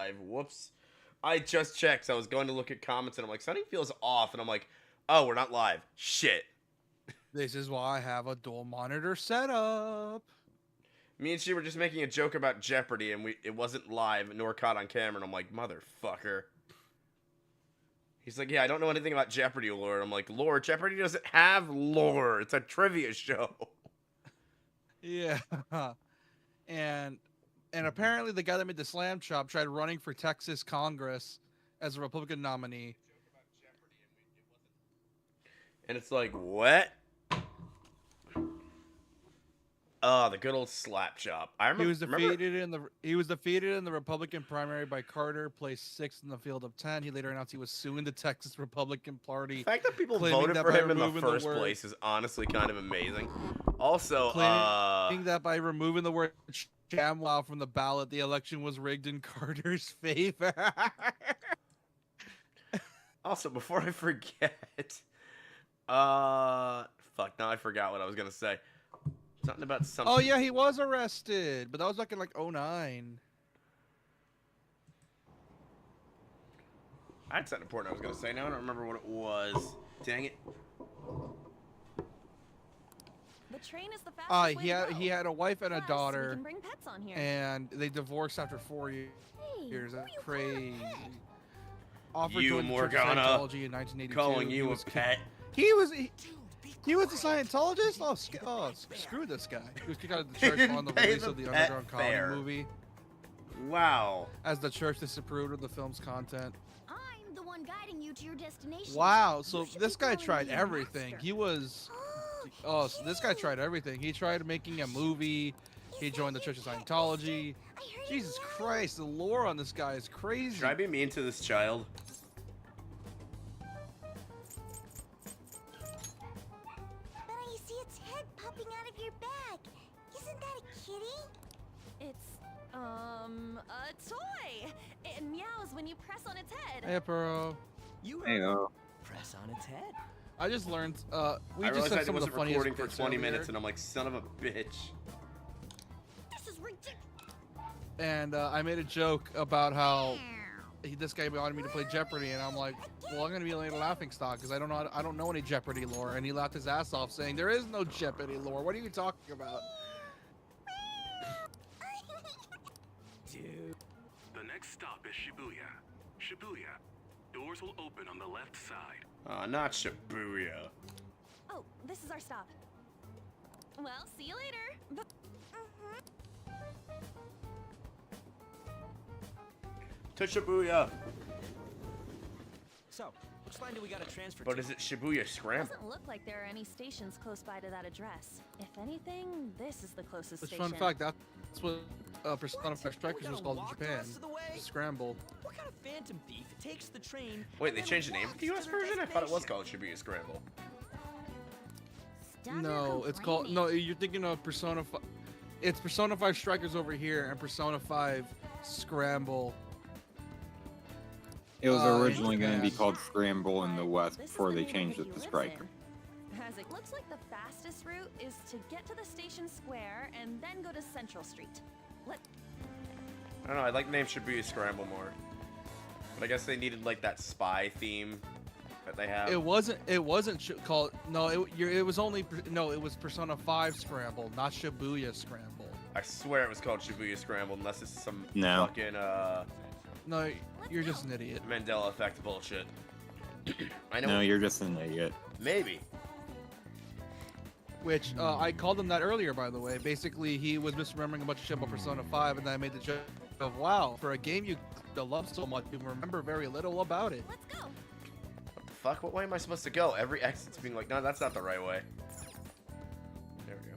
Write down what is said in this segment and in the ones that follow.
live. Whoops. I just checked. So I was going to look at comments and I'm like, something feels off. And I'm like, oh, we're not live. Shit. This is why I have a dual monitor setup. Me and she were just making a joke about Jeopardy and it wasn't live nor caught on camera. And I'm like, motherfucker. He's like, yeah, I don't know anything about Jeopardy lore. I'm like, lore? Jeopardy doesn't have lore. It's a trivia show. Yeah. And apparently the guy that made the Slam Chop tried running for Texas Congress as a Republican nominee. And it's like, what? Oh, the good old slap chop. I remember. He was defeated in the Republican primary by Carter, placed 6th in the field of 10. He later announced he was suing the Texas Republican Party. The fact that people voted for him in the first place is honestly kind of amazing. Also, claiming that by removing the word ShamWow from the ballot, the election was rigged in Carter's favor. Also, before I forget, fuck, now I forgot what I was gonna say. Something about something. Oh yeah, he was arrested, but that was back in like 2009. I had something important I was gonna say. Now I don't remember what it was. Dang it. The train is the fastest way to go. He had a wife and a daughter, we can bring pets on here. and they divorced after 4 years. Hey, That's crazy. Offered You, to join the Church of Morgana, Scientology in 1982. calling you a pet. He was a Scientologist? Screw this guy. He was kicked out of the church on the release of the Underground Colony movie. Wow. As the church disapproved of the film's content. I'm the one guiding you to your destination. Wow, so You should this be guy calling tried me a everything. master. He was... Oh, so this guy tried everything. He tried making a movie. He joined the Church of Scientology. Jesus Christ, the lore on this guy is crazy. Should I be mean to this child? But I see its head popping out of your bag. Isn't that a kitty? It's, a toy. It meows when you press on its head. Hey, bro. You Hey, press on its head. I just learned, we I just realized said I some of the wasn't funniest recording for bits 20 earlier. minutes and I'm like, son of a bitch. This is ridiculous. And I made a joke about how this guy wanted me to play Jeopardy, and I'm like, well, I'm gonna be a laughing stock because I don't know any Jeopardy lore. And he laughed his ass off, saying there is no Jeopardy lore. What are you talking about? Dude. The next stop is Shibuya. Shibuya. Doors will open on the left side. Not Shibuya. Oh, this is our stop. Well, see you later. To Shibuya. So, which line do we gotta transfer But to? is it Shibuya Scramble? Doesn't look like there are any stations close by to that address. If anything, this is the closest Which station. fun fact, that's what Persona 5 Strikers We was gotta called in walk the Japan. rest of the way? Scramble. What kind of phantom thief takes the train? Wait, and they then changed the name for walks the US to their version? I thought it was destination? called Shibuya Scramble. Stop No, your it's called. complaining. No, you're thinking of Persona 5. It's Persona 5 Strikers over here, and Persona 5 Scramble. It was in originally going to be Japan. called Scramble in the West This is before the they neighborhood changed he it to lives Striker. in. As it looks like the fastest route is to get to the station square and then go to Central Street. I don't know, I like the name Shibuya Scramble more. But I guess they needed like that spy theme that they have. It wasn't called. No, it was only. No, it was Persona 5 Scramble, not Shibuya Scramble. I swear it was called Shibuya Scramble unless it's some No. fucking No, you're just an idiot. Mandela effect bullshit. I know. No, you're just an idiot. Maybe. Which I called him that earlier, by the way. Basically, he was misremembering a bunch of shit about Persona 5, and then I made the joke of, wow, for a game you love so much, you remember very little about it. Let's go. What the fuck? What way am I supposed to go? Every exit's being like, no, that's not the right way. There we go.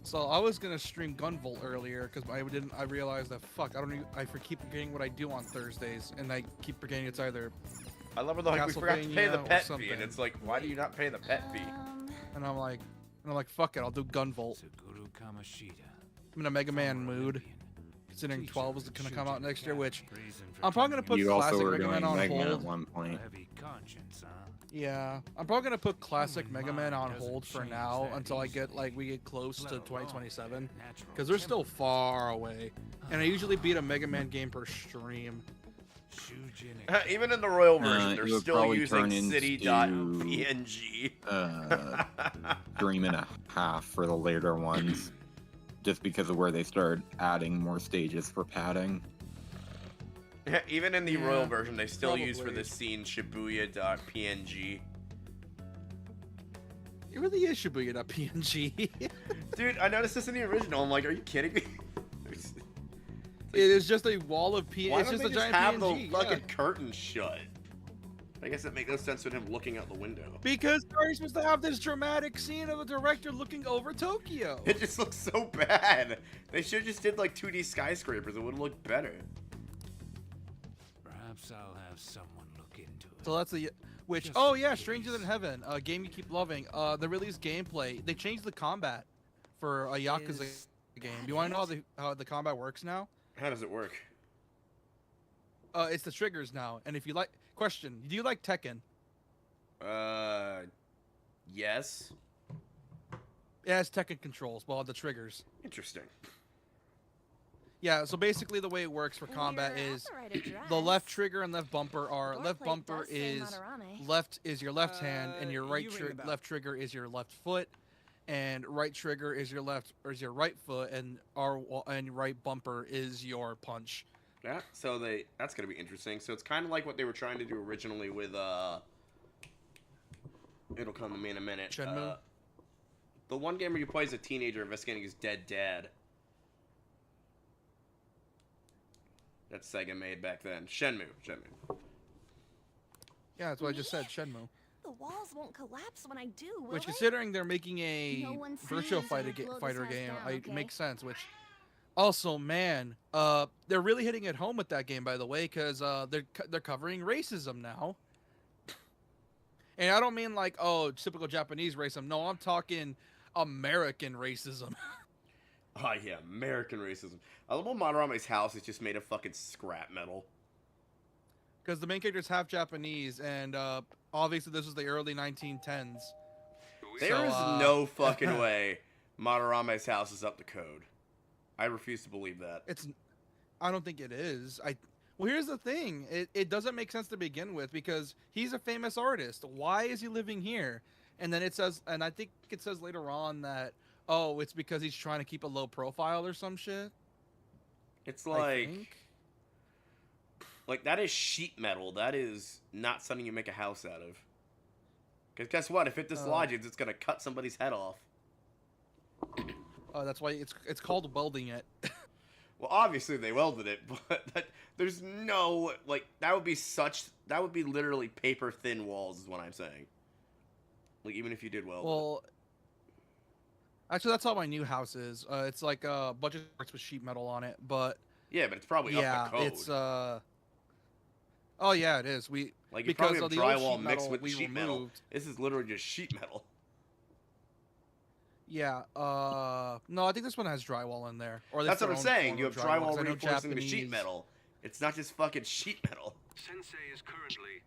So I was gonna stream Gunvolt earlier because I realized that fuck, I keep forgetting what I do on Thursdays, and I keep forgetting it's either. I love it though, like we forgot to pay the Castlevania or pet fee, something. and it's like, why do you not pay the pet fee? And I'm like, fuck it, I'll do Gunvolt. Suguru Kamashita. I'm in a Mega Man mood. considering 12 is going to come out next year, which I'm probably going to put You also classic were Mega doing Man on Mega Man at hold. one point. Yeah, I'm probably going to put classic Mega Man on hold for now until we get close to 2027, because they're still far away, and I usually beat a Mega Man game per stream. Even in the Royal version, It they're would still probably using turn into, city.png. 3.5 for the later ones, just because of where they started adding more stages for padding. Even in the Yeah, Royal version, they still use for probably. this scene Shibuya.png. It really is Shibuya.png. Dude, I noticed this in the original. I'm like, are you kidding me? It is just a wall of PNG. Why It's don't just they a just giant have PNG. the fucking Yeah. curtain shut? I guess it makes no sense with him looking out the window. Because they're supposed to have this dramatic scene of a director looking over Tokyo. It just looks so bad. They should have just did like 2D skyscrapers. It would have looked better. Perhaps I'll have someone look into it. So that's the which. Just Oh in yeah, case. Stranger Than Heaven, a game you keep loving. The released gameplay. They changed the combat for a Yakuza Is game. that Do you want to know it? how the combat works now? How does it work? It's the triggers now. And if you like, question, do you like Tekken? Yes. It has Tekken controls, well, the triggers. Interesting. Yeah, so basically the way it works for combat is the left trigger and left bumper are left bumper is left is your left hand and your right you ring the bell. left trigger is your left foot and right trigger is your right foot and right bumper is your punch. Yeah, so that's gonna be interesting. So it's kind of like what they were trying to do originally with it'll come to me in a minute. Shenmue? The one game where you play as a teenager investigating his dead dad. That Sega made back then. Shenmue. Yeah, that's what I just said, Shenmue. The walls won't collapse when I do, will Which they? considering they're making a No one virtual sees fighter you blow this fighter house game, down, it okay? makes sense. Which also, man, they're really hitting it home with that game, by the way, because they're covering racism now. And I don't mean like, oh, typical Japanese racism. No, I'm talking American racism. Oh yeah, American racism. I love how Madarame's house is just made of fucking scrap metal. Because the main character is half Japanese, and obviously this was the early 1910s. There is no fucking way Madarame's house is up to code. I refuse to believe that. I don't think it is. Well, here's the thing. It doesn't make sense to begin with because he's a famous artist. Why is he living here? And then it says, and I think it says later on that, oh, it's because he's trying to keep a low profile or some shit. It's I think. like that is sheet metal. That is not something you make a house out of. Because guess what? If it dislodges, it's gonna cut somebody's head off. Oh, that's why it's called welding it. Well, obviously they welded it, but there's no that would be literally paper thin walls is what I'm saying. Like even if you did weld. Well, actually, that's how my new house is. It's like a bunch of parts with sheet metal on it, but Yeah, but it's probably yeah, up to code. it's Oh yeah, it is. You because probably have of the old drywall sheet mixed metal with we sheet metal. removed. This is literally just sheet metal. Yeah. No, I think this one has drywall in there. Or That's what I'm their own saying. form You of have drywall, 'cause drywall I know reinforcing the sheet Japanese- metal. It's not just fucking sheet metal. Sensei is currently.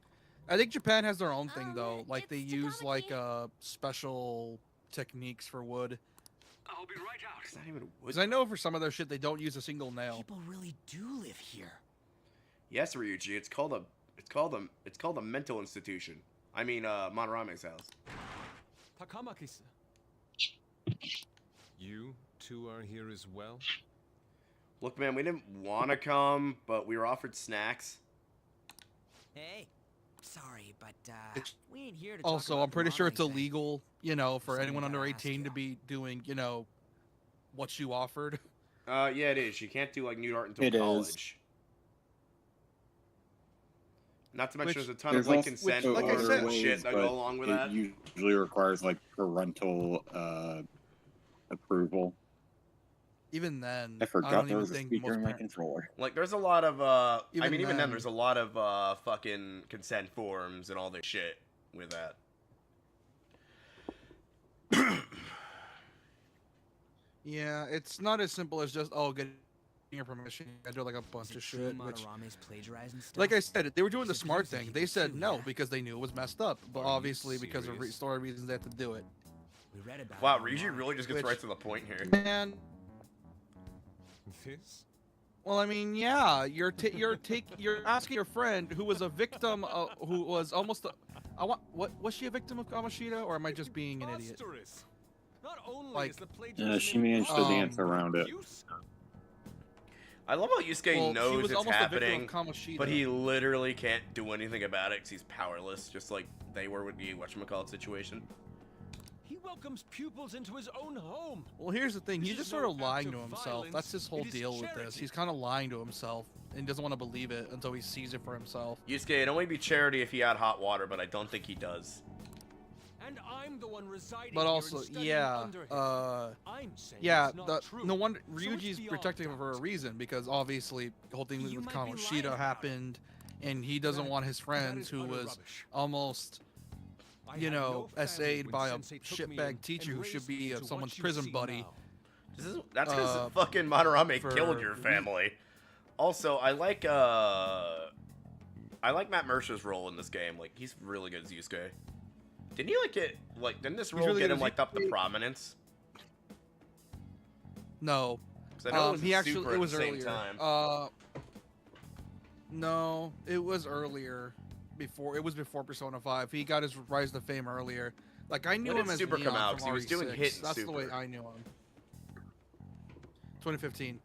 I think Japan has their own thing though. Like they it's use like Takamaki. special techniques for wood. I'll be right out. It's not even wood. Because I know for some of their shit they don't use a single nail. People really do live here. Yes, Ryuji. It's called a mental institution. I mean, Madarame's house. Takamaki-san. You two are here as well? Look, man, we didn't want to come, but we were offered snacks. Hey, sorry, but we ain't here to Also, talk I'm pretty about sure it's ramen thing. illegal, for Something anyone I under gotta ask 18 to you. be doing, what you offered. Yeah, it is. You can't do nude art until It is. college. Not to mention, Which- there's a ton There's of also consent like I orders said- and shit ways, that but go along with it that. usually requires parental approval. Even then, I I forgot don't there even was a think speaker most in my parents. controller. There's a lot of Even even then then- there's a lot of fucking consent forms and all this shit with that. Yeah, it's not as simple as just get your permission. I do like a bunch Is it of true shit. Which, Madarame's plagiarizing stuff? like I said, they were doing the She's smart abusing thing. They people said too, no yeah? because they knew it was messed up. But Are you obviously, because of serious? story reasons, they have to do it. We read about Wow, it Ryuji online. really just gets Which- right to the point here. And This? well, I mean, yeah, you're asking your friend who was a victim, who was almost. What was she a victim of Kamoshida, or am I just being an idiot? Preposterous. Not only Like- is the plagiarism She managed to dance Um, around it. abuse, I love how Yusuke Well, she knows was it's almost a happening, victim of Kamoshida. but he literally can't do anything about it because he's powerless, just like they were with the whatchamacallit situation. he welcomes pupils into his own home. Well, here's the thing. This He's is just no sort of act lying of to himself. violence, That's his whole it is deal with this. charity. He's kind of lying to himself and doesn't want to believe it until he sees it for himself. Yusuke, it'd only be charity if he had hot water, but I don't think he does. And I'm the one residing But here also, and studying yeah, under him. I'm saying yeah. it's not true. No wonder So it's Ryuji's beyond protecting him for a doubt. reason, because obviously the whole thing You with might be lying Kamoshida about it. happened, and he doesn't That- want his that friends, is who utter was rubbish. almost, I you had know, no family essayed when by a Sensei took me in shitbag teacher and who should raised me be into someone's what you prison see buddy. now. That's because Uh, fucking Madarame for killed your re- family. Also, I like Matt Mercer's role in this game. Like, he's really good as Yusuke. Didn't he didn't this role really get good him as like up to Yusuke. prominence? No, 'Cause I know it was he a actually super it at was the same earlier. time. No, it was earlier. Before Persona 5. He got his rise to fame earlier. Like, I knew When him did as Super come Leon out? from 'Cause he was doing RE6. Hit and That's the way Super. I knew him. 2015,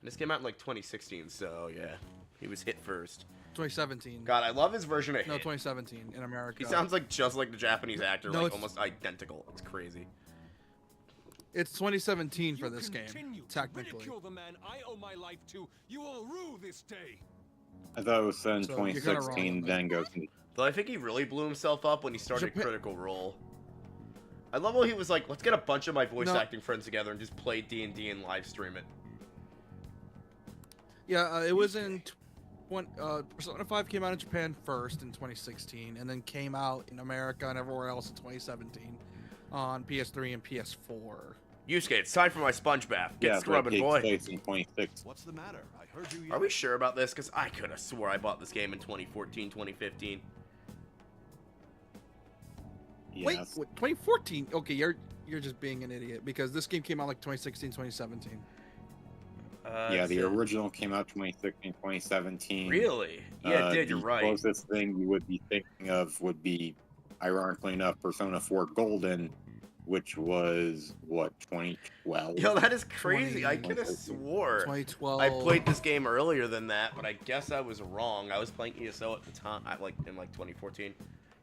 This came out in like 2016, so yeah, he was Hit first. 2017. God, I love his version of No, Hit. 2017 in America. He sounds like just like the Japanese actor, No, like it's- almost identical. It's crazy. It's 2017 for You this game, continue to technically. ridicule the man I owe my life to. You will rue this day. I thought it was set in So, you're kinda wrong 2016, on then goes into Though I think he really blew himself up when he started Japan- Critical Role. I love how he was like, let's get a bunch of my voice No. acting friends together and just play D&D and live stream it. Yeah, it was in Persona 5 came out in Japan first in 2016, and then came out in America and everywhere else in 2017 on PS3 and PS4. Yusuke, it's time for my sponge bath. Get yeah, but it scrubbing, takes boy. place in 26. What's the matter? I heard you. Are we sure about this? Because I could have swore I bought this game in 2014, 2015. Wait, Yes. what, 2014? Okay, you're just being an idiot because this game came out like 2016, 2017. Yeah, the so- original came out 2016, 2017. Really? Yeah, it did. You're The right. closest thing you would be thinking of would be, ironically enough, Persona 4 Golden, which was, what, 2012? Yo, that is crazy. I could have 2014. swore 2012. I played this game earlier than that, but I guess I was wrong. I was playing ESO at the time, in 2014.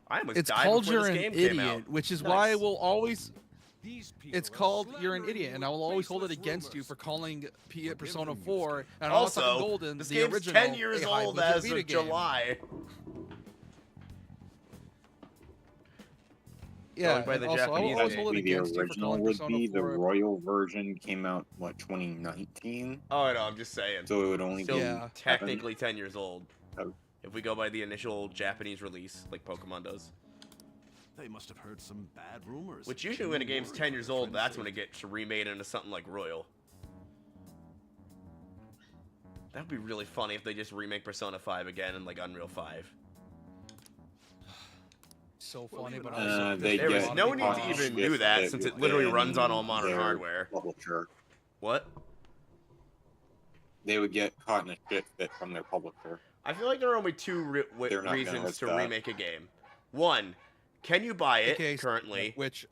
I almost It's died called before You're this an game came Idiot, out. which is Nice. why I will always. These people It's are called You're an slandering Idiot, you and I with will always hold it baseless against you rumors. for calling Persona him, 4 and all Also, fucking Golden this the game's original. 10 years a old high-budget as Vita of game. July. Yeah, Going by and the also, I will Japanese always name. hold it The against you for original calling would Persona be, the 4. Royal version came out, what, 2019? Oh, no, I'm just saying. So it would only Still be Yeah. technically 10 years old. Oh. If we go by the initial Japanese release, like Pokemon does. They must have heard some bad rumors. Which usually when a game's 10 years old, that's when it gets remade into something like Royal. That would be really funny if they just remake Persona 5 again in like Unreal 5. So funny, but Uh, also they There was get no need caught to on even shit do that that since it literally within runs on all modern their hardware. Publisher. What? They would get caught in a shit fit from their publisher. I feel like there are only two They're not gonna reasons risk to that. remake a game. One, can you buy it Okay, currently? which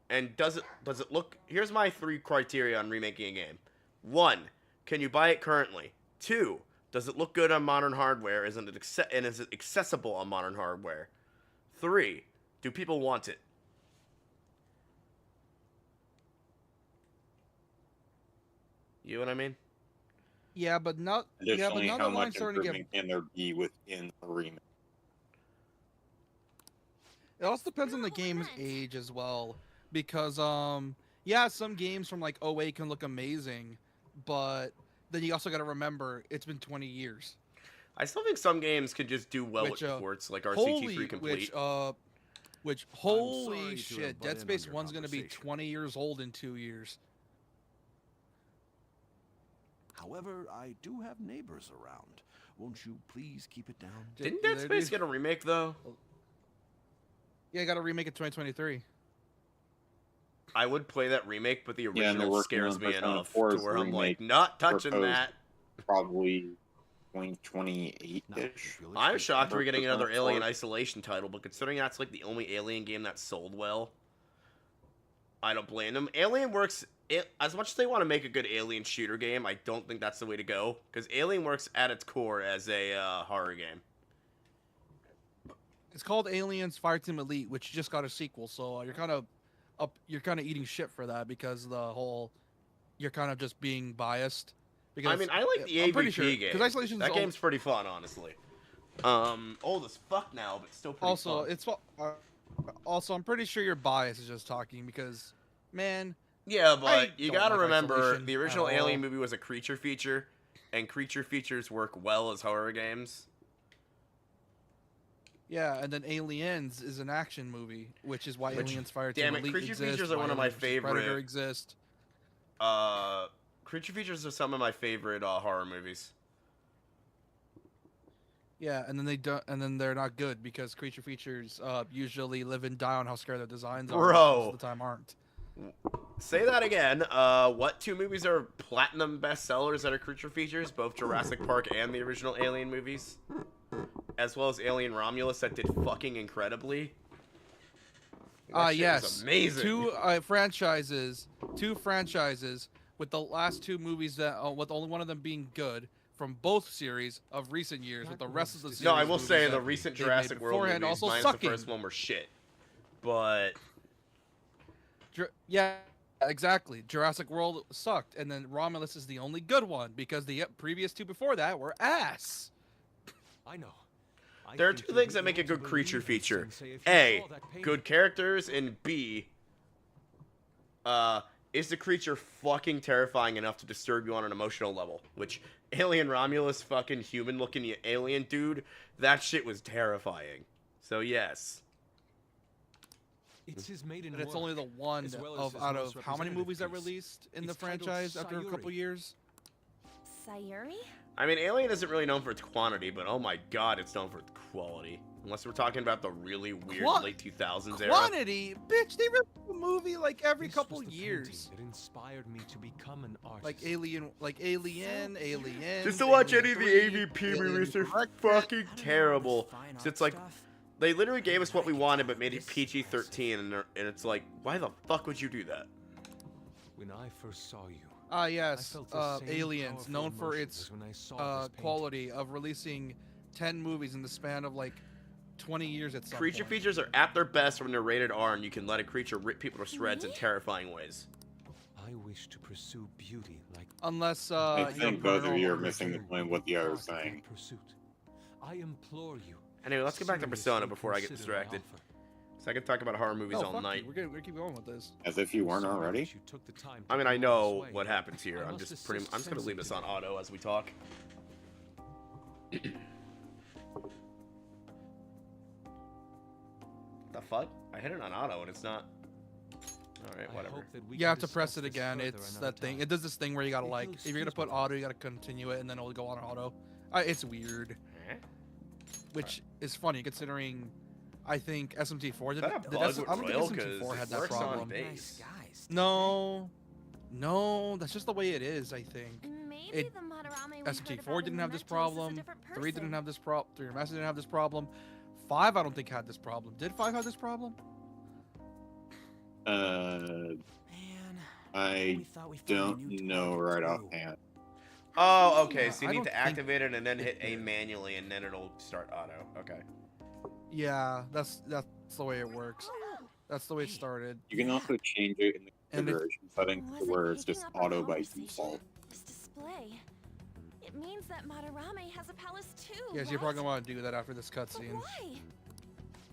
And does it look? Here's my 3 criteria on remaking a game. 1, can you buy it currently? 2, does it look good on modern hardware? Is it accessible on modern hardware? 3, do people want it? You know what I mean? yeah, but not Additionally, now how the line's much starting to improvement can there be within a remake? It also depends on the Renewable game's rent. age as well, because yeah, some games from like 08 can look amazing, but then you also got to remember it's been 20 years. I still think some games could just do well Which, at ports, like our Holy, CT3 Complete. which sorry holy to shit, have butt Dead in Space on your 1's gonna be conversation. 20 years old in 2 years. However, I do have neighbors around. Won't you please keep it down? Didn't Dead Space get a remake though? Yeah, I got to remake it 2023. I would play that remake, but the Yeah, and they're original working scares on me Persona enough 4's to where I'm like, remake not touching proposed that. Probably 2028-ish. I'm shocked we're getting another Persona Alien 4. Isolation title, but considering that's like the only Alien game that sold well, I don't blame them. Alien works, as much as they want to make a good Alien shooter game, I don't think that's the way to go, because Alien works at its core as a horror game. It's called Aliens Fireteam Elite, which just got a sequel, so you're kind of eating shit for that because you're kind of just being biased. Because I mean, I like the I'm pretty AVP sure, game. because Isolation's That game's pretty fun, honestly. Old as fuck now, but still pretty fun. Also, I'm pretty sure your bias is just talking because, man. Yeah, but you don't gotta like remember, Isolation the original at Alien all. movie was a creature feature, and creature features work well as horror games. Yeah, and then Aliens is an action movie, which is why Aliens Fireteam damn it, Elite creature exists, features are why one of my Aliens vs. Predator favorite- exist. Creature features are some of my favorite horror movies. Yeah, and then they don't, and then they're not good because creature features usually live and die on how scary their designs are. Bro. Most of the time aren't. Say that again. What two movies are platinum bestsellers that are creature features? Both Jurassic Park and the original Alien movies, as well as Alien Romulus that did fucking incredibly. That shit Yes, was amazing. Two franchises with the last two movies that with only one of them being good from both series of recent years, with the rest of the series. No, I will movies say that the recent they made Jurassic World beforehand movies, also minus sucking. the first one, were shit. But Yeah, exactly. Jurassic World sucked, and then Romulus is the only good one because the previous two before that were ass. I know. there are two things that make a good creature feature. A, good characters, and B, is the creature fucking terrifying enough to disturb you on an emotional level? Which, Alien Romulus, fucking human-looking alien dude, that shit was terrifying. So yes. It's his maiden But it's work, only the one as well as of his out most of how many representative movies that piece. released in the It's titled franchise after a couple Sayuri. years? Sayuri? I mean, Alien isn't really known for its quantity, but oh my god, it's known for its quality. Unless we're talking about the really weird late 2000s era. Quantity, bitch! They release a movie like every This couple was the years. painting that inspired me to become an artist. Like Alien. Just to watch any Alien of the 3, AVP Alien movies, they're Resurrected. fucking I don't know, terrible. this fine So art it's like, stuff. they literally gave us what we wanted, but made it This is PG-13, and it's like, why the fuck would you do that? When I first saw you, Ah, I yes. felt the same Aliens, powerful known for emotions its as when I saw this painting. quality of releasing 10 movies in the span of like 20 years at some Creature point. features are at their best when they're rated R, and you can let a creature rip people to shreds in terrifying ways. I wish to pursue beauty like Unless I you think know, both of you are paranormal missing the point of what the other was saying. pursuit. I implore you. Anyway, let's get back to Persona seriously before I get consider my distracted. offer. So I can talk about horror movies No, all fuck night. you. We're gonna keep going with this. As if you weren't So already. much you took the time to I mean, I go know this way. what happens here. I I'm must just pretty. assist I'm just gonna leave this on sensitively. auto as we talk. The fuck? I hit it on auto and it's not. All right, I whatever. hope that we You can have to press discuss it this again. further It's another that thing. time. It does this thing where you gotta If like, you'll if you're gonna excuse put me. auto, you gotta continue it, and then it'll go on auto. It's weird, Eh? which is funny considering I think SMT4 Is did. that a did bug S- with I don't Royal? think 'Cause SMT4 had it that works on problem. base. Nice guys. No, that's just the way it is. I think. Maybe It- the Madarame we heard SMT4 about didn't in have this Mementos is a problem. different 3 didn't person. have this problem. 3 Remastered didn't have this problem. 5 I don't think had this problem. Did 5 have this problem? Man, I we thought we found a don't new know target right too. offhand. Oh, okay. So I you need don't to think activate it and then hit A did. manually, and then it'll start auto. Okay. Yeah, that's the way it works. That's the way it started. You can also change it in the And it- configuration settings to Wasn't where it's picking just up our auto by conversation. default. This display. It means that Madarame has a palace too. Yes, you're right? probably gonna want to do that after this But cutscene. why?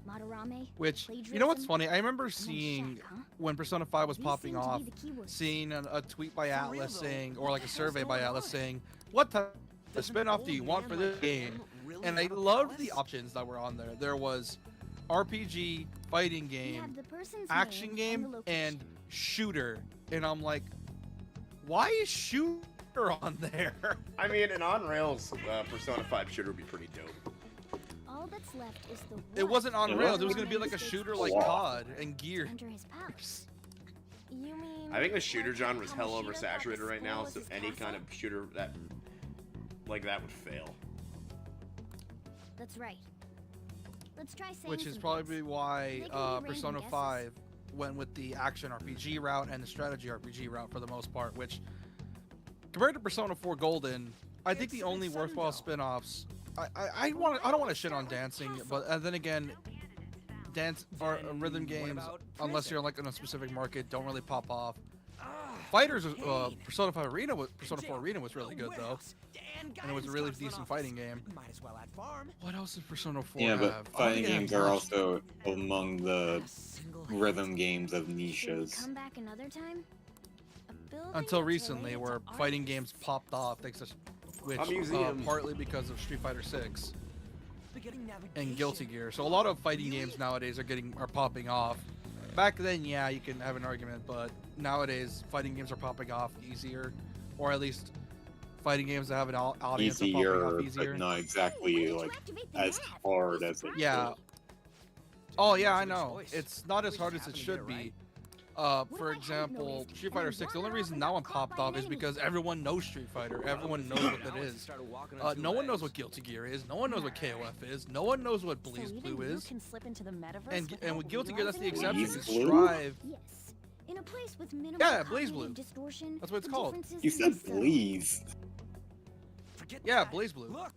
Madarame. Which, you know what's funny? I remember seeing Shack, huh? when Persona 5 was These popping seem to be off, the keywords. seeing a tweet by For real, Atlas though, saying, or what like the a hell's survey by going Atlas on? saying, what type of Doesn't spin-off an do you old want for man this like game? him really And I have a loved the palace? options that were on there. There was RPG, fighting We game, have the person's action name game, and, the and location. shooter. And I'm like, why is shooter on there. I mean, an on-rails Persona 5 shooter would be pretty dope. All that's left is the It wasn't on It rails. It was wasn't. gonna be like a shooter like Wow. COD and Gear. under his powers. You mean? I think the shooter genre is how hell Machida thought oversaturated the right now, school was so his any castle? kind of shooter that like that would fail. That's right. Let's try saying Which is some probably things. why They can be random Persona guesses. 5 went with the action RPG route and the strategy RPG route for the most part, which compared to Persona 4 Golden, I think the only worthwhile spin-offs I don't want to shit on dancing, but then again, dance or rhythm games, about unless prison? you're like in a specific market, don't really pop off. Ah, Fighters, Kane. Persona 5 Arena, Persona 4 Jail, Arena was really good though, warehouse, and and it was a guidance really counselor decent office. fighting game. Might as well add farm. What else does Persona 4 Yeah, have? but I don't fighting think it games has are much. also among the A single rhythm hand. games of Should we niches. come back another time? A building Until that's recently, related where to fighting artists. games popped off, thanks to which museum. partly because of Street Fighter 6 Beginning and navigation. Guilty Gear. So a lot of fighting games nowadays are popping off. Back then, yeah, you can have an argument, but nowadays fighting games are popping off easier, or at least fighting games that have an audience are popping Easier, off easier. but not Hey, exactly why did you like activate the as nav? hard as it Yeah. could. Oh yeah, I Good know. choice. It's not as Wish hard it as it happened should here, be. right? What For if I hadn't example, noticed Street and Fighter I 6. The only wandered reason off and now got I'm caught popped by off an is enemy? because everyone knows Street Fighter. Everyone knows what that is. No one knows what Guilty Gear is. No one knows what KOF is. No one knows what So Blaze even Blue you is. can slip into the metaverse And without with Guilty Gear, that's the realizing exception. it? Blaze Because Blue? Strive. Yes. In a place with minimal Yeah, Blaze cognitive Blue. distortion, That's what it's the called. differences You can said be subtle. Blaze. Forget Yeah, that. Blaze Blue. Look,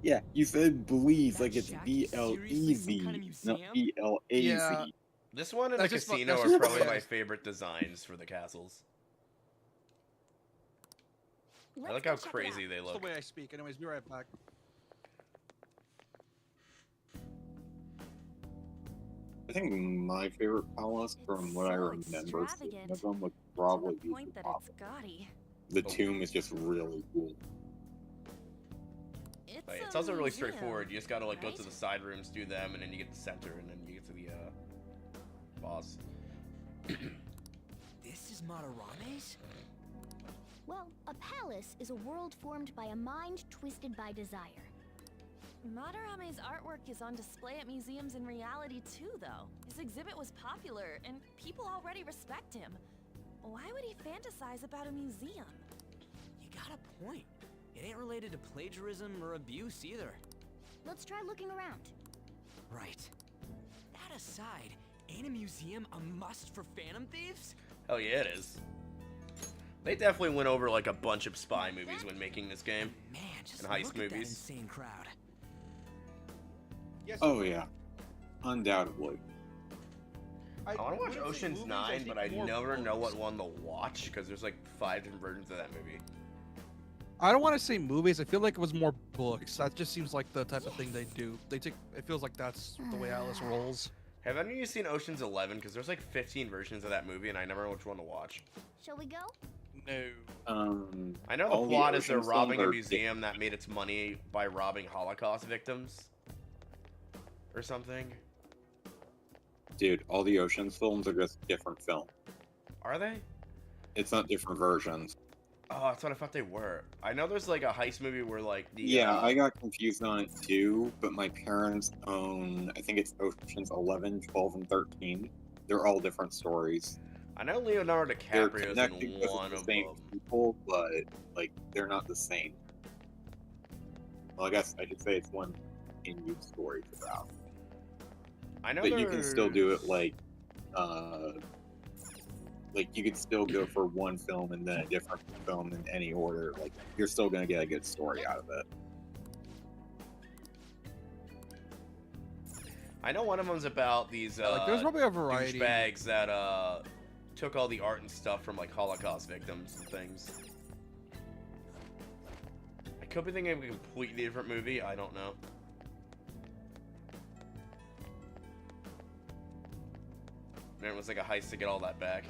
Yeah, you said Blaze like That it's shack B is L seriously E some Z, kind of not museum? B L A Yeah. Z. This one and That's the just casino that's are just probably the way my I- favorite designs for the castles. I Let's like go how check it crazy out. they That's look. the way I speak. Anyways, be right back. I think my favorite palace, from It's what I so remember, extravagant, seeing of them, would To probably the be point the that top. it's gaudy. The tomb is just really cool. Like, it's a also really museum, straightforward. You just gotta like go to right? the side rooms, do them, and then you get the center, and then you get to the boss. this is Madarame's? Well, a palace is a world formed by a mind twisted by desire. Madarame's artwork is on display at museums in reality too, though. His exhibit was popular, and people already respect him. Why would he fantasize about a museum? You got a point. It ain't related to plagiarism or abuse either. Let's try looking around. Right. That aside, ain't a museum a must for Phantom Thieves? Hell yeah, it is. They definitely went over like a bunch of spy movies when making this game. Man, just And heist look at that movies. insane crowd. Yes. Oh yeah, undoubtedly. I want to watch wouldn't say Ocean's movies, 9, think but I more never know books. what one to watch because there's like 5 different versions of that movie. I don't want to say movies. I feel like it was more books. That just seems like the type of thing they do. They take. It feels like that's the way Atlas rolls. Have any of you seen Ocean's 11? Because there's like 15 versions of that movie, and I never know which one to watch. Shall we go? No. I know All the the plot is they're Ocean's robbing films a are museum that made its money by robbing Holocaust victims. Or something. Dude, all the Ocean's films are just different films. Are they? It's not different versions. Oh, that's what I thought they were. I know there's like a heist movie where like the Yeah, I got confused on it too, but my parents own, I think it's Ocean's 11, 12, and 13. They're all different stories. I know Leonardo They're DiCaprio's connected in because one it's of the same them. people, but like they're not the same. Well, I guess I should say it's one continued story about. I know But you can still do there's- it like you could still go for one film and then a different film in any order. Like you're still gonna get a good story out of it. I know one of them's about these Like, there's probably a variety. douchebags that took all the art and stuff from like Holocaust victims and things. I could be thinking of a completely different movie. I don't know. And it was like a heist to get all that back.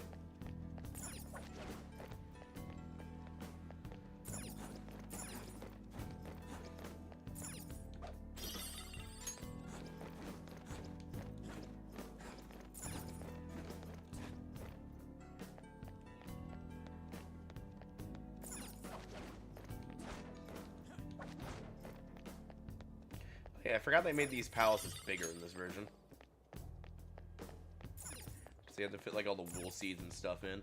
Yeah, I forgot they made these palaces bigger in this version. So you have to fit like all the wool seeds and stuff in.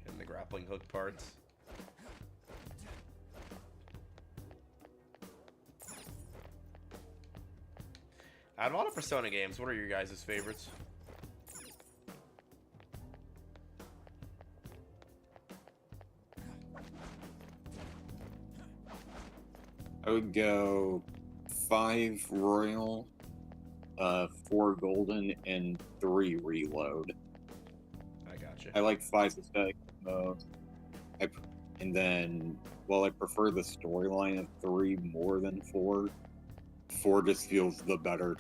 And the grappling hook parts. Out of all the Persona games, what are your guys' favorites? I would go 5 Royal, 4 Golden, and 3 Reload. I gotcha. I like 5 aesthetic most. And then, while I prefer the storyline of 3 more than 4, 4 just feels the better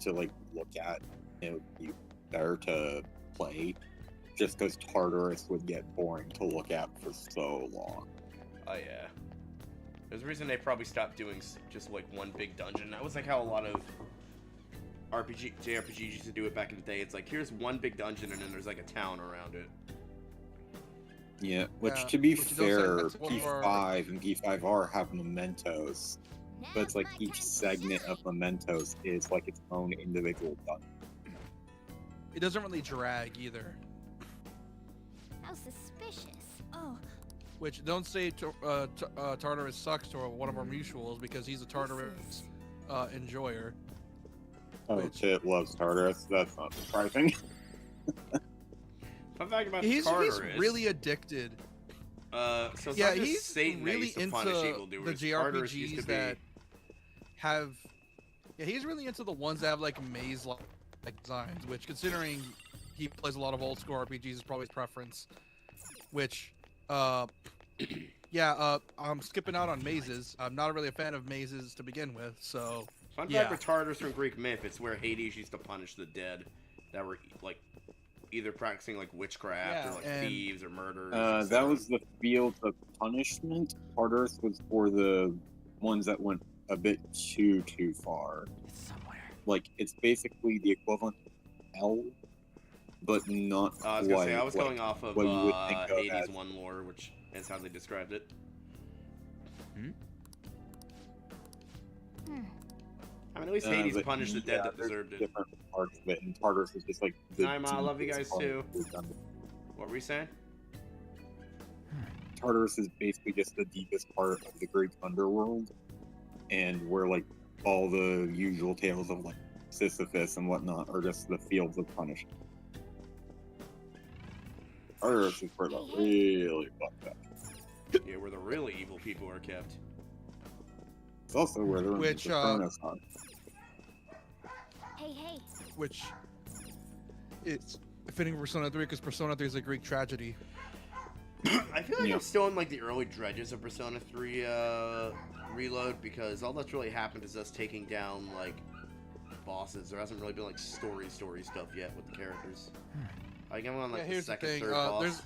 to like look at. It would be better to play, just because Tartarus would get boring to look at for so long. Oh yeah. There's a reason they probably stopped doing just like one big dungeon. That was like how a lot of JRPGs used to do it back in the day. It's like, here's one big dungeon and then there's like a town around it. Yeah, which Yeah, to be which is fair, also- that's what P5 and P5R have mementos, but it's like each segment of mementos is like its own individual dungeon. It doesn't really drag either. How suspicious. Oh, Which, don't say Tartarus sucks to one of our mutuals, because he's a Tartarus enjoyer. Oh, Which- Chit loves Tartarus. That's not surprising. Fun fact about He's Tartarus. really addicted. So it's Yeah, not just he's Satan that really used to into punish the evildoers. Tartarus used to JRPGs be... that have. Yeah, he's really into the ones that have like maze-like designs, which, considering he plays a lot of old school RPGs, is probably his preference. Which, I'm skipping out on mazes. I'm not really a fan of mazes to begin with, so. Fun Yeah. fact for Tartarus from Greek myth, it's where Hades used to punish the dead that were like either practicing like witchcraft Yeah, or like and- thieves or murderers. That was the field of punishment. Tartarus was for the ones that went a bit too far. It's somewhere. Like, it's basically the equivalent of hell, but not I was gonna say, quite I was like going off of what you would think of Hades as- 1 lore, which is how they described it. I mean, at least Hades but punished the dead that there's deserved it. different parts of it, and Tartarus is just like the Hi, Ma, I love you deepest guys, part too. of the dungeon. What were you saying? Tartarus is basically just the deepest part of the Greek underworld, and where like all the usual tales of like Sisyphus and whatnot are just the fields of punishment. Tartarus is where the really fucked up. Yeah, where the really evil people are kept. It's also where the Which, Chronos are. Hey. Which it's fitting for Persona 3, because Persona 3 is a Greek tragedy. I feel like Yeah. I'm still in like the early dredges of Persona 3 Reload, because all that's really happened is us taking down like bosses. There hasn't really been like story stuff yet with the characters. Like I'm on like the Here's the second, thing. third boss.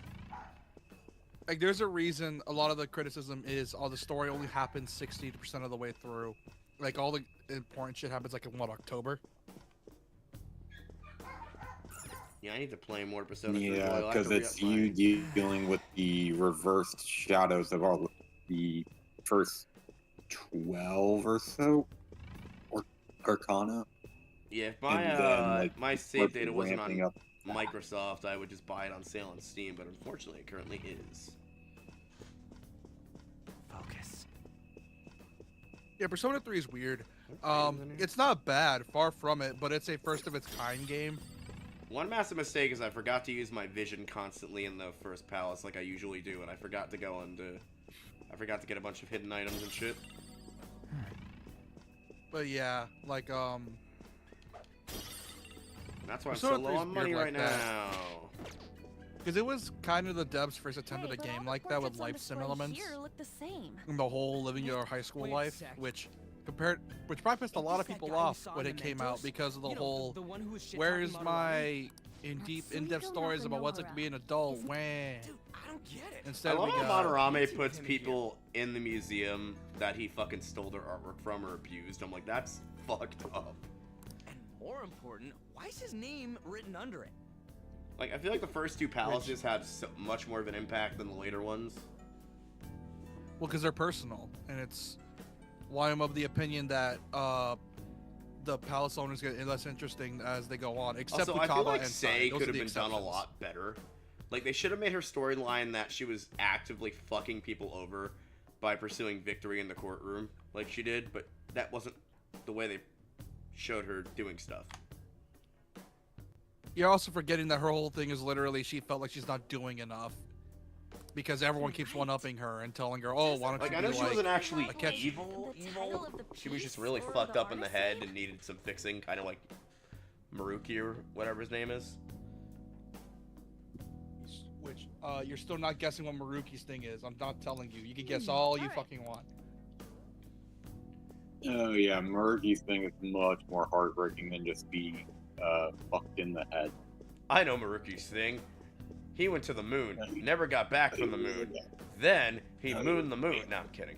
There's a reason a lot of the criticism is the story only happens 60% of the way through. Like, all the important shit happens like in October. Yeah, I need to play more Persona 3 Yeah, Royal. I have because to it's re-up you my- dealing with the reversed shadows of all the first 12 or so, or Arcana. Yeah, if and then, like, my save slowly data wasn't on ramping up. Microsoft, I would just buy it on sale on Steam, but unfortunately it currently is. Focus. Yeah, Persona 3 is weird. Items in here? It's not bad, far from it, but it's a first of its kind game. One massive mistake is I forgot to use my vision constantly in the first palace like I usually do, and I forgot to I forgot to get a bunch of hidden items and shit. But yeah, like That's why I'm Persona so low 3 is on money weird right like that. now. because it was kind of the devs' first attempt at a but all game the like that with portraits on life display sim elements. Here look the same. And the whole living your high school Wait a life, sec. which probably pissed a Is lot this of that people guy we off saw when in it came out, Mementos? because of the You know, whole the one who was shit where's talking Maserati? my in-depth Natsuko stories about what's it to be an adult, Nakamura. wah. Dude, I don't get it. Instead I love we how got Madarame YouTube puts him people in the museum that he fucking stole their artwork from or abused. I'm like, that's fucked up. And more important, why is his name written under it? Like, I feel like the first two palaces had so much more of an impact than the later ones. Well, because they're personal, and it's why I'm of the opinion that the palace owners get less interesting as they go on. Except Also, Futaba I feel like and Sei Sai. Those could are have the been done a exceptions. lot better. Like, they should have made her storyline that she was actively fucking people over by pursuing victory in the courtroom like she did, but that wasn't the way they showed her doing stuff. You're also forgetting that her whole thing is literally she felt like she's not doing enough because everyone keeps one-upping her and telling her, "Oh, why don't Like, you I be know she like wasn't actually a catch?" evil. The title of the She was just piece really or fucked the up in the artist's head name? and needed some fixing, kind of like Maruki or whatever his name is. Which you're still not guessing what Maruki's thing is. I'm not telling you. You can guess all you Alright. fucking want. Oh yeah, Murgy's thing is much more heartbreaking than just being fucked in the head. I know Maruki's thing. He went to the moon, never got back from the moon. Then he mooned the moon. No, I'm kidding.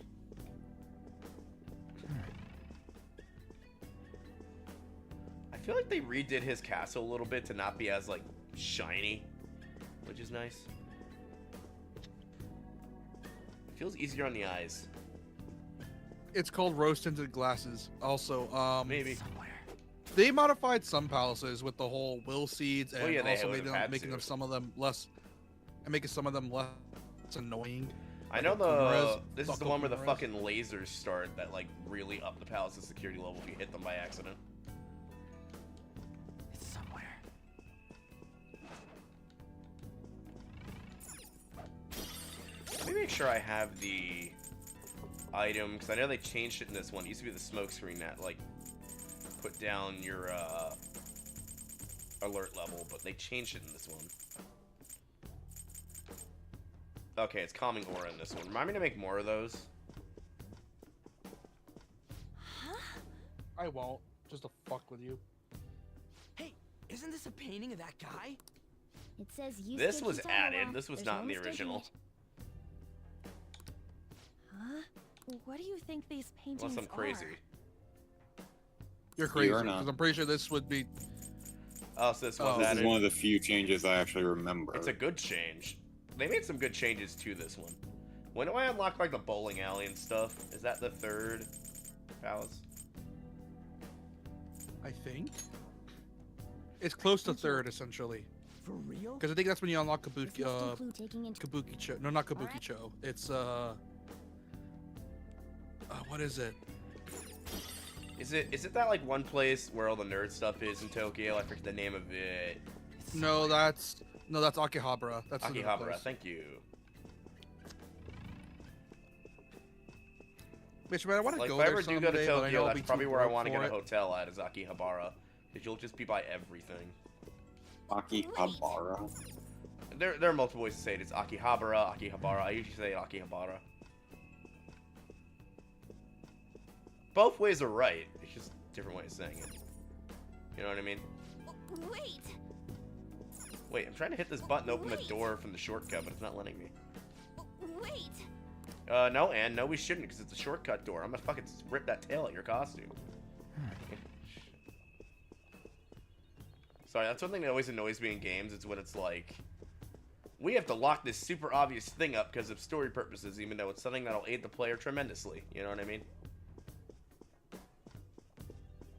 I feel like they redid his castle a little bit to not be as like shiny, which is nice. It feels easier on the eyes. It's called rose-tinted glasses. Also, Maybe. they modified some palaces with the whole will seeds and Well, yeah, they also would've had making to. them some of them less annoying. I know Kumaras, this is the Bucko one where the Kumaras. fucking lasers start that like really up the palace's security level if you hit them by accident. It's somewhere. Let me make sure I have the item, because I know they changed it in this one. It used to be the smoke screen that like put down your alert level, but they changed it in this one. Okay, it's calming aura in this one. Remind me to make more of those. I won't, just to fuck with you. Hey, isn't this a painting of that guy? It says Yusuke This was Kitagawa. added. This was There's not no in the mistaking original. it. Huh? What do you think these paintings Unless I'm crazy. You're crazy, You're not. because I'm pretty sure this would be. Oh, so this was Oh. This is added. one of the few changes I actually remember. It's a good change. They made some good changes to this one. When do I unlock like the bowling alley and stuff? Is that the third palace? I think it's close to third, essentially, For real? because I think that's when you unlock Is Kabuki. Mr. Clue taking into Kabuki-cho. No, not Kabuki-cho. It's what is it? Is it that like one place where all the nerd stuff is in Tokyo? I forget the name of it. No, that's Akihabara. That's the Akihabara. place. Thank you. Bitch, man, I want to Like go if I there ever do someday, go to but I know Tokyo, I'll that's be too probably where I broke want to for get a it. hotel at is Akihabara, because you'll just be by everything. Akihabara. There are multiple ways to say it. It's Akihabara, Akihabara. I usually say Akihabara. Both ways are right. It's just a different way of saying it. You know what I mean? Wait! Wait, I'm trying to hit this button to open the door from the shortcut, but it's not letting me. Wait! No, Ann, no, we shouldn't, because it's a shortcut door. I'm gonna fucking rip that tail at your costume. Sorry, that's one thing that always annoys me in games. It's when it's like, we have to lock this super obvious thing up because of story purposes, even though it's something that'll aid the player tremendously. You know what I mean?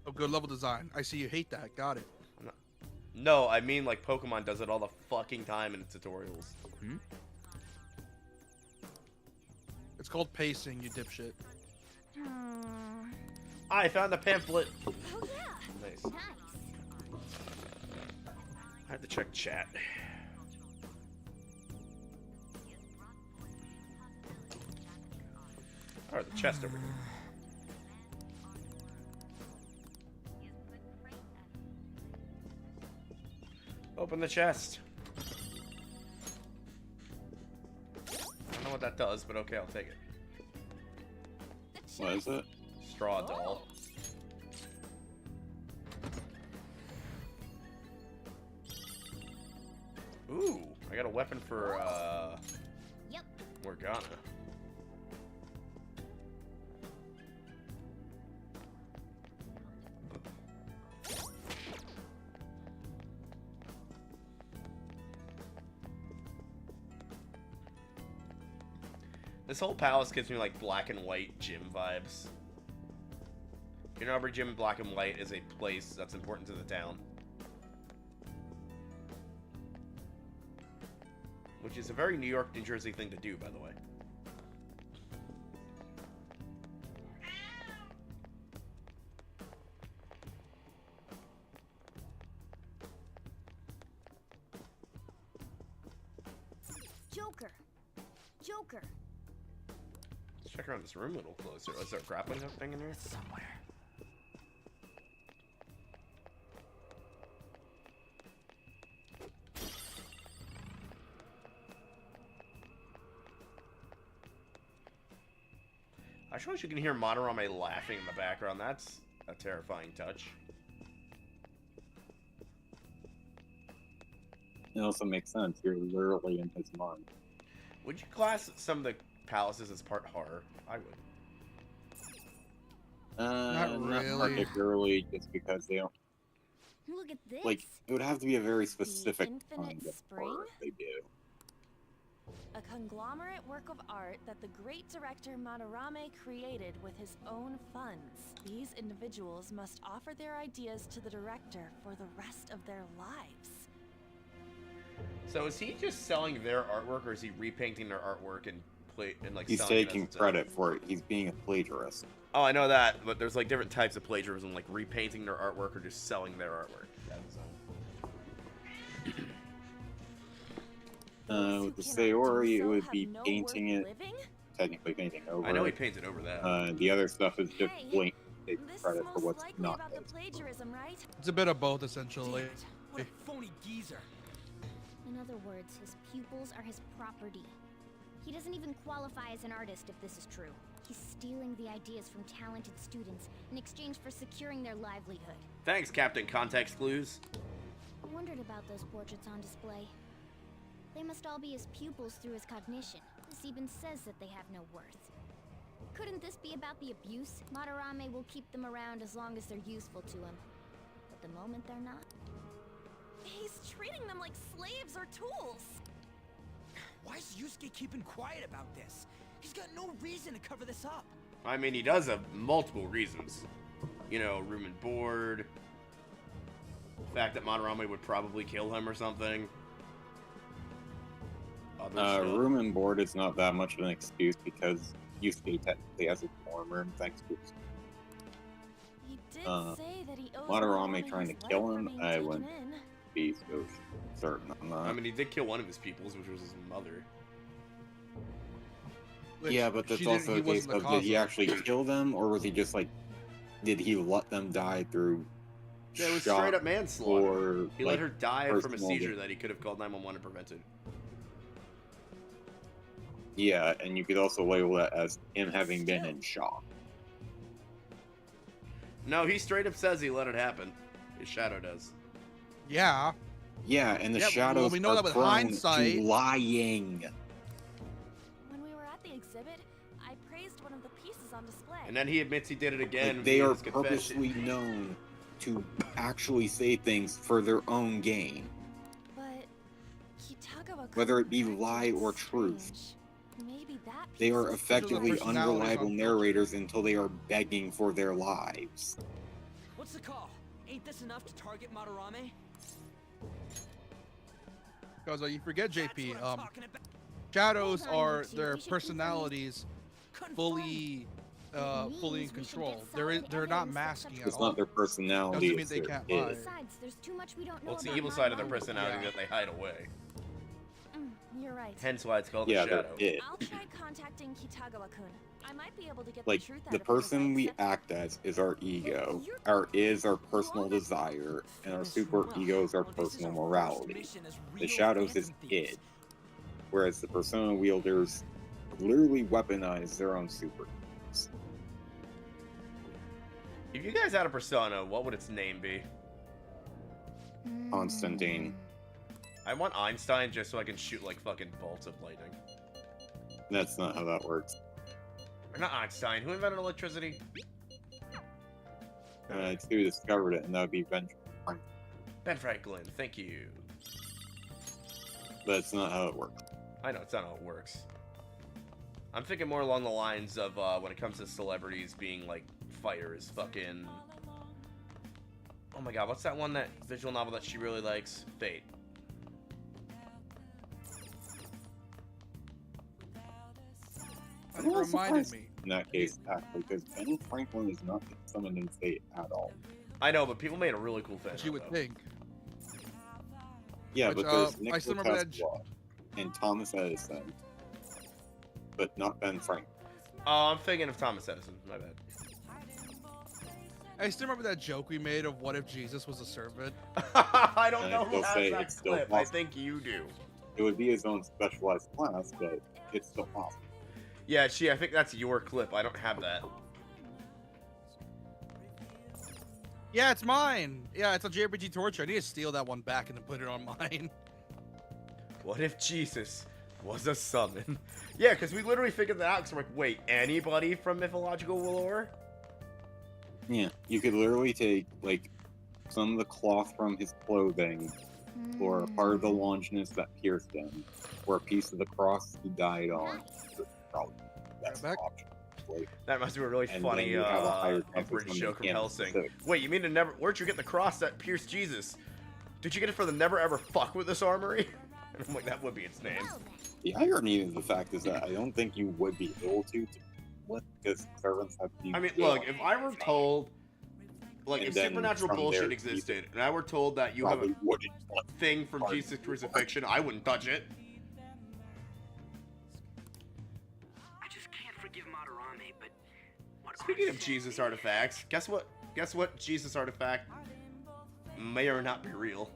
Oh, good level design. I see you hate that. Got it. No, I mean like Pokemon does it all the fucking time in its tutorials. It's called pacing, you dipshit. I found the pamphlet. Oh yeah! Nice. Nice. I have to check chat. Alright, the chest over here. Open the chest. I don't know what that does, but okay, I'll take it. What is it? Straw doll. Ooh, I got a weapon for, Yep. Morgana. This whole palace gives me like black and white gym vibes. You know, every gym in black and white is a place that's important to the town. Which is a very New York, New Jersey thing to do, by the way. Joker. Joker. Let's check around this room a little closer. Is there a grappling hook thing in here? Somewhere. I suppose you can hear Madarame laughing in the background. That's a terrifying touch. It also makes sense. You're literally in his mind. Would you class some of the palaces as part horror? I would. Not Not really. particularly, just because they don't Look at this. like. It would have to be a very specific infinite kind of spring? horror if they do. A conglomerate work of art that the great director Madarame created with his own funds. These individuals must offer their ideas to the director for the rest of their lives. So is he just selling their artwork, or is he repainting their artwork and like? He's selling it as taking its own? credit for it. He's being a plagiarist. Oh, I know that, but there's like different types of plagiarism, like repainting their artwork or just selling their artwork. With the Cannot Sayori, do it so, would have be no painting worth it, living? technically painting over I know he it. painted over that. The other stuff is just Hey, blank taking This credit is for most what's likely not about the his. plagiarism, right? It's a bit of both, essentially. Damn it. What a phony geezer. In other words, his pupils are his property. He doesn't even qualify as an artist if this is true. He's stealing the ideas from talented students in exchange for securing their livelihood. Thanks, Captain Context Clues. I wondered about those portraits on display. They must all be his pupils through his cognition. This even says that they have no worth. Couldn't this be about the abuse? Madarame will keep them around as long as they're useful to him. But the moment they're not... He's treating them like slaves or tools. Why is Yusuke keeping quiet about this? He's got no reason to cover this up. I mean, he does have multiple reasons. You know, room and board. The fact that Madarame would probably kill him or something. Other stuff. Room and board is not that much of an excuse because Yusuke technically has a dorm room thanks to his. He did say that he owes Madarame trying his to kill life for him, being I taken wouldn't in. be so certain on that. I mean, he did kill one of his pupils, which was his mother. Which Yeah, but that's she didn't- also he a case wasn't the of cause did he of. actually kill them, or was he just like, did he let them die through Yeah, it was shock straight up manslaughter. or He like, let her die from a personal seizure gain? that he could have called 911 and prevented. Yeah, and you could also label that as him having been in shock. No, he straight up says he let it happen. His shadow does. Yeah. Yeah, and the Yeah, well, shadows we know are that with prone hindsight. to lying. When we were at the exhibit, I praised one of the pieces on display. And then he admits he did it again. Like, they via are his confession. purposely known to actually say things for their own gain. But Kitagawa Whether it be couldn't lie correct or what's truth. strange. Maybe that They piece are is effectively personalities unreliable on narrators until they are begging for their lives. What's the call? Ain't this enough to target Madarame? Because you forget, That's JP. what I'm talking about. Shadows Hold on, are Yuki, their we should personalities Confirmed. fully It fully in means we should control. get They're solid they're not evidence that masking such at It's all. not their personality, Doesn't mean it's they their can't id. lie. Besides, there's too much we don't know Well, it's the about evil side of their Madarame. personality Yeah. that they hide away. You're right. Hence why it's called Yeah, the their shadow. id. I'll try contacting Kitagawa-kun. I might be able to get Like, the truth out the of him if I person we accept- act as is our ego. Our is our personal desire, and our super ego is our Well, this is personal our first morality. mission as The real shadows is phantom thieves. id. Whereas the persona wielders literally weaponize their own super egos. If you guys had a persona, what would its name be? Constantine. I want Einstein just so I can shoot like fucking bolts of lightning. That's not how that works. Or not Einstein. Who invented electricity? It's who discovered it, and that would be Benjamin Franklin. Ben Franklin. Thank you. But it's not how it works. I know it's not how it works. I'm thinking more along the lines of when it comes to celebrities being like fighters, fucking. Oh my god, what's that one, that visual novel that she really likes? Fate. It reminded me. In that case, actually, because Ben Franklin is not summoned in Fate at all. I know, but people made a really cool fan. But you would think. Yeah, Which, but there's I still Nikola remember that Tesla and Thomas Edison, but not Ben Franklin. Oh, I'm thinking of Thomas Edison. My bad. I still remember that joke we made of what if Jesus was a servant. I don't And know I who still has say that it's still clip. I possible. think you do. It would be his own specialized class, but it's still possible. Yeah, I think that's your clip. I don't have that. Yeah, it's mine. Yeah, it's a JRPG torture. I need to steal that one back and then put it on mine. What if Jesus was a summon? Yeah, because we literally figured that out. Because we're like, wait, anybody from mythological lore? Yeah, you could literally take like some of the cloth from his clothing, or a part of the Longinus that pierced him, or a piece of the cross he died on. Probably that's an Back. option. Like, That must be a really And funny then you have a higher chance of British something joke from canon Helsing. specific. Wait, you mean to never? Where'd you get the cross that pierced Jesus? Did you get it for the never ever fuck with this armory? And I'm like, that would be its name. the irony of the fact is that I don't think you would be able to what, because servants have to be. I mean, look, if I were told, like, And if then supernatural from bullshit there, existed, and I were told that you have probably a wouldn't want thing from Pardon. Jesus' crucifixion, I wouldn't touch it. I just can't forgive Madarame, but what Speaking of Jesus artifacts, guess what? Guess what Jesus artifact may or not be real?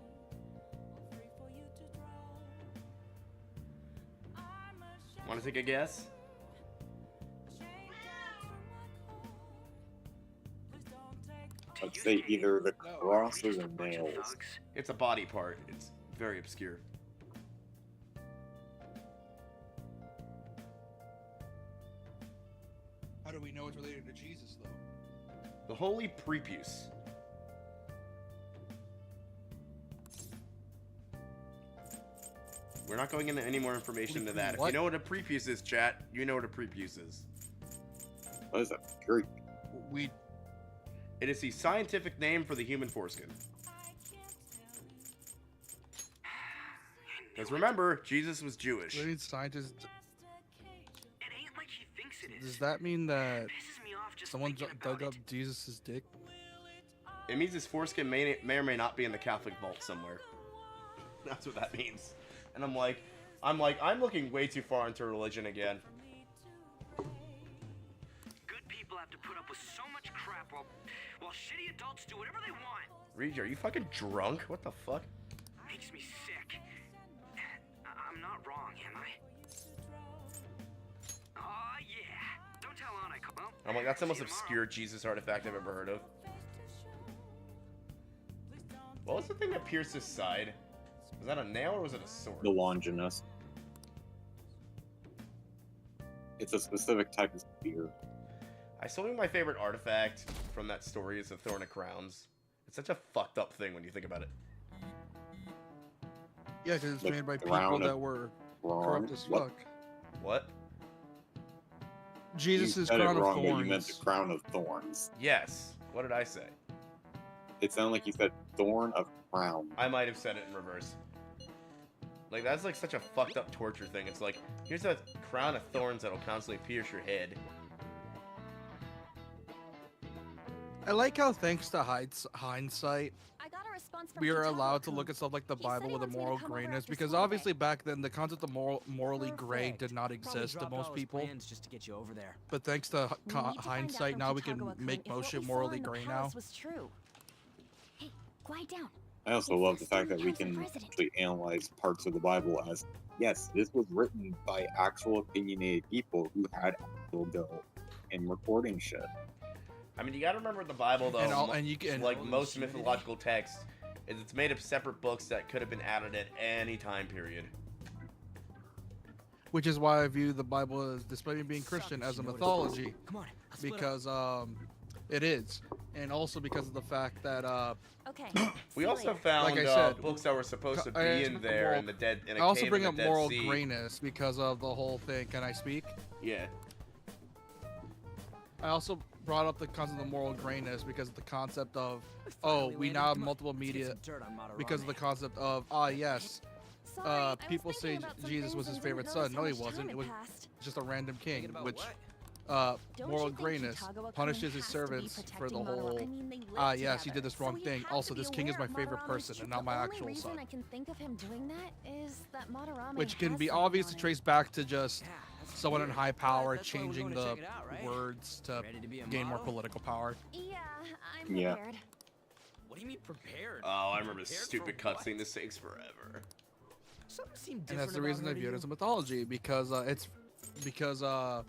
Want to take a guess? I'd say either the cross or the nails. It's a body part. It's very obscure. How do we know it's related to Jesus, though? The holy prepuce. We're not going into any more information into that. If you What? know what a prepuce is, chat, you know what a prepuce is. What is that? Greek. We It is the scientific name for the human foreskin. Because remember, Jesus was Jewish. need scientists. It ain't like he thinks it is. Does that mean that Pisses me off just someone thinking dug about up it. Jesus' dick? It means his foreskin may or may not be in the Catholic vault somewhere. That's what that means. And I'm looking way too far into religion again. Good people have to put up with so much crap while shitty adults do whatever they want. Reed, are you fucking drunk? What the fuck? Makes me sick. I'm not wrong, am I? Oh yeah. Don't tell Anna. Well, I'm like, that's the most see you tomorrow. obscure Jesus artifact I've ever heard of. What was the thing that pierced his side? Was that a nail or was it a sword? The Longinus. It's a specific type of spear. I still think my favorite artifact from that story is the Thorn of Crowns. It's such a fucked up thing when you think about it. Yeah, because it's Like made by crown people of that were Wrong. corrupt as What? fuck. What? Jesus' You said crown it wrong, of but thorns. you meant the crown of thorns. Yes. What did I say? It sounded like you said thorn of crown. I might have said it in reverse. Like, that's like such a fucked up torture thing. It's like, here's a crown of thorns that'll constantly pierce your head. I like how, thanks to hindsight, I got a response from we are Kitana. allowed to look at stuff like the He said Bible he with a wants me to moral come over grayness, after because school obviously today. back then the concept of morally gray did not exist to most people. Just to get you over there. But thanks to We need to find out hindsight, from now we can Kitagawa-kun make if what most shit we saw morally in the gray now. palace was true. Hey, quiet down. I also It's love the the fact that we Stonehouse can president. actually analyze parts of the Bible as, yes, this was written by actual opinionated people who had actual go in recording shit. I mean, you gotta remember the Bible, though, And you can like most mythological texts, is it's made of separate books that could have been added at any time period. which is why I view the Bible, as despite me being Christian, as a mythology, Come on. Let's split up. because It is, and also because of the fact that Okay. We see you also later. found Like I said, books that were supposed to I be also in bring up there moral- in the dead in a I also cave bring in up the Dead moral Sea. grayness because of the whole thing. Can I speak? Yeah. I also brought up the concept of moral grayness because of the concept of, Finally we landed. now have Come on, multiple let's get media some dirt on Madarame. because of the concept of, yes, Sorry, I was people say thinking about some Jesus things was his and favorite didn't son. notice No, how he much wasn't. time It was passed. just a random king, Thinking about which what? Don't moral you think grayness Kitagawa-kun punishes his has to be servants for the protecting Madara- whole, I mean, they live yes, he together, did this so wrong he thing. had Also, to be this king is aware my of favorite Madarame's person truth. and not my The actual only reason son. I can think of him doing that is that Madarame Which can has be something obviously on him. traced back to just Yeah, that's someone in weird, high but power that's why we're changing going to the check it out, right? words to Ready to be a gain more model? political power. Yeah, I'm Yeah. prepared. What do you mean prepared? Oh, I remember this Prepared stupid for what? cutscene. This takes forever. Something seemed different And that's the about reason her I to view it you. as a mythology because You're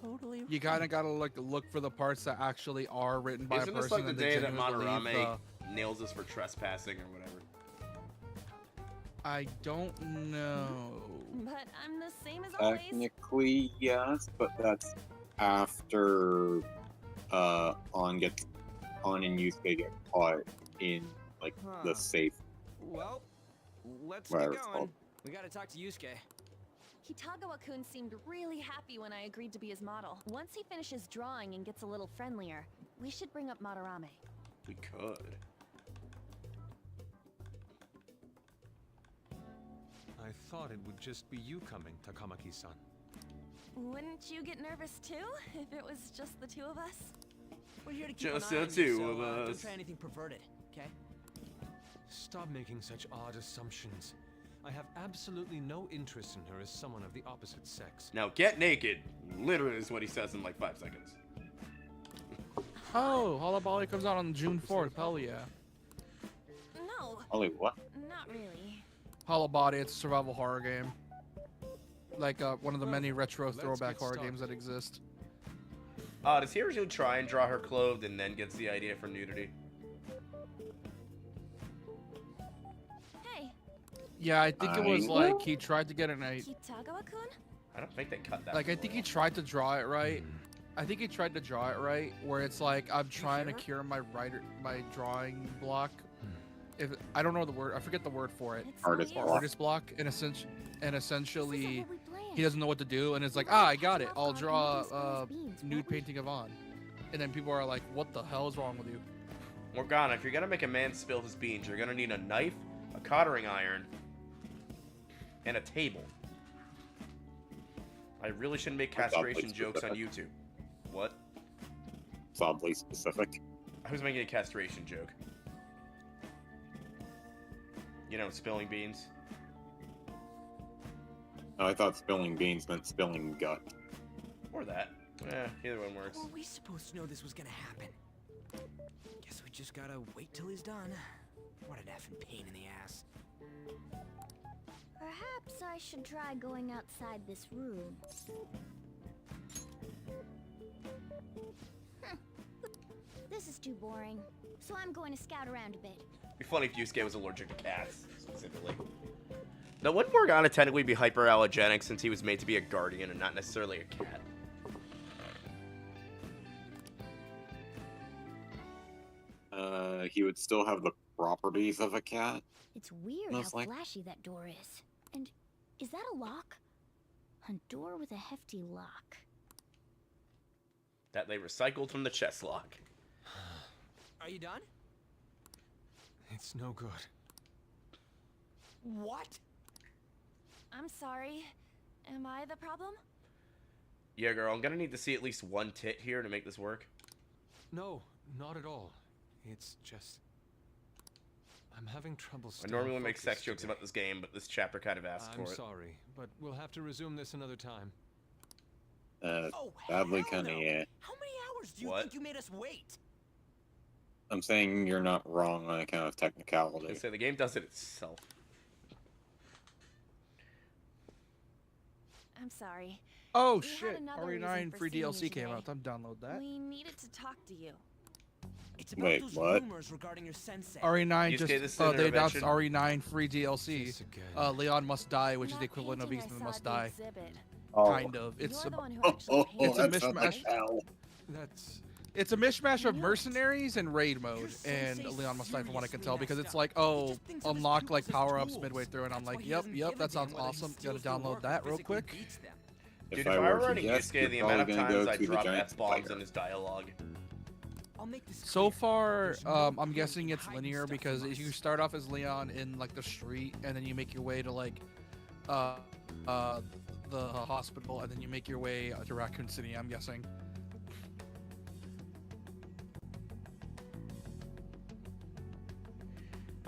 totally you kind of gotta look for the parts that actually are written by Isn't a this person like the and they day that genuinely believe Madarame nails us for trespassing or whatever? I don't know. But I'm the same as always. Technically, yes, but that's after On and Yusuke get caught in like Huh. the safe. Well, let's Whatever get it's going. called. We gotta talk to Yusuke. Kitagawa-kun seemed really happy when I agreed to be his model. Once he finishes drawing and gets a little friendlier, we should bring up Madarame. We could. I thought it would just be you coming, Takamaki-san. Wouldn't you get nervous too, if it was just the two of us? We're here to keep Just an eye the on you, two so, of us. don't try anything perverted, okay? Stop making such odd assumptions. I have absolutely no interest in her as someone of the opposite sex. Now get naked. Literally is what he says in like 5 seconds. Oh, Hollow Bally comes out on June 4th. Hell yeah. No, Holy what? not really. Hollow Body, it's a survival horror game. Like one of the many retro let's throwback get horror started. games that exist. Does he originally try and draw her clothed and then gets the idea for nudity? Hey, Yeah, I think it was I- like he tried to get an Kitagawa-kun? I don't think they cut that. like I think he tried to draw it right. I think he tried to draw it right, where it's like I'm trying to cure my drawing block. If I don't know the word, I forget the word for it. It's Artist not Or you. artist block, and essentially This isn't what we planned. he doesn't know what to do, and it's like, Why I got cut it. off I'll God and draw make these girls beans, nude won't we? painting of On, and then people are like, what the hell is wrong with you? Morgana, if you're gonna make a man spill his beans, you're gonna need a knife, a cottering iron, and a table. I really shouldn't make That's oddly castration jokes on specific. YouTube. What? It's oddly specific. I was making a castration joke. You know, spilling beans. Oh, I thought spilling beans meant spilling gut. Or that. Either one works. How were we supposed to know this was gonna happen? Guess we just gotta wait till he's done. What an effing pain in the ass. Perhaps I should try going outside this room. This is too boring, so I'm going to scout around a bit. It'd be funny if Yusuke was allergic to cats, specifically. Now, wouldn't Morgana technically be hyperallergenic since he was made to be a guardian and not necessarily a cat? He would still have the properties of a cat. It's weird Most how like- flashy that door is. And is that a lock? A door with a hefty lock. That they recycled from the chest lock. Are you done? It's no good. What? I'm sorry. Am I the problem? Yeah, girl, I'm gonna need to see at least one tit here to make this work. No, not at all. It's just... I'm having trouble I staying normally make sex focused jokes today. about this game, but this chapter kind of asks I'm for it. sorry, but we'll have to resume this another time. Oh, Sadly, hell kinda, no. yeah. How many hours do you What? think you made us wait? I'm saying you're not wrong on account of I technicality. say the game does it itself. I'm sorry. Oh We had shit! another reason RE9 for free seeing you DLC came today. out. Time to download that. We needed to talk to you. It's about Wait, those what? rumors regarding your sensei. RE9 Yusuke, just this is an they announced intervention. RE9 free DLC. This again. Leon Must Die, which is the That equivalent of painting Beast I Must saw at the Die. exhibit. Oh, Kind of. It's You're a, the one who oh, actually oh, painted It's a that sounds like mishmash. hell. That's It's a mishmash of mercenaries and raid mode, and Leon must die from what I can tell, because it's like, oh, unlock like power-ups midway through, and I'm like, yep, that sounds awesome. Gotta download that real quick. Dude, if I were running guess, Yusuke, you're the amount of probably gonna times go I to the drop giant F-bombs spider. in his dialogue. So far, I'm guessing it's linear, because if you start off as Leon in like the street, and then you make your way to like the hospital, and then you make your way to Raccoon City, I'm guessing.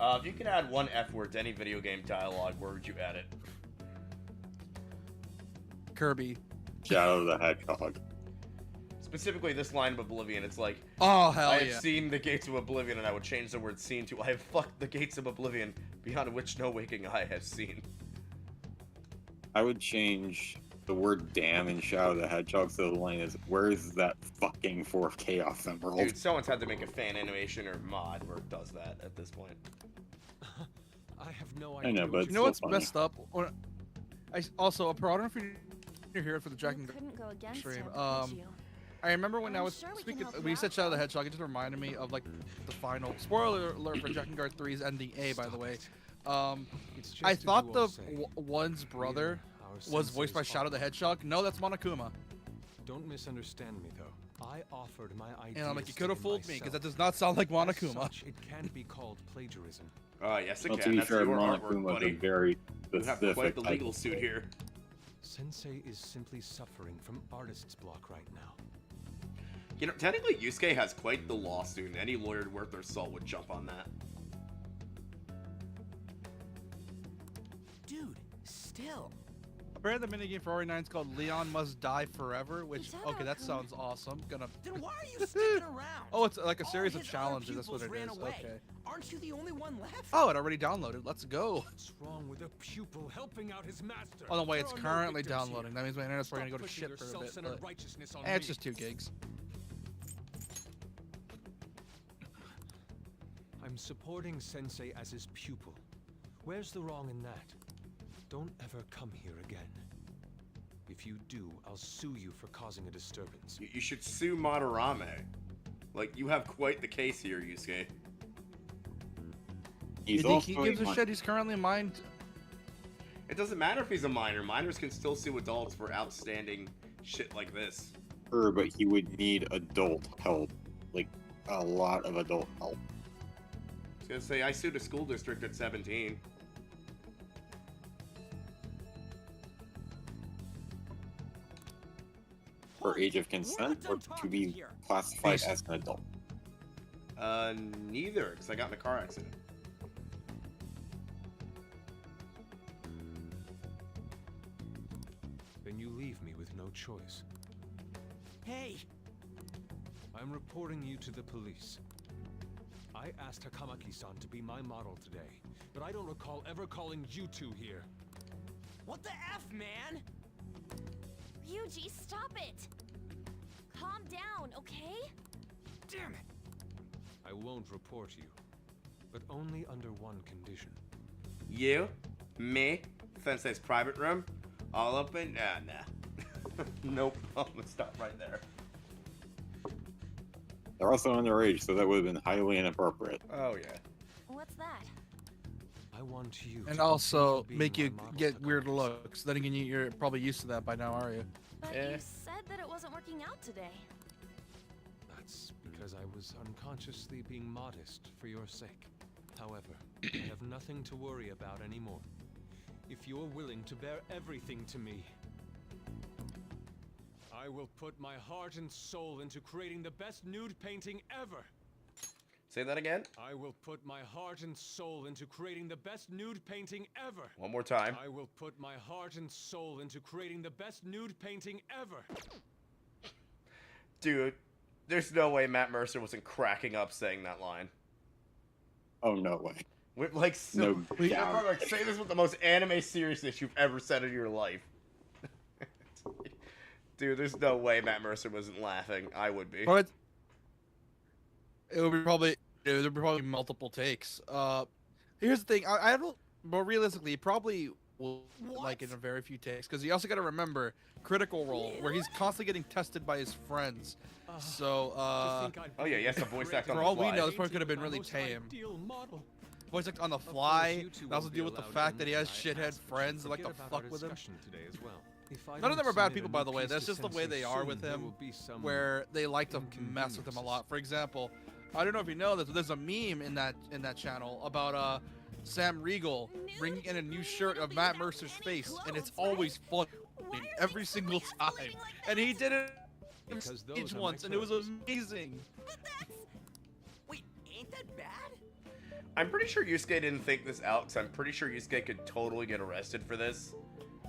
If you could add one F word to any video game dialogue, where would you add it? Kirby. Shadow the Hedgehog. Specifically, this line of Oblivion, it's like, Oh, hell I have yeah. seen the gates of Oblivion, and I would change the word seen to, I have fucked the gates of Oblivion, beyond which no waking eye has seen. I would change the word damn in Shadow the Hedgehog so the line is, where is that fucking fourth Chaos Emerald? Dude, someone's had to make a fan animation or mod where it does that at this point. I have no idea. I know, but You know what's still funny. messed up? Also, I don't know if you're here for the Jack and couldn't go against stream. him, could you? I remember when I I'm was sure we can speaking, help you when you said out, Shadow the though. Hedgehog, it just reminded me of like the final spoiler alert for Jack and Guard 3's ending A, by the way. It's just I as thought you the all say. one's brother Our was voiced by senses Shadow the are- Hedgehog. No, that's Monokuma. Don't misunderstand me, though. I offered my ideas. And I'm like, you to could have him fooled me, because that myself. does not sound like As Monokuma. such, it can't be called plagiarism. Yes, it Well, to can. be That's fair, your artwork, Monokuma was a buddy. very You have specific quite the type legal of suit thing. here. Sensei is simply suffering from artist's block right now. You know, technically, Yusuke has quite the lawsuit, and any lawyer worth their salt would jump on that. Dude, still. Apparently the minigame for RE9 is called Leon Must Die Forever, which, Is that okay, that Raccoon? sounds awesome. Gonna... Then why are you sticking around? Oh, it's like a All series of his other challenges, that's what pupils it ran is. away. Okay. Aren't you the only one left? Oh, it already downloaded. Let's go. What's wrong with a pupil helping out his master? Oh, no, wait, it's There are no currently victims downloading. here. That means my internet's probably Stop gonna go to pushing shit for your a bit. self-centered But... righteousness on It's me. just 2 gigs. I'm supporting Sensei as his pupil. Where's the wrong in that? Don't ever come here again. If you do, I'll sue you for causing a disturbance. You should sue Madarame. Like, you have quite the case here, Yusuke. You He's think also he gives a a shit? He's currently mined. It doesn't matter if he's a minor. Minors can still sue adults for outstanding shit like this. minor, but he would need adult help. Like, a lot of adult help. I was gonna say, I sued a school district at 17. For age of consent, or to be classified as an adult. Neither, because I got in a car accident. Then you leave me with no choice. Hey, I'm reporting you to the police. I asked Hakamaki-san to be my model today, but I don't recall ever calling you two here. what the F, man? Ryuji, stop it! Calm down, okay? Damn it. I won't report you, but only under one condition. You, me, Sensei's private room, all open? Nah. Nope. I'm gonna stop right there. They're also underage, so that would have been highly inappropriate. Oh, yeah. What's that? I want you And to also continue make being you my model, get weird Hakamaki-san. looks. Then again, you're probably used to that by now, are you? But Eh. you said that it wasn't working out today. That's because I was unconsciously being modest for your sake. However, I have nothing to worry about anymore. If you're willing to bear everything to me, I will put my heart and soul into creating the best nude painting ever. Say that again. I will put my heart and soul into creating the best nude painting ever. One more time. I will put my heart and soul into creating the best nude painting ever. Dude, there's no way Matt Mercer wasn't cracking up saying that line. Oh, no way. With, like, so, No yeah, doubt. bro, like, say this with the most anime seriousness you've ever said in your life. Dude, there's no way Matt Mercer wasn't laughing. I would be. But it would be probably multiple takes. Here's the thing. I don't. But realistically, it probably like in a very few takes. Because you also got to remember Critical Role, where he's constantly getting tested by his friends. So, oh yeah, yes, a voice act on for the all fly. we know, this part could have been really tame. Voice act on the fly. And also deal with the fact that he has shithead friends that like to fuck with him. None of them are bad people, by the way. That's just the way they are with him, where they like to mess with him a lot. For example, I don't know if you know this, but there's a meme in that channel about Sam Riegel bringing in a new shirt of Matt Mercer's face, and it's always funny every single time. And he did it stage once, and it was amazing. Wait, ain't that bad? I'm pretty sure Yusuke didn't think this out, because I'm pretty sure Yusuke could totally get arrested for this,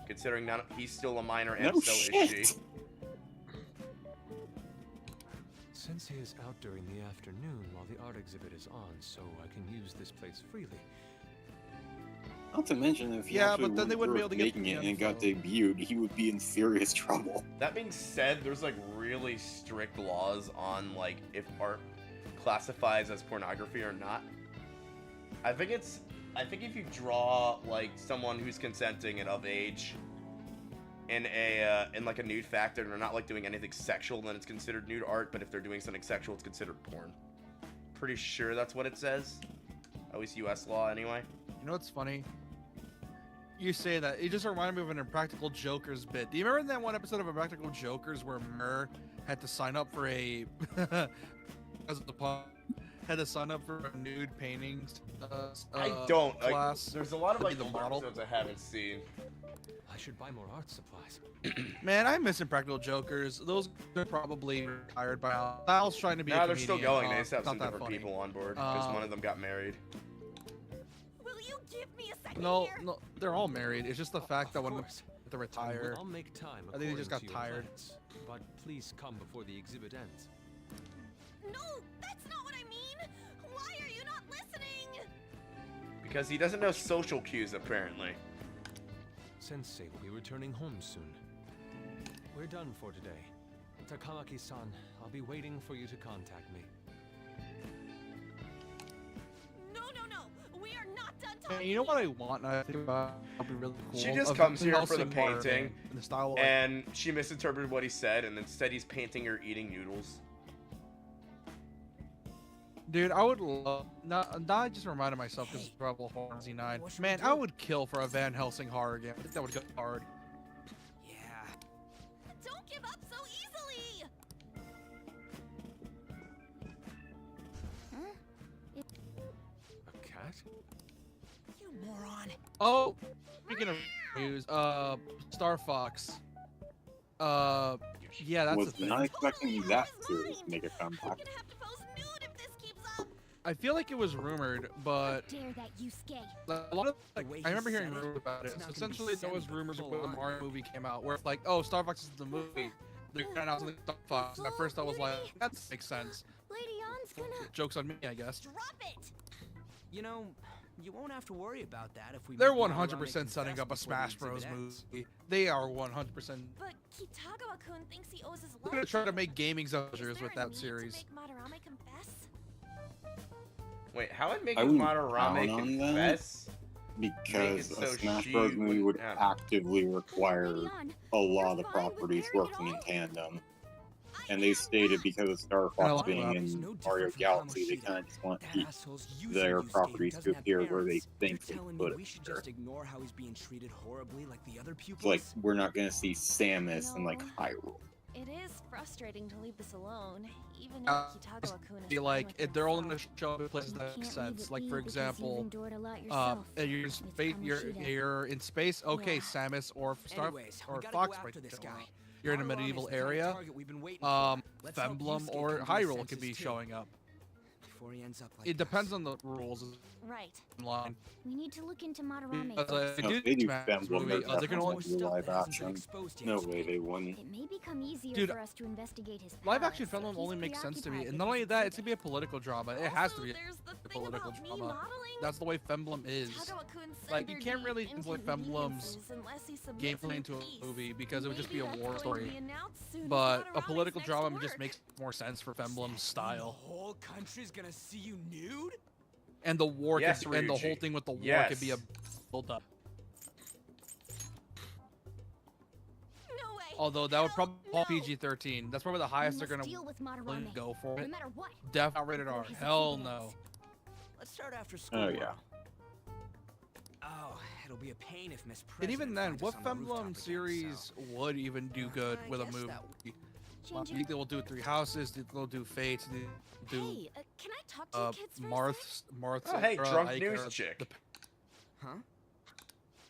considering he's still a minor and No so shit. is she. Sensei is out during the afternoon while the art exhibit is on, so I can use this place freely. Not to mention, if he Yeah, actually but then they wouldn't be able to get making it the and got info. debuted, he would be in serious trouble. That being said, there's like really strict laws on like if art classifies as pornography or not. I think if you draw like someone who's consenting and of age in like a nude factor and they're not like doing anything sexual, then it's considered nude art, but if they're doing something sexual, it's considered porn. Pretty sure that's what it says. At least US law anyway. You know what's funny? You say that, it just reminded me of an Impractical Jokers bit. Do you remember in that one episode of Impractical Jokers where Murr had to sign up for a as the pun, had to sign up for a nude paintings I don't. class? There's a lot of to be like the model. episodes I haven't seen. I should buy more art supplies. Man, I miss Impractical Jokers. Those are probably retired by now. Sal's trying to be Nah, a they're still comedian. going. They just have Not some that different funny. people on board because one of them got married. Will you give me a second No, here? no, they're all married. It's just the fact that when they retire, I'll make time. I think they just got according to your tired. plans, but please come before the exhibit ends. No, that's not what I mean. Why are you not listening? Because he doesn't know social cues, apparently. Sensei will be returning home soon. We're done for today. Takamaki-san, I'll be waiting for you to contact me. No, we are not done Hey, talking. you know what I want? I think about would be really cool. She just A comes Van here for the Helsing horror painting, game in the style of and she misinterpreted what he said, and instead he's painting her eating noodles. Dude, I would love. Not I just reminded myself because it's Rebel Horror Z9. What should Man, we I do? would kill for a Van Helsing horror game. I think that would go hard. Yeah. Don't give up so easily. A cat? You moron. Oh, speaking of news, Star Fox. Yeah, that's Was the thing. not expecting Totally that out of his series to mind. make a I'm comeback. gonna have to pose nude if this keeps up. I feel like it was rumored, but Dare that Yusuke. a lot of The way I remember he hearing said it, rumors about it. it's not gonna be Essentially, there was said rumors full before the on. Mario movie came out, where it's like, oh, Star Fox is the movie. They're gonna announce something Star Fox. And at first, I was like, that makes sense. Lady Ann's gonna. Joke's on me, I guess. Drop it. You know, you won't have to worry about that if we. They're make Madarame 100% setting confess up a before the Smash Bros. exhibit ends. movie. They are 100%. But Kitagawa-kun thinks he owes his life. They're gonna try to make gaming Is exposures there with a that need series. To make Madarame confess? Wait, how would I making wouldn't Madarame count on that. confess? Because Make it a so Smash she Bros. movie wouldn't would have- actively require Lady Ann, a lot you're of the fine with properties where working in you're tandem. And they stated because of Star And a Fox lot being of in no different Mario from Galaxy, they Kamoshida. kind of just want That to keep asshole's using their Yusuke, properties doesn't to have appear where they parents. think You're they telling put me it. we should just ignore how he's being treated horribly like the other pupils? It's like we're not going to see Samus in like No. Hyrule. It is frustrating to leave this alone, even if Uh, Kitagawa-kun is Be fine like, with if they're all in the himself. show in places You that can't make leave sense. it Like be for because you've example, endured a lot yourself. you're in It's space. Kamoshida. You're in space. Okay, Yeah. Samus or Star Anyways, we or gotta Fox go might after this show guy. up. You're in a Marame's medieval the kind of area. target we've been waiting for. Let's help Femblem Yusuke or come to his Hyrule senses could be too, showing up. before he ends up like It depends us. on the rules Right. online. We need to look into Madarame Because first. if No, they if they do do Smash Femblem, movie, they're they can definitely only do Stuff live that hasn't been action. exposed yet. No way they wouldn't. It may become easier Dude, for us to investigate his live action past if film he's only makes sense to me, preoccupied and with not only his that, it's exhibit. gonna be a political drama. It has to Also, be a there's the thing political about me drama. modeling. That's the way Femblem is. Kitagawa-kun said Like, you there'd can't be really employ Femblem's inconveniences unless he submits gameplay into a piece. movie because it would just be a Maybe war that's story. going to be announced soon as But a Madarame's political next drama just work. makes more sense for Femblem's The style. whole country's gonna see you nude? And the war Yes, could, and the whole Ryuji. thing with the war Yes. could be a build up. Although that would probably fall PG-13. That's probably the highest they're gonna deal with willing to Madarame, go for no it. matter what. Definitely not rated R. He's a Hell phoenix. no. Let's start after school. Oh yeah. Oh, it'll be a pain if Miss And even President then, finds what us on the rooftop Femblem again, series so- would even do good I with a guess movie? that- Well, you think they will do Three Houses? They'll do Fates? They'll do Hey, can I talk to you kids for a sec? Marth's. Oh, hey, drunk news chick. Huh?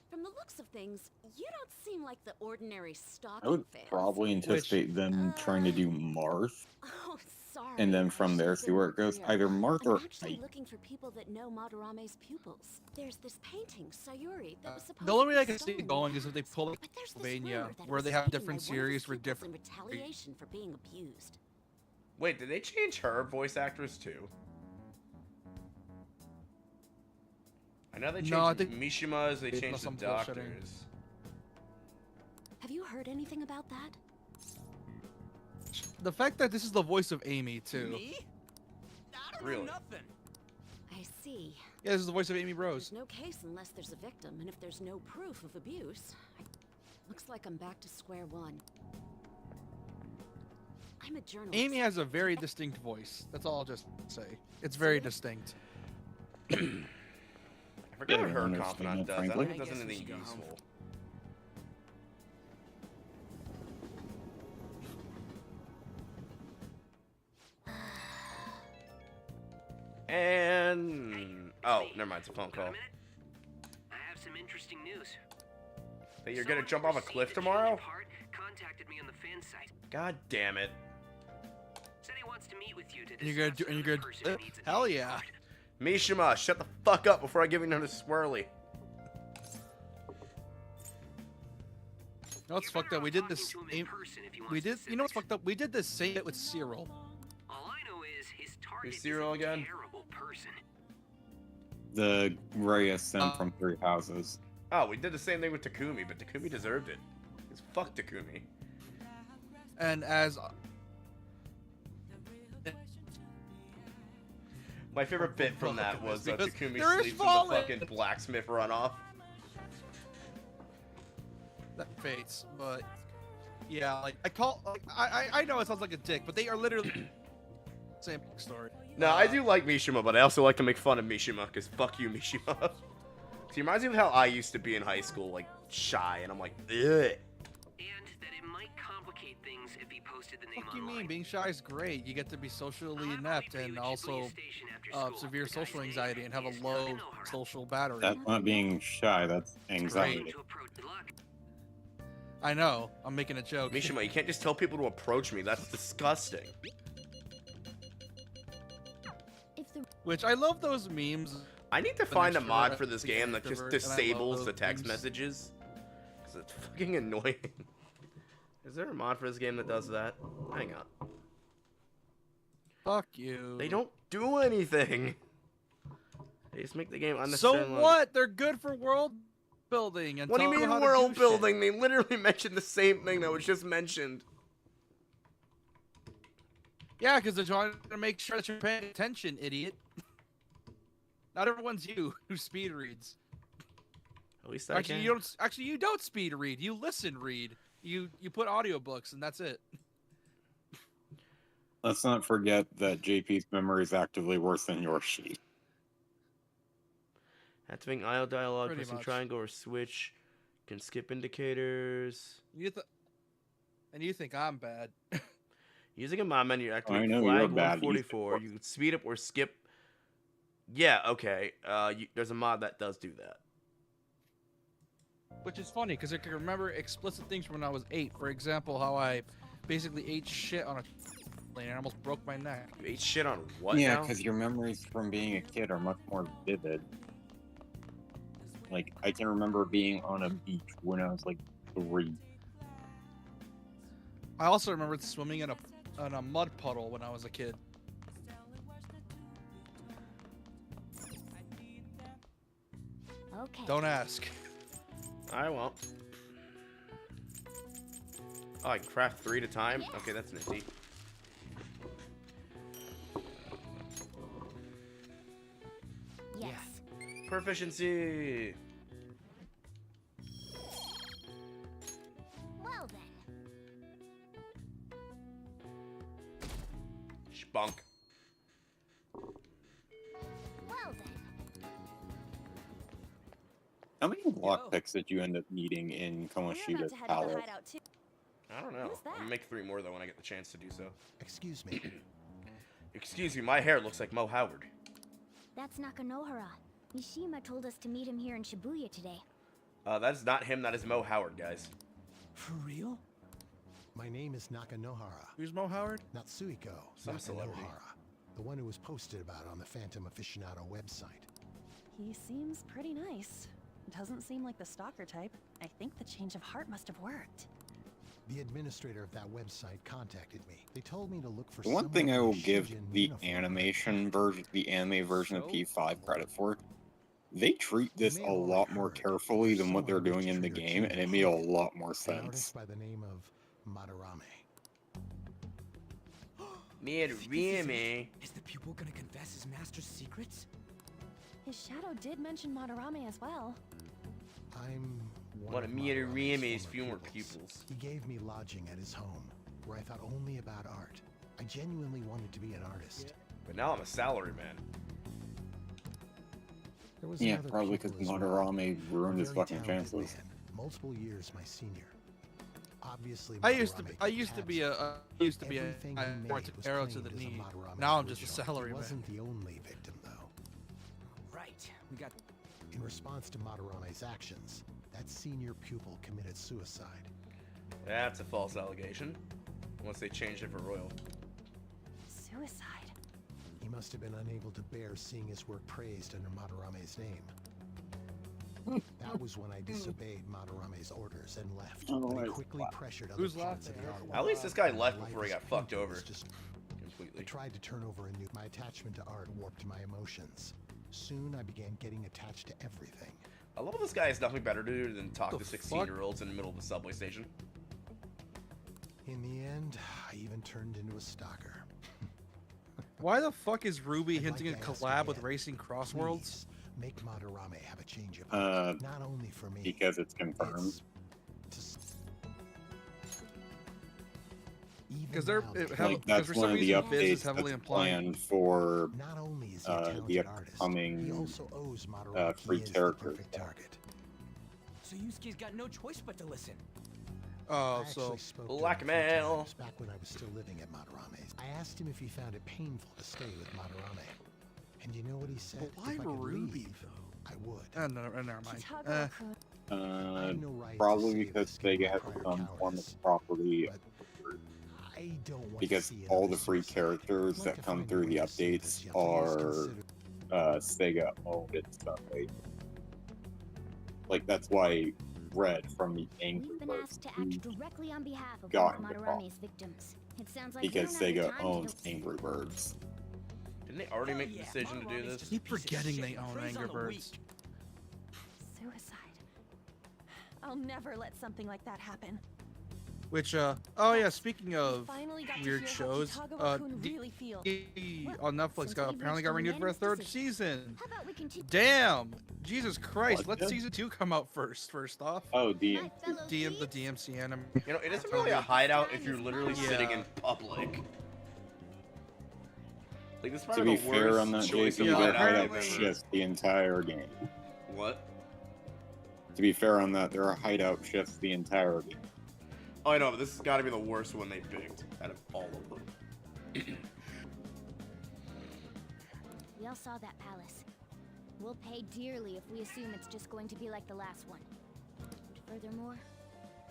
From the looks of things, you don't seem like the ordinary stalking I would fans. probably anticipate them trying to do Marth, Oh, sorry. and then I from there should've see where been it goes. more clear. Either Marth or I'm actually Ike. looking for people that know Madarame's pupils. There's this painting, Sayuri, that was supposed The only way to I be can see it stolen going by is if they Hans. pull it But there's this Pennsylvania, rumor that it where was they have taken different by one of his series for pupils different. in retaliation for being abused. Wait, did they change her voice actress too? I know they changed No, I think- Mishima's, they changed the some bullshitting. doctors. Have you heard anything about that? The fact that this is the voice of Amy too. Me? I don't Really? know nothing. I see. Yeah, this is the voice of Amy Rose. There's no case unless there's a victim, and if there's no proof of abuse, looks like I'm back to square one. I'm a journalist. Amy has a very distinct voice. That's all I'll just say. It's very distinct. I forget Yeah, what I her understand confidant that, does. I don't frankly. think it does I guess we anything should go home. useful. And oh, never mind. It's a phone call. I have some interesting news. That you're gonna Someone jump who off a received cliff change tomorrow? of heart contacted me on the fan site. God damn it. Said he wants to meet with you to And you're gonna do. discuss And you're another gonna. person who needs a Hell change of yeah. heart. Mishima, shut the fuck up before I give you another swirly. You know what's You're fucked better up? We off did talking this. to him in person if you want We did. You know what's specifics. fucked up? We did this same bit with Cyril. All I know is his target is Cyril a again? terrible person. The Reyes Sim from Three Houses. Oh, we did the same thing with Takumi, but Takumi deserved it. Because fuck Takumi. And as My favorite bit from that Fuck, was because Takumi there is sleeps in the falling. fucking blacksmith runoff. that fates, but yeah, like I know it sounds like a dick, but they are literally same story. No, I do like Mishima, but I also like to make fun of Mishima, because fuck you, Mishima. He reminds me of how I used to be in high school, like, shy, and I'm like, ugh. And that it might complicate things if he posted the name What do you online. mean? Being shy is great. You get to be socially I'll inept probably and be with also Shibuya Station after school. severe The guy's social name anxiety and have a is low Kagenohara. social battery. That's not being shy, that's Going anxiety. to approach the luck. I know. I'm making a joke. Mishima, you can't just tell people to approach me. That's disgusting. If the Which I love those memes. I need to An find a extrovert, mod for this being game an that just extrovert, and I love disables those the text memes. messages. Because it's fucking annoying. Is there a mod for this game that does that? Hang on. Fuck you. They don't do anything. They just make the game So unnecessarily long. what? They're good for world building. And What do you tell mean how to world do building? They literally mentioned the same thing that was just mentioned. Shit. Yeah, because they're trying to make sure that you're paying attention, idiot. Not everyone's you who speed reads. At least I Actually, can. you don't. Actually, you don't speed read. You listen read. You put audiobooks and that's it. Let's not forget that JP's memory is actively worse than your sheet. Activating IO dialogue, Pretty pressing much. triangle or switch. Can skip indicators. And you think I'm bad? Using a mod menu, activate know flag you're bad. 144. You can speed up or skip. Yeah, okay. There's a mod that does do that. Which is funny because I can remember explicit things from when I was 8. For example, how I basically ate shit on a plane and almost broke my neck. You ate shit on what Yeah, now? because your memories from being a kid are much more vivid. Like, I can remember being on a beach when I was like 3. I also remember swimming in a mud puddle when I was a kid. okay. Don't ask. I won't. Oh, I can craft 3 at a time? Okay, that's nifty. Yes. Proficiency! Well then. Spunk. Well then. How many lockpicks did you end up needing in We're about Kamoshida's to head to the palace? hideout too. I don't know. Who's that? I'm gonna make 3 more though when I get the chance to do so. Excuse me. Excuse me, my hair looks like Mo Howard. That's Nakanohara. Mishima told us to meet him here in Shibuya today. That's not him, that is Mo Howard, guys. For real? My name is Nakanohara. Who's Mo Howard? Natsuhiko Some celebrity. Nakanohara. The one who was posted about on the Phantom Aficionado website. He seems pretty nice. Doesn't seem like the stalker type. I think the change of heart must have worked. The administrator of that website contacted me. They told me to look for The one thing someone I in will a give Shujin the uniform. animation version, the anime version of P5 credit for, they treat this a lot more carefully than what they're doing in the game, and it made a lot more An sense. artist by the name of Madarame. Madarame. Is the pupil gonna confess his master's secrets? His shadow did mention Madarame as well. I'm one What a of Madarame's Madarame's few more former pupils. He gave me lodging at his home, where I thought only about art. I genuinely wanted to be an artist. But now I'm a salaryman. There was Yeah, another probably because pupil as well. Madarame ruined his Very fucking talented chances. man, multiple years my senior. Obviously, I used to Madarame be a Everything he more made was arrow to claimed the as a knee. Madarame Now I'm just a original. salary He man. wasn't the only victim, though. Right. We got In response to Madarame's actions, that senior pupil committed suicide. That's a false allegation. Unless they changed it for Royal. Suicide. He must have been unable to bear seeing his work praised under Madarame's name. That was when I disobeyed Madarame's orders and left. Oh, But I it's quickly pressured other Who's parts of laughing? the artwork. At least this guy My left life before he as got fucked painter over. was just I Completely. tried to turn over a new. My attachment to art warped my emotions. Soon I began getting attached to everything. I love how this guy has nothing better to do than talk The to fuck? 16-year-olds in the middle of a subway station. In the end, I even turned into a stalker. Why the fuck is Ruby I'd hinting like a to ask collab with again, Racing Cross Worlds? Please, make Madarame have a change of heart. Not only for me. Because it's confirmed. It's to s- Even Because they're now, it because have- Like, 'cause that's for one some of the reason Biz is updates heavily that's implying. planned for not only is he a the talented artist, upcoming, he also owes Madarame free he is character. the perfect target. So Yusuke's got no choice but to listen. Oh, I so actually spoke to him a few blackmail. times back when I was still living at Madarame's. I asked him if he found it painful to stay with Madarame. And you know what he said? But why If I could Ruby, leave, though? I would. Never mind. Kitagawa-kun. I have no right to probably say because this given Sega my has prior some form cowardice, of property, but I don't want because to see all another the free suicide. characters I'd like that to come find a through the way to save updates this young man. are Please consider- Sega owned in some way. Like, that's why Red from the Angry We've been Birds asked to act directly on behalf of one got of involved. Madarame's victims. It sounds like because we don't Sega have the time owns to Angry Birds. Didn't they already Hell make the yeah, decision to do Madarame's this? just a Keep piece of forgetting shit they who own preys Angry on the Birds. weak. Suicide. I'll never let something like that happen. Which, oh yeah, speaking We of finally got to weird hear shows, how Kitagawa-kun really feels. on Netflix since got we've apparently reached got a renewed for a unanimous third decision. season. How about we continue? Damn! Jesus Christ, What? let season 2 come out first off. Oh, My fellow The thieves? DMC anime. You know, it isn't really a hideout if you're literally sitting in public. Like, this is to probably be the fair worst on that, choice Jason, of Yeah, their hideout hideout I've ever- shifts the entire game. What? To be fair on that, their hideout shifts the entire game. Oh, I know, but this has got to be the worst one they picked out of all of them. We all saw that palace. We'll pay dearly if we assume it's just going to be like the last one. And furthermore,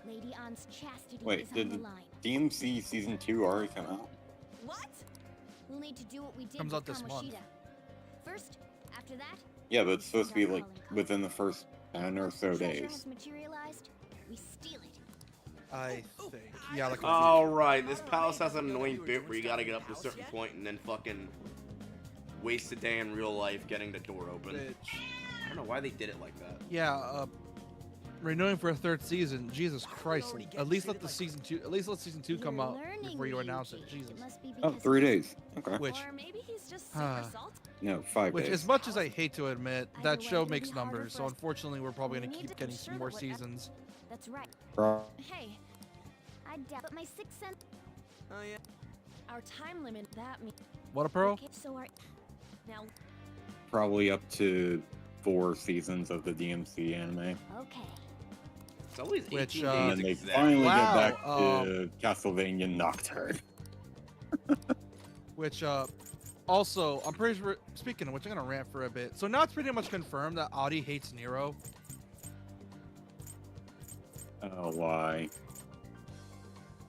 Lady An's chastity Wait, is on did the line. DMC Season 2 already come out? What? We'll need to do what we did Comes with out this month. Kamoshida. First, after that, Yeah, but it's supposed to be like within the first 10 or so treasure days. has materialized, we steal it. I think. Yeah, like Alright, this palace has an annoying bit where you gotta get up to a certain point and then fucking waste a day in real life getting the door open. I don't know why they did it like that. Yeah, renewing for a third season. Jesus Christ! At least let the season 2. At least let season 2 come You're out learning, before you Ryuji. announce it. Jesus. It must be Oh, because 3 days. Okay. Which, Or maybe he's just super Ah. salty. No, 5 which, days. as much as I hate to admit, Either that way, show it'll makes be harder numbers. for So us. unfortunately, we're probably We gonna need keep to getting ensure some that more whatever- seasons. That's right. Pro- Hey, I doubt, but my sixth sense. Oh yeah. Our time limit, that means... What a pro? Okay, so our... Now, Probably up to 4 seasons of the DMC anime. Okay. It's always 18 Which, days And then they exactly. finally Wow, get back to Castlevania Nocturne. Which, also, I'm pretty sure, speaking of which, I'm gonna rant for a bit. So now it's pretty much confirmed that Adi hates Nero. Oh, why?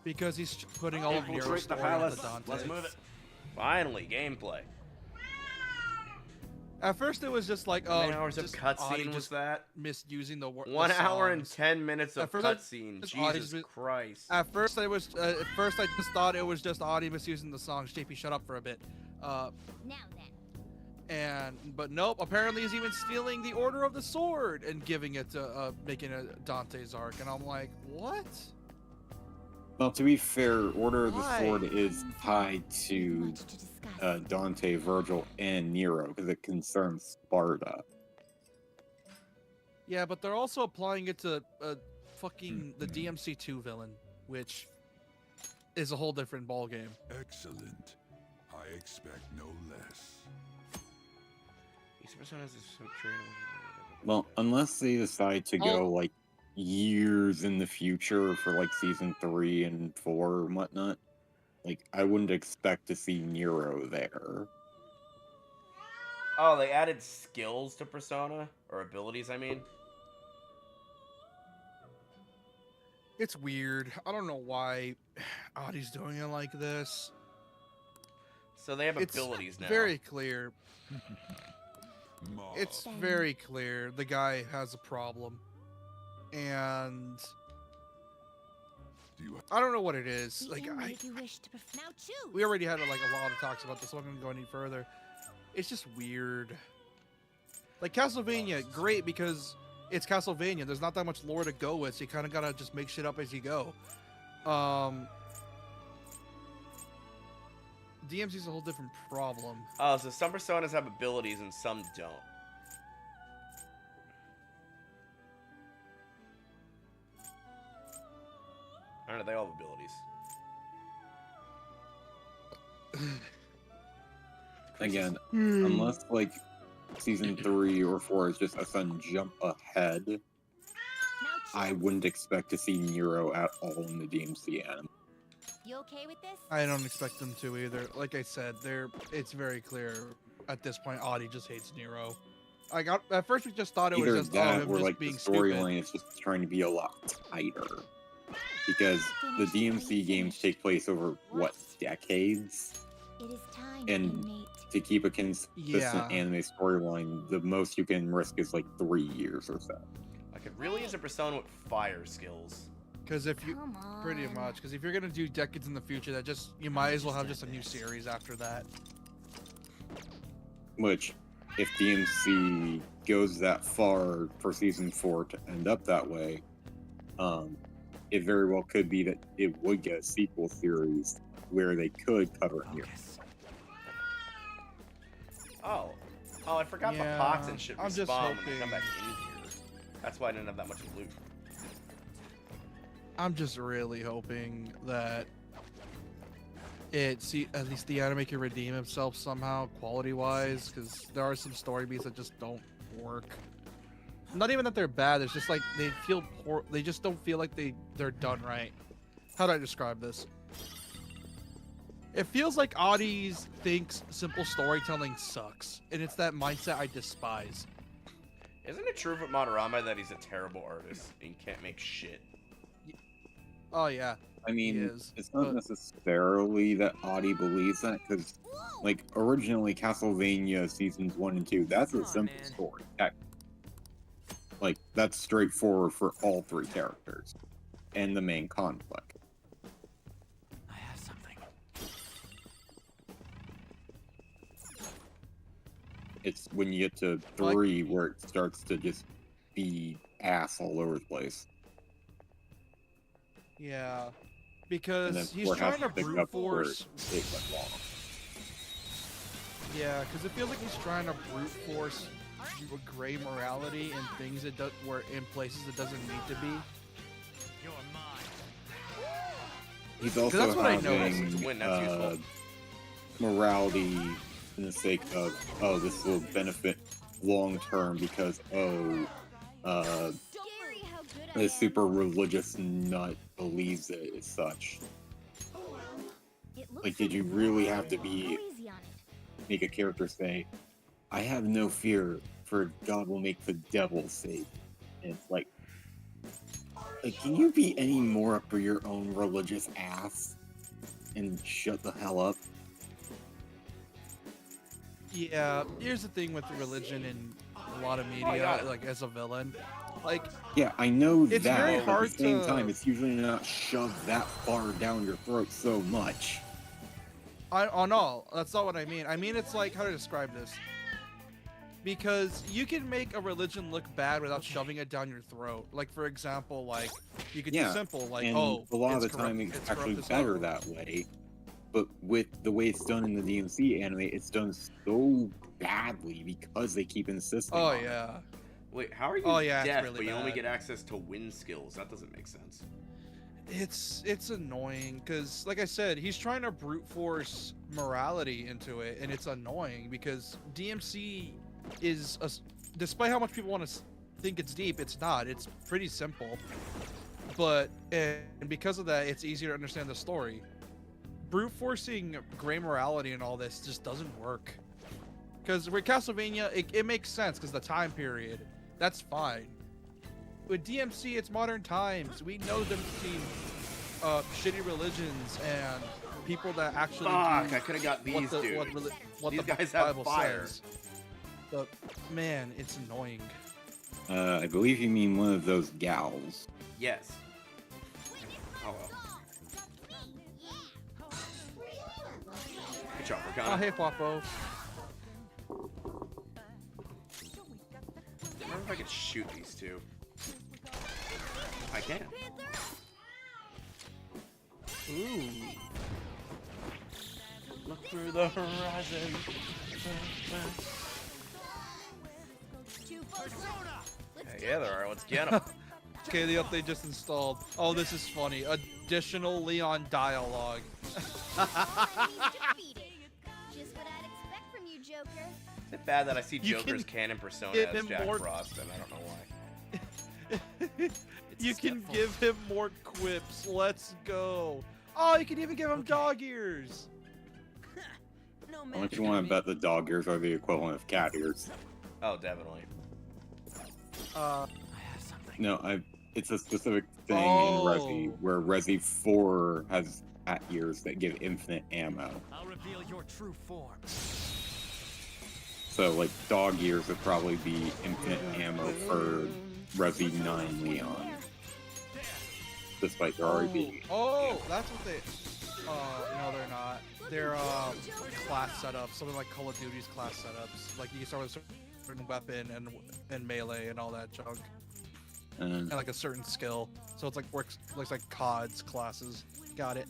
Because he's putting all of Nero's Infiltrate the story onto palace. Dante. Let's move it. Finally, gameplay. At first it was just like, How oh, many hours of just Adi cutscene was just that? misusing the word. 1 hour and 10 minutes of At first I- cutscene. just Adi's Jesus Christ. At first I just thought it was just Adi misusing the songs. JP, shut up for a bit. Now then. But nope. Apparently he's even stealing the Order of the Sword and giving it to making a Dante's arc, and I'm like, what? Well, to be fair, Order of the Why? Sword is tied to Much to discuss. Dante, Virgil, and Nero because it concerns Sparta. Yeah, but they're also applying it to fucking the DMC2 villain, which is a whole different ballgame. Excellent. I expect no less. Well, unless they decide to go like years in the future for like season 3 and 4 and whatnot, like I wouldn't expect to see Nero there. Oh, they added skills to Persona? Or abilities, I mean? It's weird. I don't know why Adi's doing it like this. So they have It's abilities now. very clear. Mob. It's very clear the guy has a problem. And Do you I don't know what it is. the Like end I if you wish to now choose. we already had like a lot of talks about this, so I'm not going to go any further. It's just weird. Like Castlevania, great because it's Castlevania. There's not that much lore to go with, so you kind of gotta just make shit up as you go. DMC's a whole different problem. Oh, so some Personas have abilities and some don't. I don't know, they all have abilities. Again, unless like season 3 or 4 is just a sudden jump ahead, Now I choose. wouldn't expect to see Nero at all in the DMC anime. You okay with this? I don't expect them to either. Like I said, it's very clear at this point. Adi just hates Nero. At first we just thought it Either was just that him or just like the being stupid. storyline is just trying to be a lot tighter. Because the DMC games take place over what, decades? It is time, And inmate. to keep a consistent Yeah. anime storyline, the most you can risk is like 3 years or so. I could really use a Persona with fire skills. Because if you Come on. pretty much, because if you're gonna do decades in the future, you might as well have just a new series after that. Which, if DMC goes that far for season 4 to end up that way, it very well could be that it would get a sequel series where they could cover it here. Focus. Oh, I forgot Yeah, the pots and shit I'm just respawn when they hoping- come back in here. That's why I didn't have that much loot. I'm just really hoping that at least the anime can redeem himself somehow, quality-wise, because there are some story beats that just don't work. Not even that they're bad. It's just like they feel poor. They just don't feel like they're done right. How do I describe this? It feels like Adi's thinks simple storytelling sucks, and it's that mindset I despise. Isn't it true for Madarame that he's a terrible artist and can't make shit? Oh yeah, I mean, is, it's not but- necessarily that Adi believes that, because, like, originally Castlevania Seasons 1 and 2, that's Come a on, simple man. story. Like, that's straightforward for all 3 characters and the main conflict. I have something. It's when you get to 3 where it starts to just be ass all over the place. yeah, And because then he's 4 has trying to pick brute up where force. it went wrong. Yeah, because it feels like he's trying to brute force gray morality and things that were in places it doesn't need to be. he's also that's what I having noticed. It's a win, that's useful. morality in the sake of, oh, this will benefit long term because, Scary how good I a am. super religious nut believes it as such. It looks Like, did you really have to go be easy on it. make a character say, "I have no fear, for God will make the devil safe"? And it's like, can you be any more up for your own religious ass and shut the hell up? Yeah, here's the thing with religion in a lot of media, like as a villain. Like, Yeah, I know It's that, very but hard at the same to- time, it's usually not shoved that far down your throat so much. no, that's not what I mean. I mean, it's like, how to describe this? Because you can make a religion look bad without shoving it down your throat. Like, for example, like, you could do Yeah, simple, like, and oh, a lot of the it's time corrupt- it's corrupt actually as better hell. that way. But with the way it's done in the DMC anime, it's done so badly because they keep insisting Oh, on it. yeah. Wait, how are you Oh, yeah, it's deaf, really but you only bad. get access to win skills? That doesn't make sense. It's annoying, because, like I said, he's trying to brute force morality into it, and it's annoying, because DMC is, despite how much people want to think it's deep, it's not. It's pretty simple. But, and because of that, it's easier to understand the story. Brute forcing gray morality and all this just doesn't work. Because with Castlevania, it makes sense, because the time period, that's fine. With DMC, it's modern times. We know them between shitty religions and people that actually Fuck, do I could have got these, dude. what These the guys have Bible fire. says. But man, it's annoying. I believe you mean one of those gals. Yes. Oh well. Good job, Oh, Rakana. hey, Guapo. I wonder if I could shoot these two. I can. Ooh. Look through the horizon. Hey, yeah, there are. Let's get them. Okay, the update just installed. Oh, this is funny. Additional Leon dialogue. Just what I'd expect from you, Joker. Is it bad that I see You Joker's can canon persona give as him Jack more- Frost, and I don't know why? You can give him more quips. Let's go. Oh, you can even give him dog ears. No How much you want to bet the dog ears are the equivalent of cat ears? Oh, definitely. Uh, No, it's a specific thing Oh. in Resi, where Resi 4 has cat ears that give infinite ammo. I'll reveal your true form. So, like, dog ears would probably be infinite ammo for Resi 9 Leon. Despite there already being... Oh, that's what they. No, they're not. They're class setups, something like Call of Duty's class setups. Like you can start with a certain weapon and melee and all that junk, and like a certain skill. So it's like looks like COD's classes. Got it.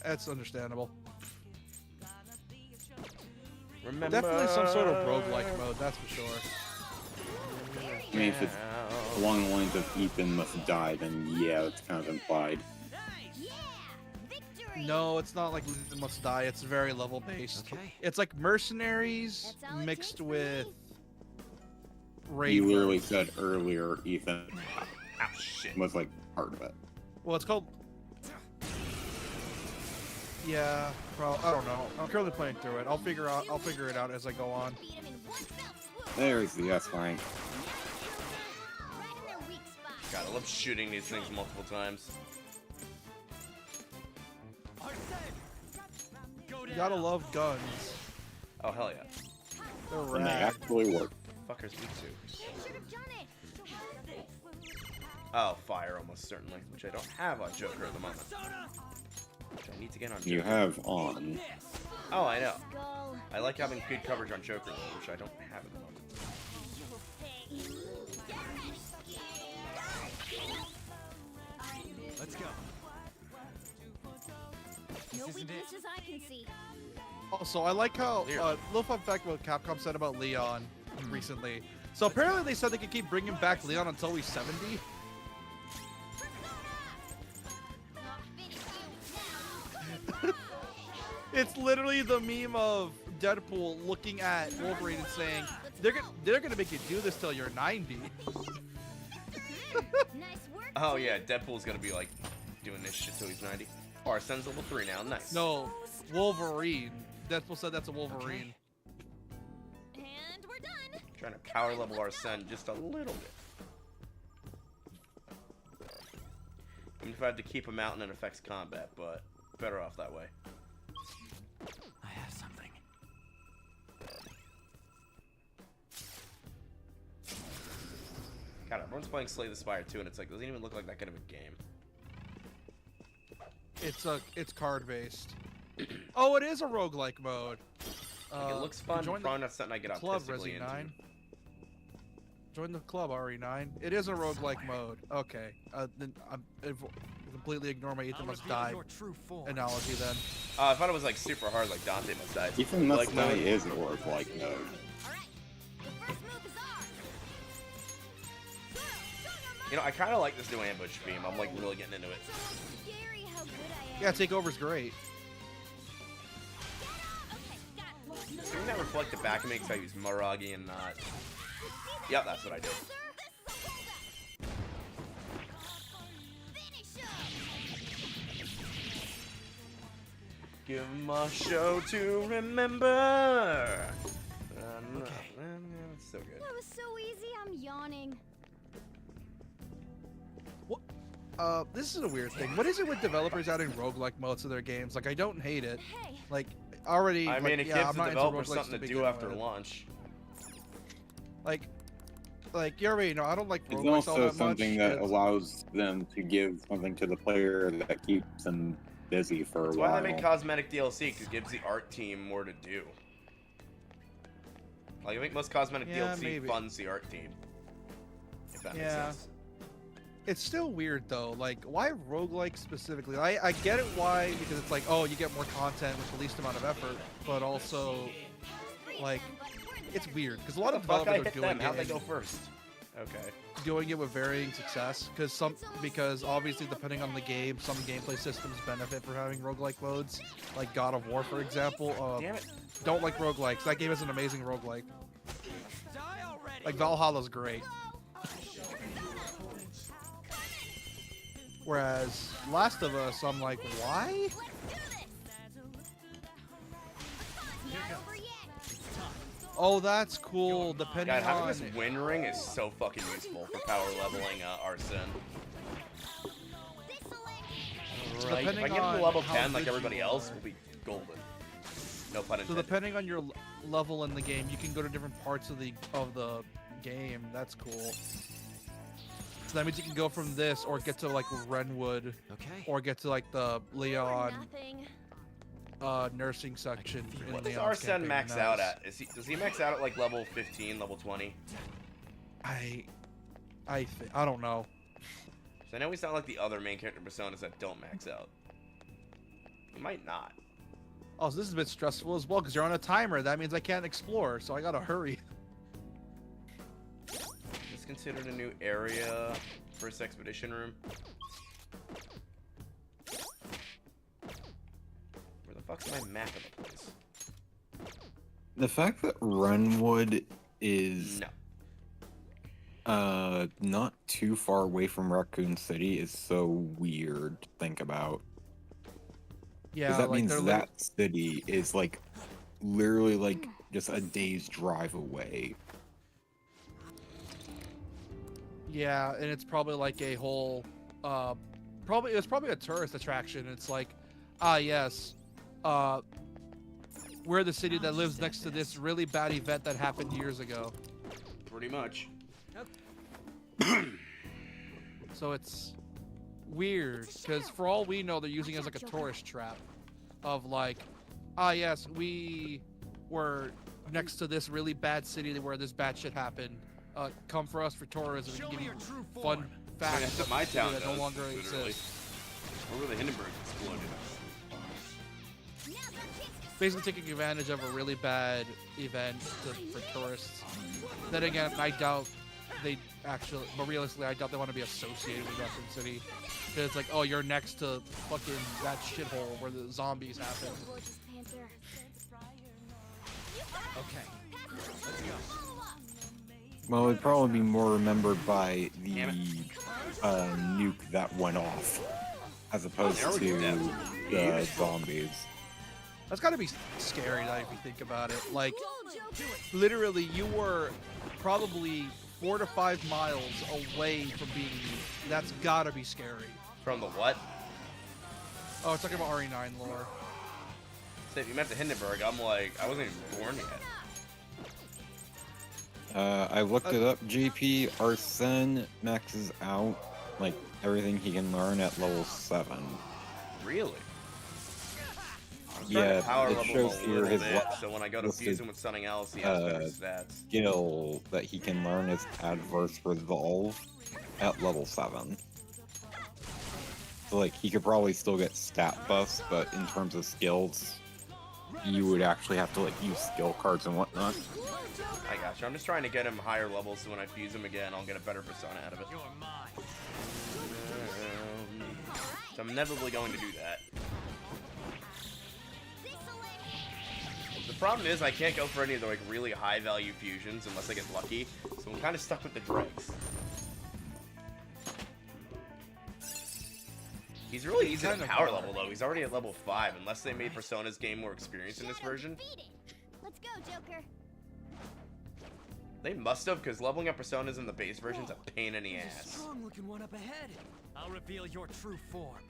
That's understandable. Remember. Definitely some sort of roguelike mode, that's for sure. I mean, if it's along the lines of Ethan must die, then yeah, it's kind of implied. No, it's not like Ethan must die. It's very level based. Okay. It's like mercenaries That's all it mixed takes for with me. You raid. literally said earlier Ethan Ah, shit. was like part of it. Well, it's called. Yeah, I don't know. I'm currently playing through it. I'll figure it out as I go on. Beat 'em in one fell swoop. There's the S rank. Right in their weak spot. God, I love shooting these things multiple times. You gotta love guns. Oh, hell yeah. They're And they rad. actually work. Fuckers me too. Should have done it. Oh, fire almost certainly, which I don't have on Joker at the moment. Which I need to get on Joker. You have on. Oh, I know. Skull. I like having good coverage on Joker, though, which I don't have at the moment. Let's go. No This isn't it. weaknesses I can see. Also, I like how Clearly. little fun fact about Capcom said about Leon recently. So apparently they said they could keep bringing back Leon until he's 70. It's literally the meme of Deadpool looking at Wolverine and saying, they're gonna make you do this till you're 90. Oh yeah, Deadpool's gonna be like doing this shit till he's 90. Arsen's level 3 now, nice. No, Wolverine. Deadpool said that's a Wolverine. And we're done. Trying to power level Arsene just a little bit. Even if I had to keep him out and it affects combat, but better off that way. I have something. God, everyone's playing Slay the Spire 2, and it's like, doesn't even look like that kind of a game. It's card based. Oh, it is a roguelike mode. Like, it looks fun, but probably not something I get club, artistically into. Resi9. Join the club, RE9. It is a roguelike mode. Okay. Then I'm completely ignore my Ethan Must Die analogy then. I thought it was like super hard, like Dante Must Die. Ethan Must Die mode. is a roguelike mode. You know, I kind of like this new ambush beam. I'm like really getting into it. Yeah, Takeover's great. Doing that reflective back makes I use Maragi and not. Yep, that's what I did. Give him a show to remember. Okay. It's so good. That was so easy, I'm yawning. This is a weird thing. What is it with developers adding roguelike modes to their games? Like, I don't hate it. Like, already. I mean, like, it yeah, gives the I'm not into developers roguelikes something to do begin after with. launch. Like you already know, I don't like It's roguelikes all also that something much. that allows them to give something to the player that keeps them busy for That's a while. why they make cosmetic DLC, because it gives the art team more to do. Like, I think most cosmetic Yeah, DLC maybe. funds the art team. If that makes Yeah. sense. It's still weird though. Like, why roguelike specifically? I get it why, because it's like, oh, you get more content with the least amount of effort, but also, like, it's weird because a lot of Fuck, I developers are hit doing them. How'd they it. go first? Okay. Doing it with varying success because obviously depending on the game, some gameplay systems benefit from having roguelike modes, like God of War for example. Damn it. Don't like roguelikes. That game is an amazing roguelike. Like Valhalla's great. Whereas Last of Us, I'm like, why? Oh, that's cool. Depending God, having on this win ring is so fucking useful for power leveling Arsene. Right. If I Depending get on to level how 10 like good everybody you else, are. we'll be golden. No pun So intended. depending on your level in the game, you can go to different parts of the game. That's cool. So that means you can go from this, or get to like Renwood, or get to like the Leon nursing section. In What does Leon's Arsene campaign. max out at? Does he max out at like level 15, level 20? I don't know. So I know he's not like the other main character personas that don't max out. He might not. Oh, so this is a bit stressful as well because you're on a timer. That means I can't explore, so I gotta hurry. Is this considered a new area for this expedition room? Where the fuck's my map of the place? The fact that Renwood is No. not too far away from Raccoon City is so weird to think about. Yeah, Because that like means they're that city is like literally like just a day's drive away. Yeah, and it's probably like a whole, it's probably a tourist attraction. It's like, yes, we're the city that lives next to this really bad event that happened years ago. Pretty much. So it's weird because for all we know, they're using it as like a tourist trap, of like, yes, we were next to this really bad city where this bad shit happened. Come for us for tourism and give you fun facts. I mean, that's what my town that does, no longer literally. exist. Where were the Hindenburg exploded? Basically taking advantage of a really bad event for tourists. Then again, I doubt they actually, but realistically, I doubt they want to be associated with Raccoon City. 'Cause it's like, oh, you're next to fucking that shithole where the zombies happen. Gorgeous Panther. Okay, let's go. Well, it'd probably be more remembered by the nuke that went off, as opposed There we to go. the zombies. That's gotta be scary, though, if you think about it. Like, literally, you were probably 4 to 5 miles away from being nuked. That's gotta be scary. From the what? Oh, it's talking about RE9 lore. So if you meant the Hindenburg, I'm like, I wasn't even born yet. I looked it up. GP Arsene maxes out like everything he can learn at level 7. Really? Yeah, Power it level shows a here little his bit, so when I go to listed, fuse him with something else, he has better stats. skill that he can learn is Adverse Resolve at level 7. So like he could probably still get stat buffs, but in terms of skills, you would actually have to like use skill cards and whatnot. I got you. I'm just trying to get him higher levels, so when I fuse him again, I'll get a better persona out of it. So I'm inevitably going to do that. The problem is I can't go for any of the like really high value fusions unless I get lucky, so I'm kind of stuck with the dregs. He's really easy to power level though. He's already at level 5, unless they made Persona's game more experienced in this version. Let's go, Joker. They must have, because leveling up Personas in the base version's a pain in the ass. Strong looking one up ahead. I'll reveal your true form.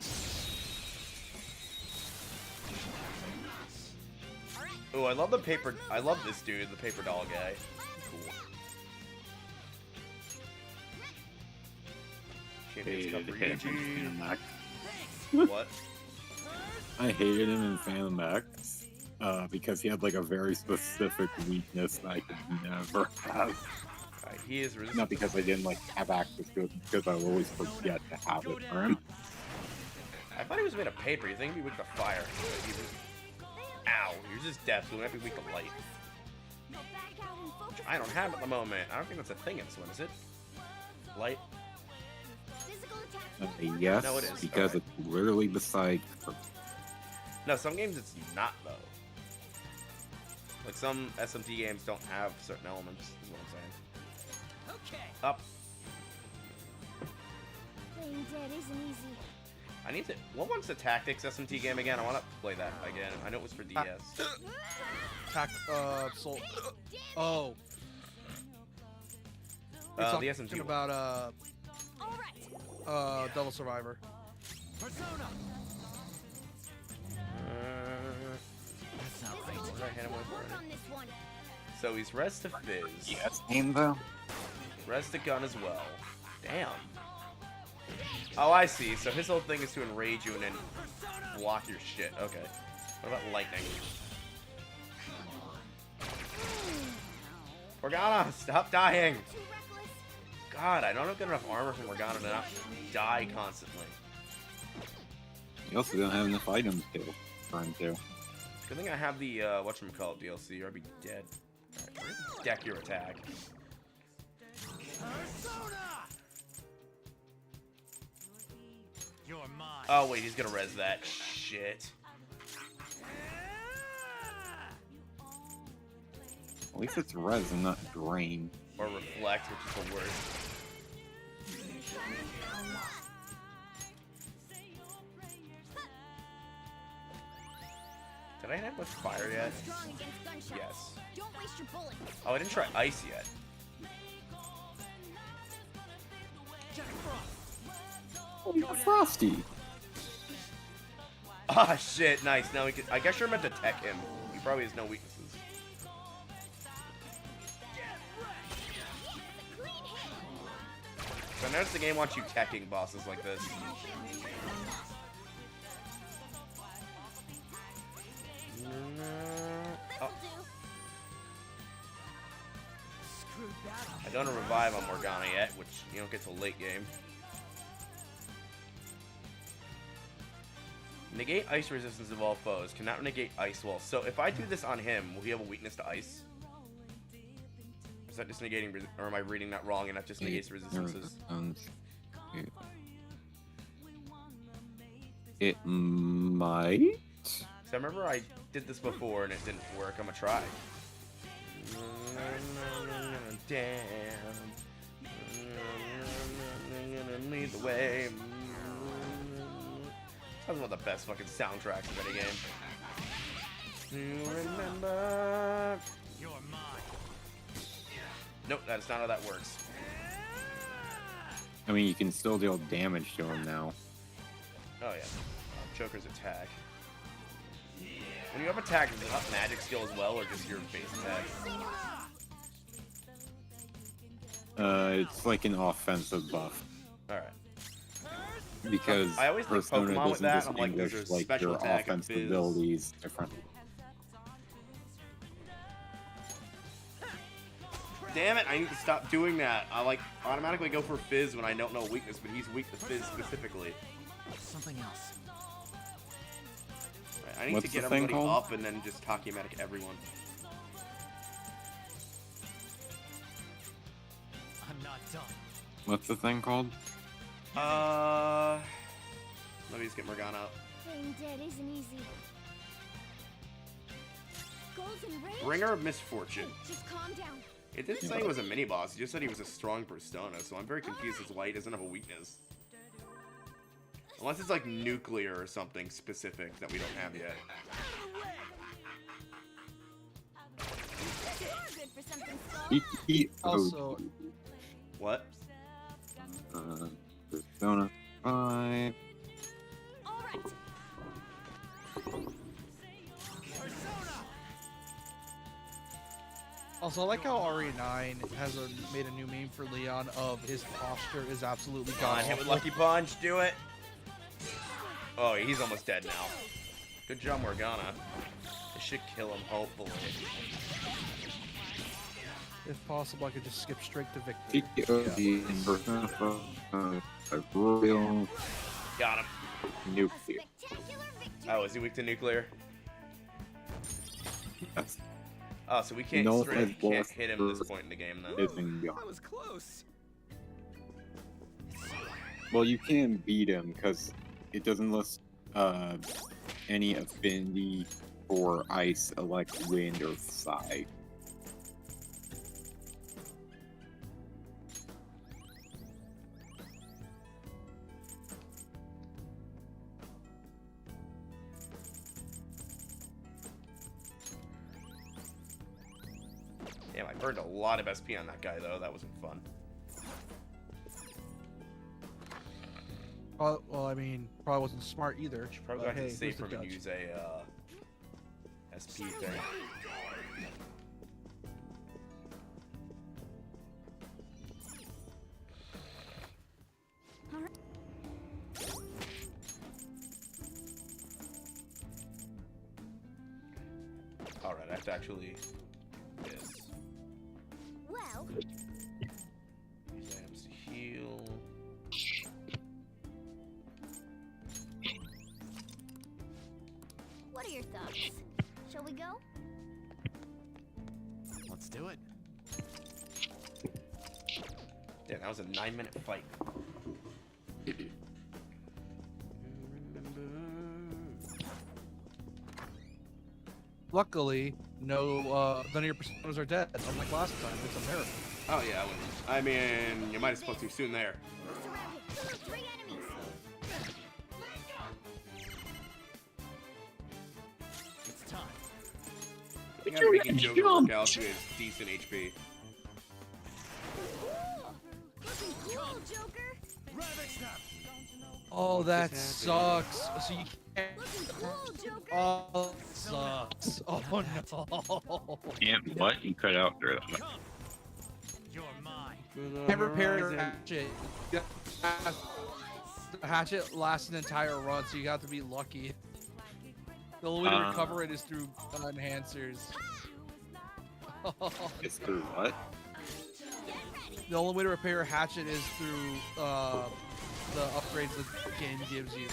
Ooh, I love the paper. I love this dude, the paper doll guy. Cool. Champions Cup for EG. What? I hated him in Phantom X because he had like a very specific weakness that I could never have. He is resistant. Not because I didn't like have access to it, because I would always forget to have it for him. I thought he was made of paper. You think he'd be weak to fire? Ow! You're just deaf, so he might be weak to light. I don't have it at the moment. I don't think that's a thing in this one, is it? Light? Yes, No, it is. because Alright. it's literally beside. No, some games it's not though. Like some SMT games don't have certain elements. Is what I'm saying. Okay. Up. Playing dead isn't easy. I need to. What one's the Tactics SMT game again? I want to play that again. I know it was for DS. Soul. Oh. The SMT one. About Devil Survivor. Persona. That's not right. What did I hit him with already? So he's Res to Fizz. Yes, name though. Res to Gun as well. Damn. Oh, I see. So his whole thing is to enrage you and then block your shit. Okay. What about lightning? Morgana, stop dying! God, I don't have good enough armor for Morgana to not die constantly. You also don't have enough items to turn to. Good thing I have the, whatchamacallit DLC, or I'd be dead. Alright, deck your attack. You're mine. Oh, wait, he's gonna res that. Shit. At least it's res and not drain. Or reflect, which is the worst. Did I have much fire yet? Yes. Don't waste your bullets. Oh, I didn't try ice yet. Oh, you're Frosty. Ah, shit, nice. Now we can. I guess you're meant to tech him. He probably has no weaknesses. So I noticed the game wants you teching bosses like this. Oh. I don't have a revive on Morgana yet, which you don't get till late game. Negate ice resistance of all foes. Cannot negate ice walls. So if I do this on him, will he have a weakness to ice? that just negating, or am I reading that wrong and that just negates resistances? It might. So I remember I did this before and it didn't work. I'm gonna try. Damn. Lead the way. That's one of the best fucking soundtracks of any game. You remember? You're mine. Nope, that's not how that works. I mean, you can still deal damage to him now. Oh yeah, Joker's attack. When you have attack, is it up magic skill as well, or just your base attack? It's like an offensive buff. All right. Because I always think Persona Pokemon with doesn't that. I'm like, distinguish there's a like special your attack and offensive fizz. abilities different. Damn it! I need to stop doing that. I like automatically go for Fizz when I don't know weakness, but he's weak to Fizz specifically. Something else. Right, I need What's to get the thing everybody called? up and then just Takimatic everyone. I'm not done. What's the thing called? Let me just get Morgana up. Playing dead isn't easy. Golden Ray? Bringer of Misfortune. Just calm down. It didn't say he was a mini boss. He just said he was a strong persona. So I'm very confused as to why he doesn't have a weakness. Unless it's like nuclear or something specific that we don't have yet. You're good for something, Skull. Also, What? Persona 5. All right. I like how RE9 has made a new meme for Leon of his posture is absolutely Come on, god hit with awful. Lucky Punch. Do it. Oh, he's almost dead now. Good job, Morgana. This should kill him, hopefully. If possible, I could just skip straight to victory. PTOD in Persona 5. Royal Got him. Nuclear. Spectacular victory. Oh, is he weak to nuclear? Yes. Oh, so we can't No, straight up it's can't both hit him this for- point in the game, then. Isn't That gone. was close. Well, you can beat him because it doesn't list any affinity for ice, elect, wind, or fire. Damn, I burned a lot of SP on that guy, though. That wasn't fun. Well, I mean, probably wasn't smart either. Probably But got hey, to save who's the from and judge? use a SP thing. Alright, I have to actually do this. Well, Use items to heal. what are your thoughts? Shall we go? Let's do it. Yeah, that was a 9-minute fight. Luckily, none of your personas are dead. Unlike last time, it's a miracle. Oh yeah, I mean, you might have spoke too soon there. Surrounded. 3 enemies. It's time. I think I'm making Joker work out to his decent HP. Looking cool, Joker. Oh, that happened? sucks. So you can't. Looking cool, Joker. Oh, sucks. Oh no. And what? You cut out there. You're mine. Can't repair your hatchet. The hatchet lasts an entire run, so you have to be lucky. The only way to recover it is through enhancers. It's through what? The only way to repair a hatchet is through the upgrades the game gives you.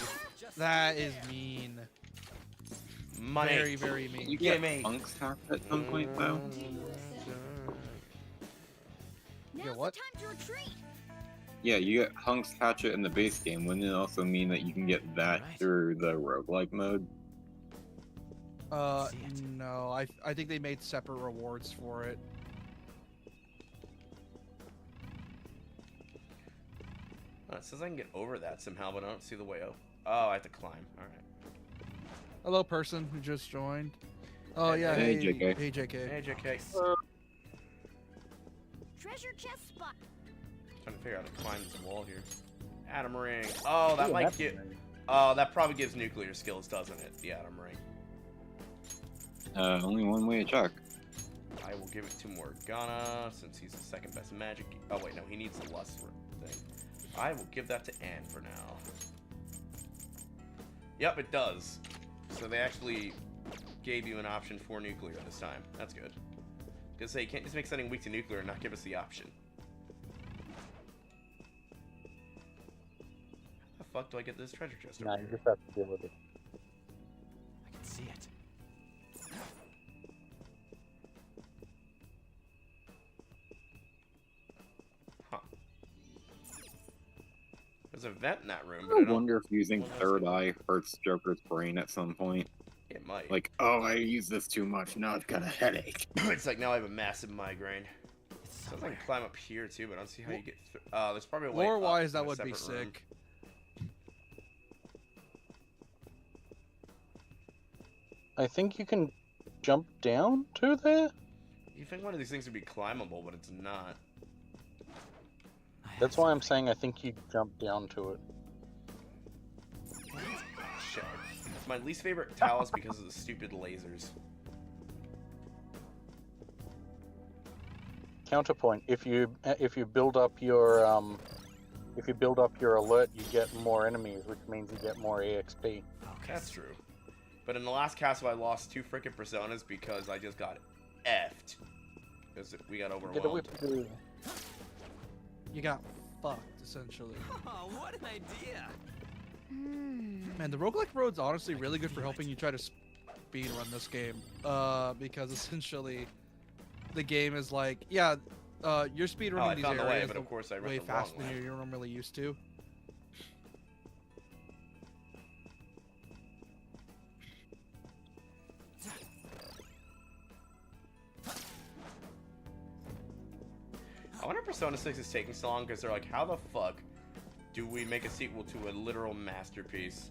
That is mean. Money. Very, very mean. You Give get me. Punk's hack at some point though. get what? Time to retreat. Yeah, you get Hunk's Hatchet in the base game. Wouldn't it also mean that you can get that Right. through the roguelike mode? See it. No, I think they made separate rewards for it. Oh, it says I can get over that somehow, but I don't see the way up. Oh, I have to climb. All right. Hello, person who just joined. Oh Hey, yeah, hey, hey, JK. hey, JK. Hey, JK. Treasure chest spot. Trying to figure out how to climb this wall here. Atom ring. Oh, that might get. Oh, that probably gives nuclear skills, doesn't it? The atom ring. Only one way to check. I will give it to Morgana since he's the second best magic. Oh wait, no, he needs the lust thing. I will give that to Anne for now. Yep, it does. So they actually gave you an option for nuclear this time. That's good. Because say you can't just make something weak to nuclear and not give us the option. How the fuck do I get this treasure chest over Nah, here? you just have to deal with it. I can see it. Huh. There's a vent in that room, I but I don't... wonder if using What else Third is- Eye hurts Joker's brain at some point. It might. Like, oh, I use this too much. Now I've got a headache. It's like now I have a massive migraine. It's Sounds like I somewhere. can climb up here too, but I don't see how you get through. There's probably a way Lore up wise, in that a would be separate room. sick. I think you can jump down to there? You think one of these things would be climbable, but it's not. I have That's why I'm something. saying I think you jump down to it. Shit. It's my least favorite talus because of the stupid lasers. Counterpoint: if you build up your alert, you get more enemies, which means you get more EXP. Okay. That's true. But in the last castle, I lost 2 freaking personas because I just got effed. Because we got Get a overwhelmed. whip. You got fucked essentially. Oh, what an idea! Man, the roguelike road's honestly really good for helping you try to speed run this game. Because essentially, the game is like, yeah, you're speed Oh, running I these found the way, areas but of course I way went the wrong faster than way. you're normally used to. I wonder if Persona 6 is taking so long because they're like, how the fuck do we make a sequel to a literal masterpiece?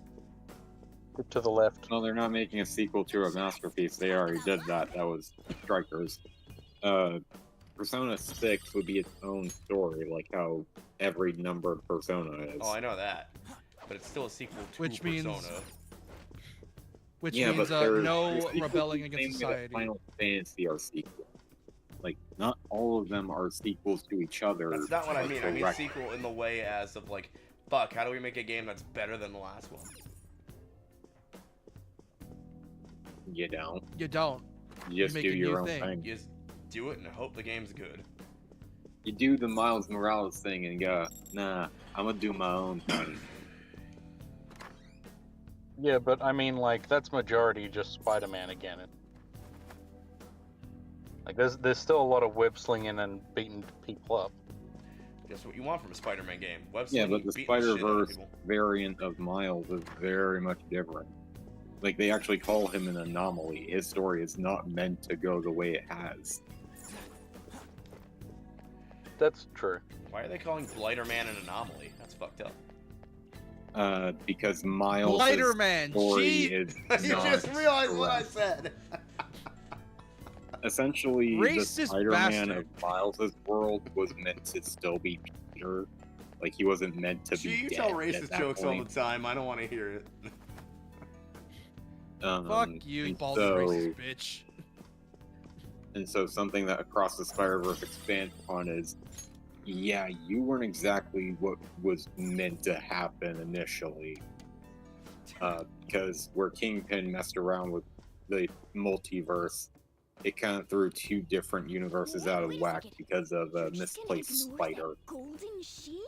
To the left. No, they're not making a sequel to a masterpiece. They already did that. That was Strikers. Persona 6 would be its own story, like how every numbered Persona is. Oh, I know that. But it's still a sequel to Which means- Persona. Which Yeah, means but they're no sequels rebelling the against same way that society. Final Fantasy are sequels. Like, not all of them are sequels to each other. That's not what I mean. I mean directly. sequel in the way as of like, fuck, how do we make a game that's better than the last one? You don't. You don't. You just make do a your new own thing. thing. You just do it and hope the game's good. You do the Miles Morales thing and go, nah, I'm gonna do my own thing. Yeah, but I mean, like, that's majority just Spider-Man again. Like, there's still a lot of web slinging and beating people up. That's what you want from a Spider-Man game. Web Yeah, slinging, but the beating the shit out of Spider-Verse people. variant of Miles is very much different. Like, they actually call him an anomaly. His story is not meant to go the way it has. That's true. Why are they calling Blighter-Man an anomaly? That's fucked up. Because Miles' Blighter-Man, story gee! is you not just realized what I correct. said. Essentially, Racist the Spider-Man bastard. of Miles' world was meant to still be Peter. Like, he wasn't meant to Gee, be you dead tell at racist that jokes all point. the time. I don't want to hear it. Fuck you, and bald so- racist bitch. And so something that Across the Spider-Verse expands upon is, yeah, you weren't exactly what was meant to happen initially. Because where Kingpin messed around with the multiverse, it kind of threw 2 different universes out of Wait a whack second. because of a You're just gonna misplaced ignore spider. that golden sheen?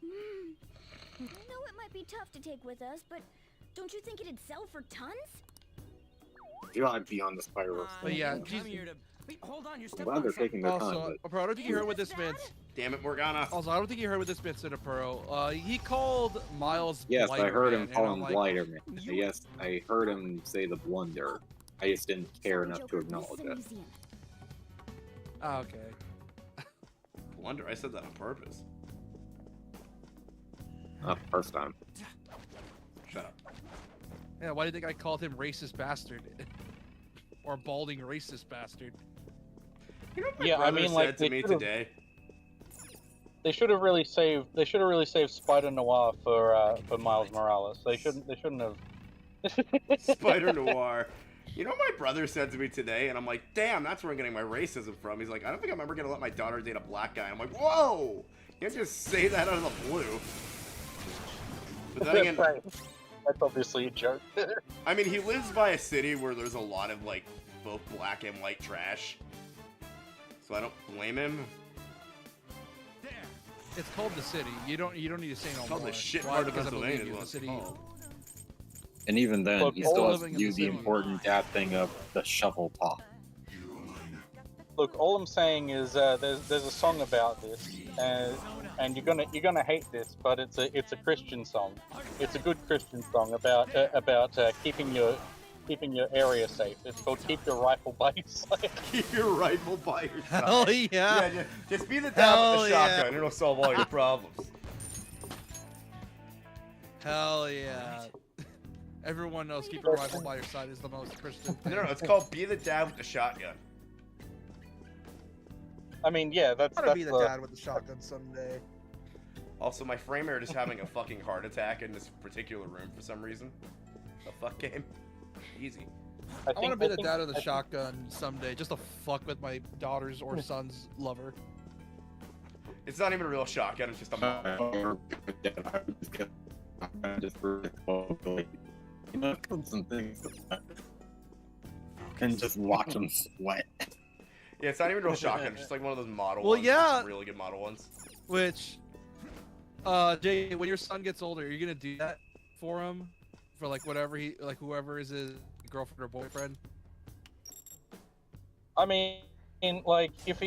I know it might be tough to take with us, but don't you think it'd sell for tons? God, Beyond the Spider-Verse. But yeah, I'm Jesus- here to Wait, hold on, you're I'm stepping glad on they're something. taking their time. Also, But Pro, I don't think you heard what this meant. Damn it, Morgana. Also, I don't think you heard what this meant, Pro. He called Miles yes, I Blighter heard Man, him and call I'm him like, Blighterman. Yes, I heard him say the blunder. I just didn't care enough to acknowledge it. oh, okay. Blunder, I said that on purpose. Not the first time. Shut up. Yeah, why do you think I called him racist bastard? Or balding racist bastard? You know what my Yeah, I brother mean, said like, to they me should've- today? They should have really saved. They should have really saved Spider Noir for Miles Morales. They shouldn't have. Spider Noir. You know what my brother said to me today? And I'm like, damn, that's where I'm getting my racism from. He's like, I don't think I'm ever going to let my daughter date a black guy. I'm like, whoa! You can't just say that out of the blue. But then again, Right. That's obviously a joke. I mean, he lives by a city where there's a lot of, like, both black and white trash. So I don't blame him. It's called the city. You don't need to say no It's called more. the shit Why? part of Because I believe Pennsylvania is you, what the it's city. called. And even then, Look, he all still has to living in do the the city. important dad thing of the shovel top. Look, all I'm saying is there's a song about this, and you're gonna hate this, but it's a Christian song. It's a good Christian song about keeping your area safe. It's called "Keep Your Rifle by Your Side." Keep your rifle by your side. Hell yeah! Yeah, just be the dad with the Hell yeah. shotgun. It'll solve all your problems. Hell yeah! Everyone knows "Keep Your Rifle by Your Side" is the most Christian thing. No, it's called Be the Dad with the Shotgun. I mean, yeah, that's I'm gonna be the dad with the shotgun someday. Also, my frame rate is having a fucking heart attack in this particular room for some reason. The fuck game? Easy. I want to be the dad of the shotgun someday, just to fuck with my daughter's or son's lover. It's not even a real shotgun, it's just a model. Some things. And just watch them sweat. Yeah, it's not even a real shotgun, it's just like one of those model Well, ones. yeah. Really good model ones. Which, Jay, when your son gets older, are you gonna do that for him? For like whatever whoever is his girlfriend or boyfriend? I mean, like if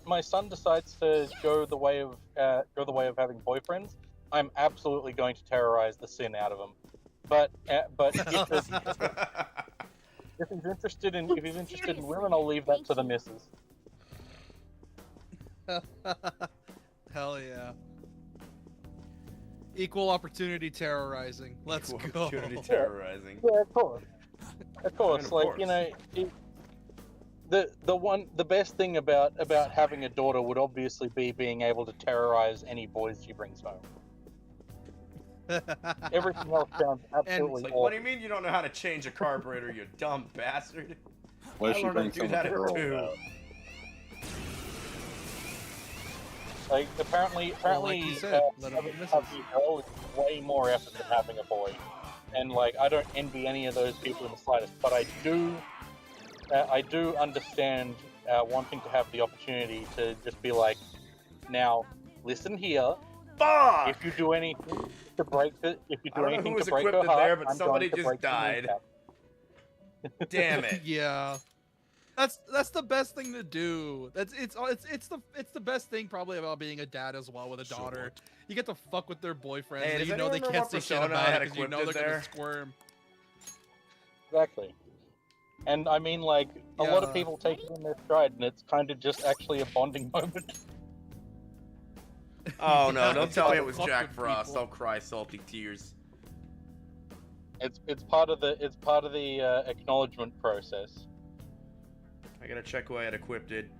my son decides to go the way of having boyfriends, I'm absolutely going to terrorize the sin out of him. But if he's interested in women, I'll leave that to the missus. Hell yeah. Equal opportunity terrorizing. Let's Equal go. opportunity terrorizing. Yeah, of course. Of course, of like course. you know, the best thing about having a daughter would obviously be being able to terrorize any boys she brings home. Everything else sounds absolutely It's like, awful. what do you mean you don't know how to change a carburetor, you dumb bastard? What if I she learned to brings do home that a at girl? 2. Like apparently, like you said, let having him miss a us. girl is way more effort than having a boy, and like I don't envy any of those people in the slightest. But I do understand wanting to have the opportunity to just be like, now listen here. Fuck! If you do anything to break it, if you I do don't know anything who was to break her equipped in heart, there, but I'm somebody going to just break your died. kneecap. Damn it. Yeah. That's the best thing to do. It's the best thing probably about being a dad as well with a daughter. You get to fuck with their boyfriends. Hey, and does you know anyone they remember can't what say shit persona I about had it because you know equipped they're in gonna there? squirm. Exactly. And I mean, like a lot of Yeah. people take it in their stride, and it's kind of just actually a bonding moment. Oh no, don't It's tell me like it was fuck Jack with Frost. people. I'll cry salty tears. It's part of the acknowledgement process. I gotta check who I had equipped it.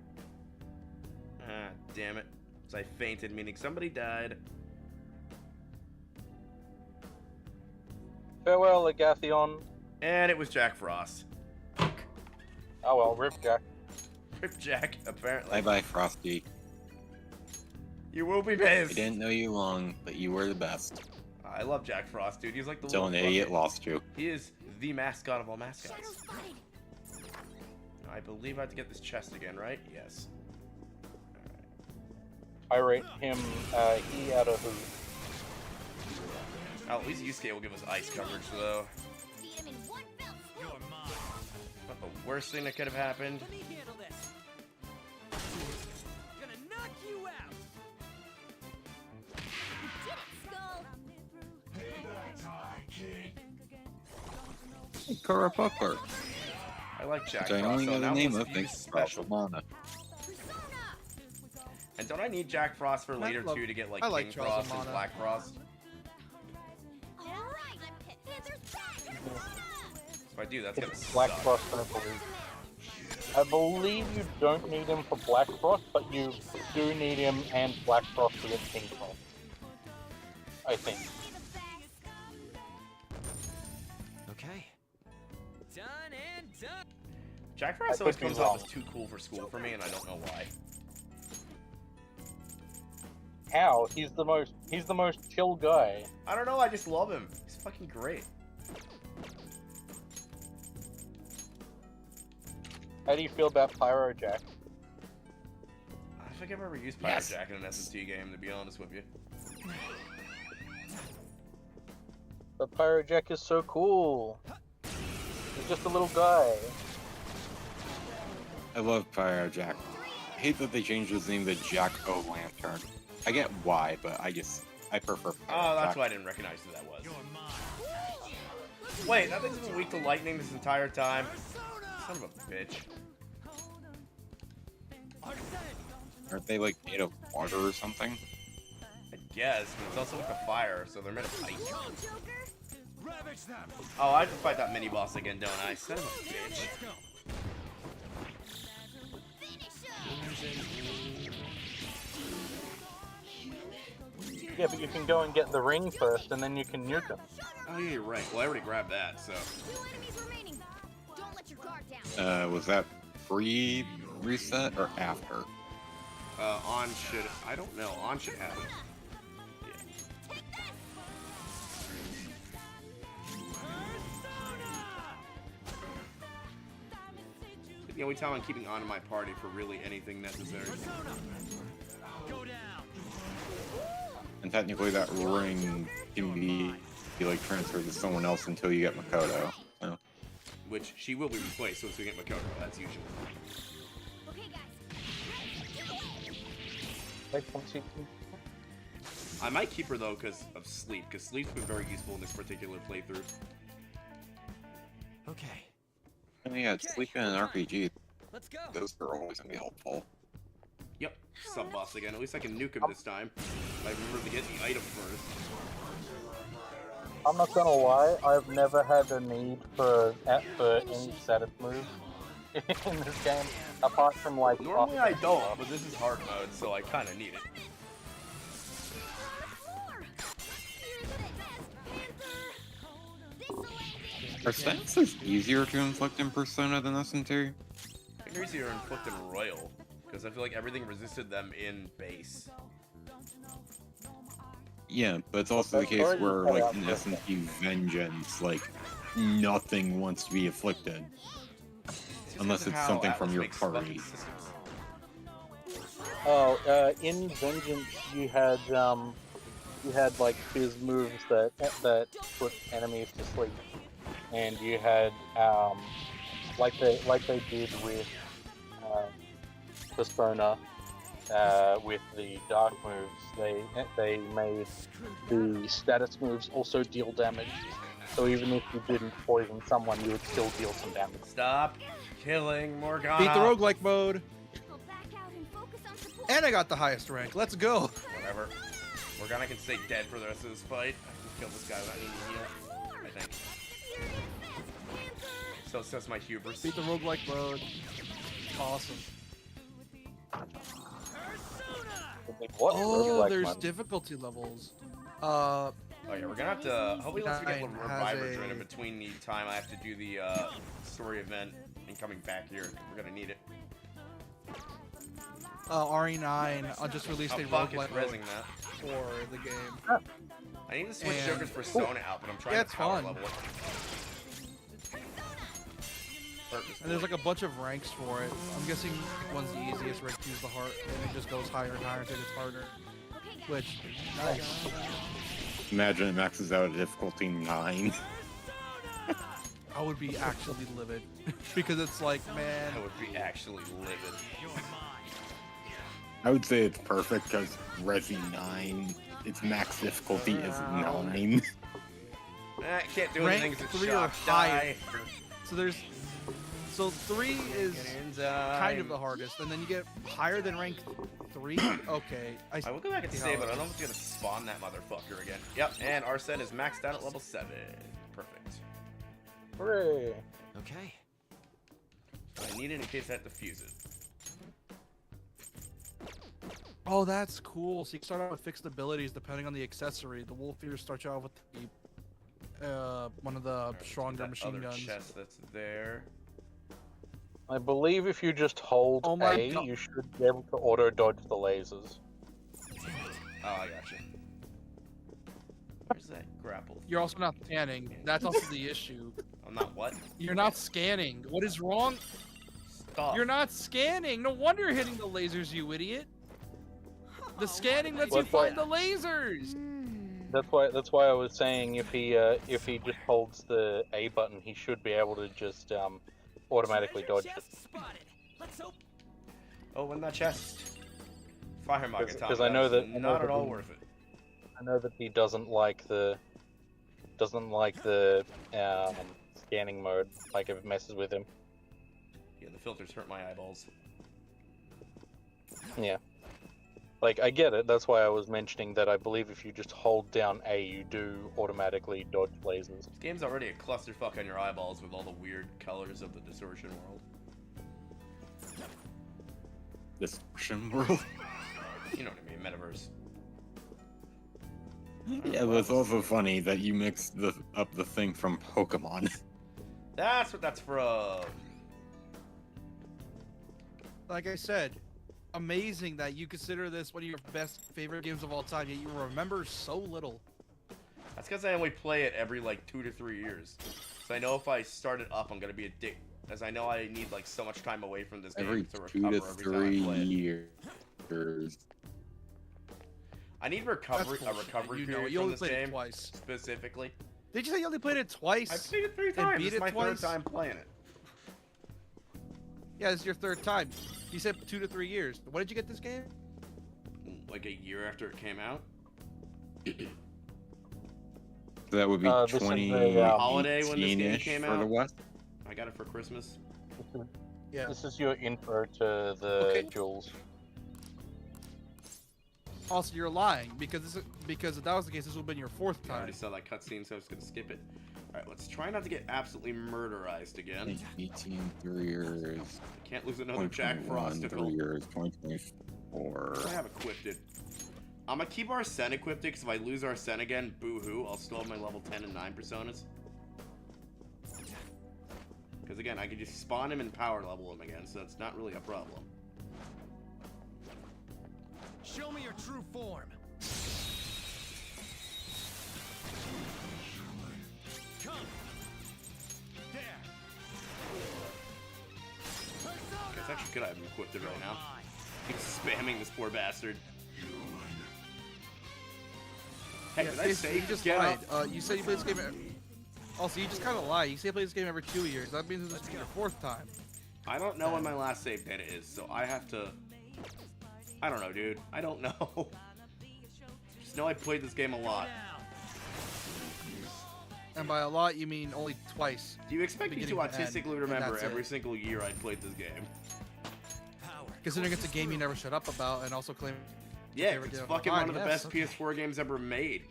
Ah, damn it. So I fainted, meaning somebody died. Farewell, Agathion. And it was Jack Frost. Oh well, rip Jack. Rip Jack, apparently. Bye bye, Frosty. You will be I missed. didn't know you long, but you were the best. I love Jack Frost, dude. He's like the Till little an idiot fucking- lost you. He is the mascot of all mascots. I believe I have to get this chest again, right? Yes. I rate him E out of who. Oh, at least Yusuke will give us ice coverage, though. Not the Worst thing that could have happened. Let me handle this. Gonna knock you out. Karapucker. I like Jack Which I Frost. only So know the now name let's of use thanks to special. Mana. And don't I need Jack Frost for later too to get like I like King Charles Frost and and Mana. Black Frost? If I do, that's gonna It's Black suck. Frost, I believe. I believe you don't need him for Black Frost, but you do need him and Black Frost to get King Frost. I think. Okay. Done and done. Jack Frost I always could be comes off wrong. as too cool for school for me, and I don't know why. How? He's the most chill guy. I don't know. I just love him. He's fucking great. How do you feel about Pyro Jack? I don't think I've ever used Pirate Jack in an SST game, to be honest with you. But Pyro Jack is so cool. He's just a little guy. I love Pyro Jack. I hate that they changed his name to Jack O'Lantern. I get why, but I prefer Pyro Oh, that's Jack. why I didn't recognize who that was. Wait, that thing's been weak to lightning this entire time. Son of a bitch. Aren't they like made of water or something? I guess, but it's also like a fire, so they're made of ice. Ravage them. Oh, I have to fight that mini boss again, don't I? Son of a bitch. Yeah, but you can go and get the ring first, and then you can nuke him. Oh yeah, you're right. Well, I already grabbed that, so. Was that pre-reset or after? On should. I don't know. On should have it. Yeah. The only time I'm keeping on in my party for really anything necessary. And technically that ring can be like transferred to someone else until you get Makoto. So. Which she will be replaced once we get Makoto, as usual. I might keep her though because of sleep, because sleep's been very useful in this particular playthrough. Okay. Oh yeah, sleeping in an RPG. Let's go. Those are always gonna be helpful. Yep, sub-boss again. At least I can nuke him this time. I remember to get the item first. I'm not gonna lie, I've never had a need for any status move in this game, apart from like. Normally I don't, but this is hard mode, so I kind of need it. Are statuses easier to inflict in Persona than SN2? I think they're easier to inflict in Royal, because I feel like everything resisted them in base. Yeah, but it's also the case where, like, in SN2 Vengeance, like, nothing wants to be afflicted. Unless it's something from your party. Oh, in Vengeance you had like his moves that put enemies to sleep, and you had like they did with Persona with the dark moves. They made the status moves also deal damage. So even if you didn't poison someone, you would still deal some damage. Stop killing Morgana. Beat the roguelike mode. And I got the highest rank. Let's go. Whatever. Morgana can stay dead for the rest of this fight. I can kill this guy without needing to heal, I think. So says my hubris. Beat the roguelike mode. Awesome. Oh, there's difficulty levels. Oh yeah, we're gonna have to. Hopefully, once we get the 9 reviver has joint in between the time I have to do the story event and coming back here, we're gonna need it. RE9 just released a fuck, it's roguelike rezzing mode that. for the game. I need to switch And- Joker's Persona out, but I'm trying Yeah, to it's power fun. level it. And there's like a bunch of ranks for it. I'm guessing one's the easiest, rank 2 is the hard, and it just goes higher and higher until it gets harder. Which, nice. Imagine it maxes out at difficulty 9. I would be actually livid because it's like, man, I would be actually livid. I would say it's perfect because Resi 9, its max difficulty is 9. I can't do rank anything 'cause it's 3 or shock higher. die. So 3 is kind of the hardest, and then you get higher than rank 3. Okay, I will go back and save it. I don't know if it's gonna spawn that motherfucker again. Yep, and Arsene is maxed out at level 7. Perfect. Hooray! Okay. I need it in case I have to fuse it. Oh, that's cool. So you can start out with fixed abilities depending on the accessory. The Wolf Eater starts you out with the, one of the Alright, stronger that machine other guns. chest that's there. I believe if you just hold Oh my A, God. you should be able to auto dodge the lasers. Oh, I gotcha. Where's that grapple? You're also not scanning. That's also the issue. I'm not what? You're not scanning. What is wrong? Stop. You're not scanning. No wonder you're hitting the lasers, you idiot. The scanning lets you That's why- find the lasers. That's why I was saying if he just holds the A button, he should be able to just automatically dodge it. Oh, in that chest. Fire Magatama. Because I know that not at all worth it. I know that he doesn't like the scanning mode, like if it messes with him. Yeah, the filters hurt my eyeballs. Yeah. Like, I get it, that's why I was mentioning that I believe if you just hold down A, you do automatically dodge lasers. This game's already a clusterfuck on your eyeballs with all the weird colors of the distortion world. Distortion world? You know what I mean, metaverse. Yeah, but it's also funny that you mixed up the thing from Pokemon. That's what that's from. Like I said, amazing that you consider this one of your best favorite games of all time, yet you remember so little. That's because I only play it every like 2 to 3 years. So I know if I start it up, I'm gonna be addicted. As I know I need like so much time away from this game Every to 2 recover to every 3 time I play it. years. I need recovery, a bullshit. recovery You know, period you from only this played it game twice. specifically. Did you say you only played it twice? I played it 3 And times. beat This is it my twice? third time playing it. Yeah, this is your third time. You said 2 to 3 years. When did you get this game? Like a year after it came out. That would be This is the, 2018 holiday when this game came for the out. West. I got it for Christmas. Yeah. This is your intro to the Okay. jewels. Also, you're lying because if that was the case, this would have been your fourth I time. already saw that cutscene, so I was gonna skip it. Alright, let's try not to get absolutely murderized again. 18, 3 years. Can't lose another Jack Frost 3 years, 2024. I have equipped it. I'm gonna keep Arsene equipped because if I lose Arsene again, boo-hoo, I'll still have my level 10 and 9 personas. Because again, I can just spawn him and power level him again, so it's not really a problem. Show me your true form. Come. There. Guess actually could have him equipped it right now. He's spamming this poor bastard. Hey, Yeah, did I basically, say you just get lied. up? You said you played this game. Also, you just kind of lied. You say you played this game every 2 years. That means this is your fourth time. I don't know when my last save data is, so I have to... I don't know, dude. I don't know. Just know I played this game a lot. And by a lot, you mean only twice. Do you expect me to Beginning to end, autistically and remember that's every it. single year I played this game? Considering it's a game you never shut up about, and also claim. Yeah, favorite it's game of all fucking time, one of the yes, best okay. PS4 games ever made.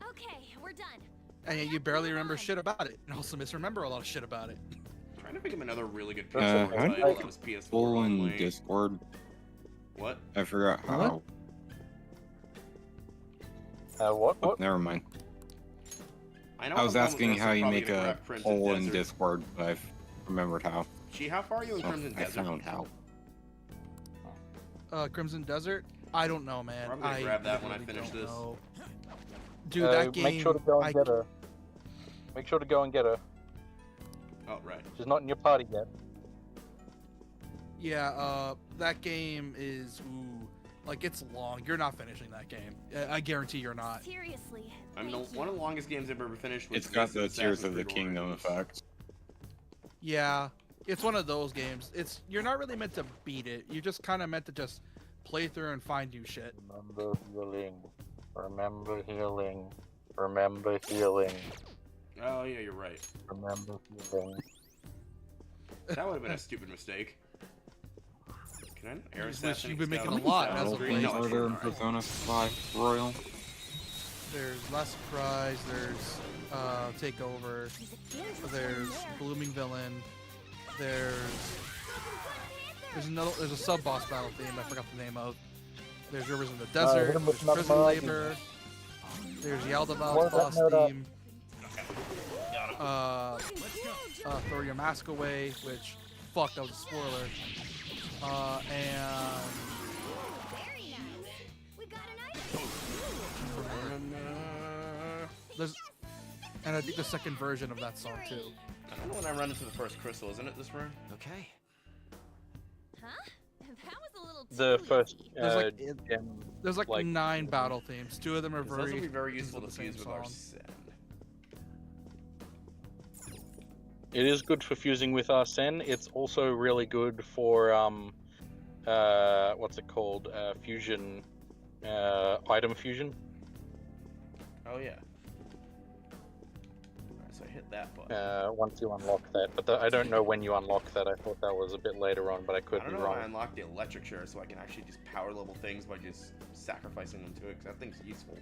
Okay, we're done. And yet you barely remember shit about it, and also misremember a lot of shit about it. I'm trying to think of another really good how PS4 do title you that was PS4 Full in only. Discord. What? I forgot how. What? Oh, never mind. I know I was I'm asking how you probably make gonna a grab Crimson poll in Desert. Discord, but I remembered how. Gee, how far are you in So Crimson I Desert? found how. Crimson Desert? I don't know, man. I'm gonna grab that when I literally finish don't this. know. Dude, that game. Make sure to go and get her. Make sure to go and get her. Oh, right. She's not in your party yet. Yeah, that game is like it's long. You're not finishing that game. I guarantee you're not. Seriously. I mean, thank you. one of the longest games I've ever finished was It's got this the Assassin's Tears of the Creed Kingdom Origins. effect. Yeah, it's one of those games. You're not really meant to beat it. You're just kind of meant to just play through and find new shit. Remember healing. Remember healing. Remember healing. Oh yeah, you're right. Remember healing. That would have been a stupid mistake. Can I air Which assassinate you've been down? making a lot No, as of three? late. No, Are it's there four. in Persona 5 Royal? There's Last Surprise. There's Takeover. There's Blooming Villain. There's a sub boss battle theme I forgot the name of. There's Rivers in the Desert. him with There's Prison Nutmeg. Labor. There's Yaldabaoth's What boss about that? theme. Throw Your Mask Away, which fuck, that was a spoiler. And Very nice. We got an item. and I think the second version of that song too. I don't know when I run into the first crystal, isn't it this room? Okay. Huh? That was a little The too first easy. There's like like- 9 battle themes. 2 of them are Those will be very pieces useful of to the same fuse with our song. send. It is good for fusing with Arsene. It's also really good for what's it called? Fusion, item fusion. Oh yeah. Alright, so I hit that button. Once you unlock that, but I don't know when you unlock that. I thought that was a bit later on, but I I could don't be know wrong. why I unlocked the electric chair so I can actually just power level things by just sacrificing them to it, because that thing's useful.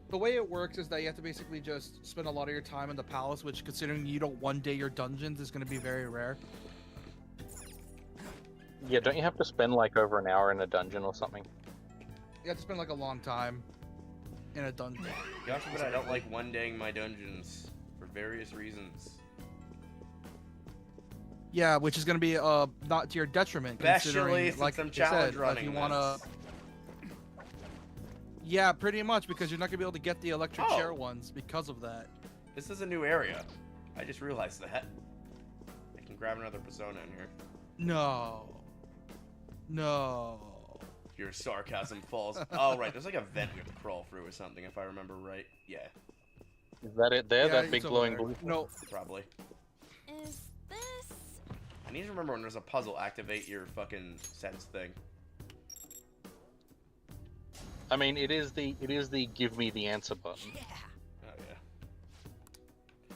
The way it works is that you have to basically just spend a lot of your time in the palace, which, considering you don't one day your dungeons, is going to be very rare. Yeah, don't you have to spend like over an hour in a dungeon or something? You have to spend like a long time in a dungeon. God forbid I don't like one daying my dungeons for various reasons. Yeah, which is going to be not to your detriment, Especially considering, since like I'm I challenge said, running if you want to. this. Yeah, pretty much, because you're not going to be able to get the electric Oh. chair ones because of that. This is a new area. I just realized that. I can grab another persona in here. No. No. Your sarcasm falls. Oh, right. There's like a vent we have to crawl through or something, if I remember right. Yeah, Is that it there? Yeah, that it's big over glowing there. blue? No. probably. Is this? I need to remember when there's a puzzle, activate your fucking sense thing. I mean, it is the give me the answer button. Oh, yeah.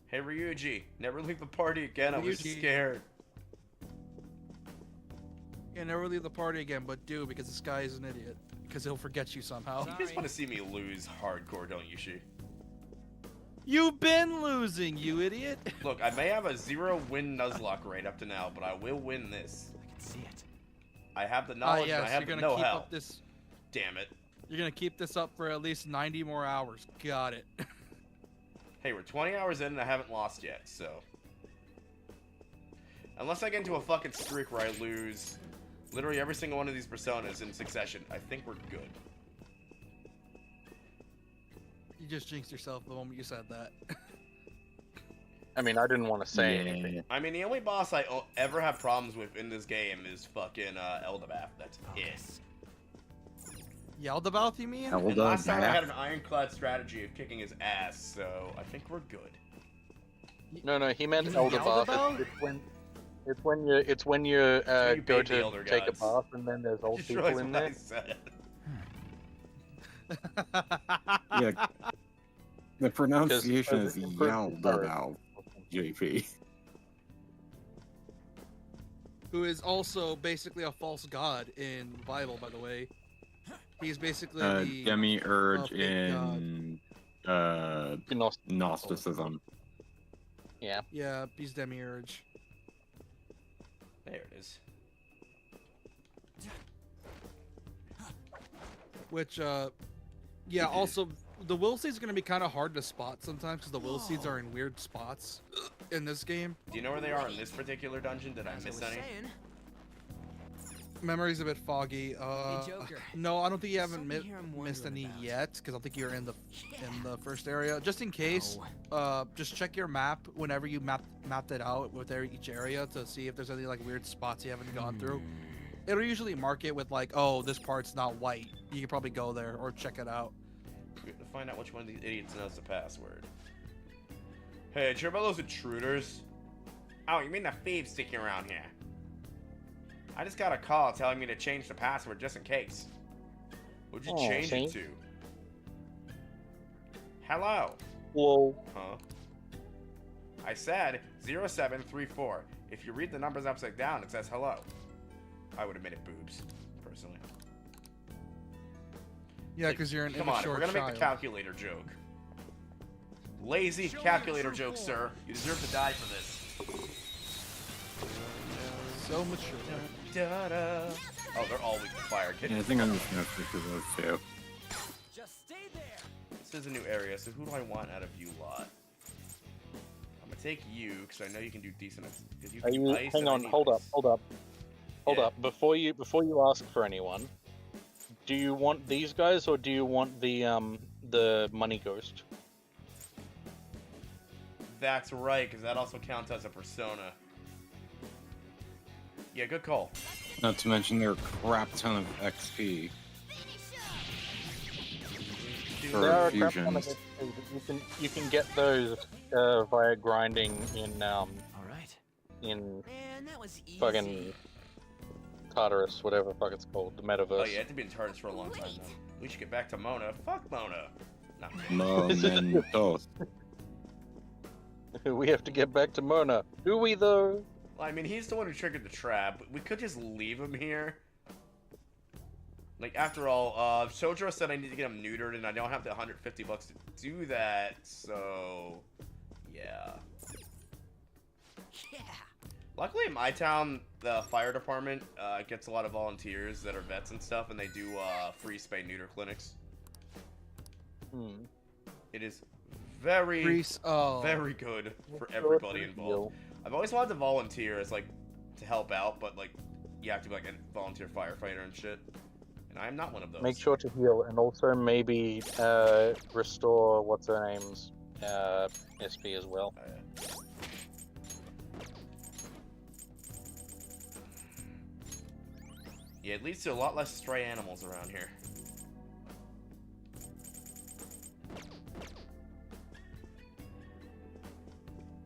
Hey, Ryuji, never leave the party again. I was Ryuji. scared. Yeah, never leave the party again, but do, because this guy is an idiot. Because he'll forget you somehow. You just want to see me lose hardcore, don't you, Shi? You've been losing, you idiot. Look, I may have a 0-win Nuzlocke rate up to now, but I will win this. I can see it. I have the knowledge and I Yes, have you're the gonna keep know-how. up this. Damn it. You're gonna keep this up for at least 90 more hours. Got it. Hey, we're 20 hours in and I haven't lost yet, so... Unless I get into a fucking streak where I lose literally every single one of these personas in succession, I think we're good. You just jinxed yourself the moment you said that. I mean, I didn't want to say anything. I mean, the only boss I ever have problems with in this game is fucking Eldabath. That's it. Yaldabaoth, you mean? And last time I had an ironclad strategy of kicking his ass, so I think we're good. No, he meant You mean Elder Bath. Yaldabaoth? It's when you when you go bathe the to elder take a gods. bath and then there's old Just people realized in what there. I said. Yeah. The pronunciation is Because- Yaldabaoth, JP. Who is also basically a false god in the Bible, by the way. He's basically the Demiurge fake in Gnosticism. Yeah. Yeah, he's Demiurge. There it is. Which, yeah, also, the will seeds are going to be kind of hard to spot sometimes because the will seeds are in weird spots in this game. Do you know where they are in this particular dungeon? Did I miss any? Memory's a bit foggy. Joker. No, I don't think you haven't Something here I'm missed wondering any about. yet because I don't think you're in the first area. Just in case, just check your map whenever you mapped it out with each area to see if there's any like weird spots you haven't gone through. It'll usually mark it with like, oh, this part's not white. You can probably go there or check it out. We have to find out which one of these idiots knows the password. Hey, did you hear about those intruders? Oh, you mean the thieves sticking around here? I just got a call telling me to change the password just in case. What'd you change it to? Hello. Whoa. Huh? I said 0734. If you read the numbers upside down, it says hello. I would have made it boobs, personally. Yeah, because you're an Come on, immature we're gonna child. make the calculator joke. Lazy calculator joke, sir. You deserve to die for this. So mature. Da-da. Oh, they're all weak to fire. Yeah, I think I'm just gonna stick to those two. Just stay there. This is a new area, so who do I want out of you lot? I'm gonna take you, because I know you can do decent. Because you Are can you, ice hang and I on, need hold up, ice. hold up. Hold Yeah. up. Before you ask for anyone, do you want these guys or do you want the money ghost? That's right, because that also counts as a persona. Yeah, good call. Not to mention they're a crap ton of XP. There are For a crap ton of fusions. XP, but you can get those via grinding in All right. in Man, that was easy. fucking Tartarus, whatever the fuck it's called, the metaverse. Oh yeah, it had to be in TARDIS for a long time though. We should get back to Mona. Fuck Mona. Not kidding. Momentos. We have to get back to Mona. Do we though? Well, I mean, he's the one who triggered the trap. But we could just leave him here. Like, after all, Sojiro said I need to get him neutered, and I don't have the $150 to do that, so... Yeah. Yeah. Luckily, in my town, the fire department gets a lot of volunteers that are vets and stuff, and they do free spay-neuter clinics. Hmm. It is very, Grease. Oh. very good for What's everybody your involved. deal? I've always wanted to volunteer as, like, to help out, but, like, you have to be, like, a volunteer firefighter and shit. And I am not one of those. Make sure to heal and also maybe restore what's her name's SP as well. Yeah, it leads to a lot less stray animals around here.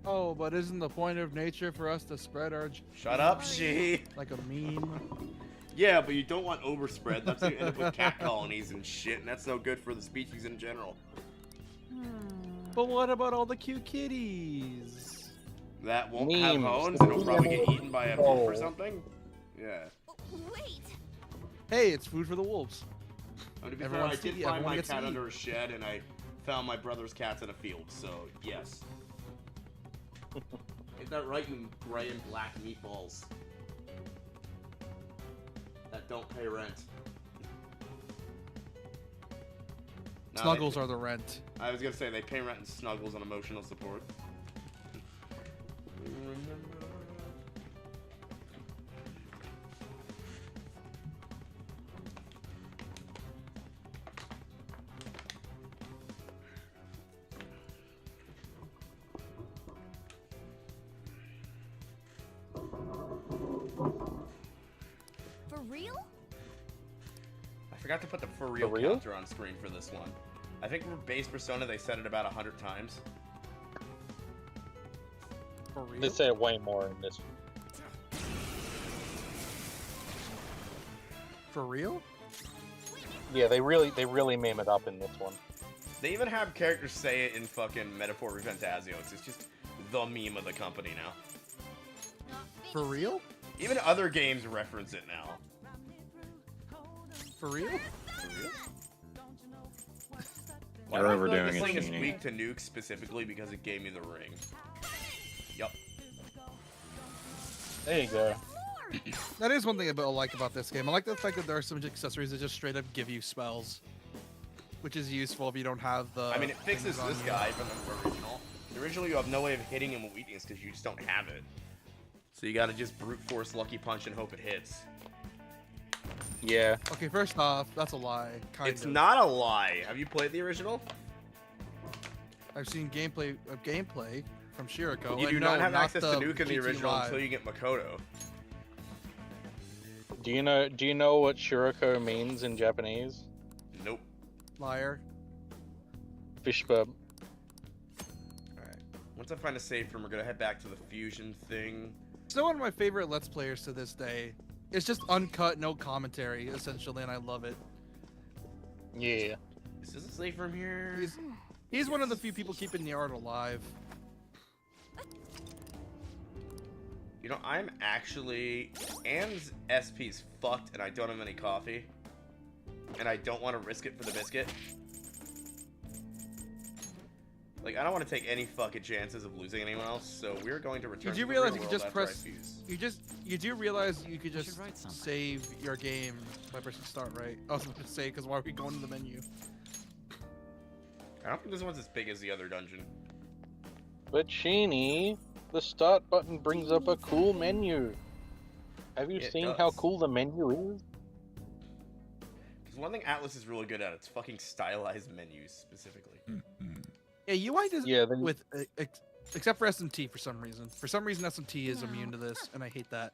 Oh, but isn't the point of nature for us to spread our Shut up, she. like a meme? Yeah, but you don't want overspread. That's how you end up with cat colonies and shit, and that's no good for the species in general. But what about all the cute kitties? That won't have Memes. bones, and it'll probably get eaten by a wolf or something. Yeah. Wait. Hey, it's food for the wolves. To be fair, Everyone I gets to did eat, find everyone my gets to cat eat. under a shed, and I found my brother's cats in a field, so yes. Ain't that right, you gray and black meatballs? That don't pay rent. No, Snuggles they- are the rent. I was gonna say they pay rent and snuggles and emotional support. For real? I forgot to put the for real real? counter on screen for this one. I think for base Persona they said it about 100 times. For real? They say it way more in this. For real? Yeah, they really meme it up in this one. They even have characters say it in fucking Metaphor Refantasio. It's just the meme of the company now. For real? Even other games reference it now. For real? For real? They're Why do I feel like overdoing this it, thing is Genie. weak to nuke specifically because it gave me the ring. Yup. There you go. That is one thing I like about this game. I like the fact that there are some accessories that just straight up give you spells, which is useful if you don't have the. I mean, it fixes things on this you. guy from the original. The original, you have no way of hitting him with weakness because you just don't have it. So you gotta just brute force Lucky Punch and hope it hits. Yeah. Okay, first off, that's a lie. Kind It's of. not a lie. Have you played the original? I've seen gameplay from Shiriko. You and do no, not have access to the nuke in the GT original Live. until you get Makoto. Do you know what Shiroko means in Japanese? Nope. Liar. Fish bub. Alright. Once I find a safe room, we're gonna head back to the fusion thing. Still one of my favorite Let's Players to this day. It's just uncut, no commentary, essentially, and I love it. Yeah. Is this a safe room here? He's one of the few people keeping the art alive. You know, I'm actually... Anne's SP's fucked and I don't have any coffee. And I don't want to risk it for the biscuit. Like, I don't want to take any fucking chances of losing anyone else, so we're going to return to the real realize you world could just after I press... fuse. You do realize you could just save your game by pressing start, right? I was about to say, because why are we going to the menu? I don't think this one's as big as the other dungeon. But Sheeny, the start button brings up a cool menu. Have you seen how cool the menu is? There's one thing Atlas is really good at. It's fucking stylized menus, specifically. Yeah, UI does then... with except for SMT for some reason. For some reason, SMT is immune to this, and I hate that.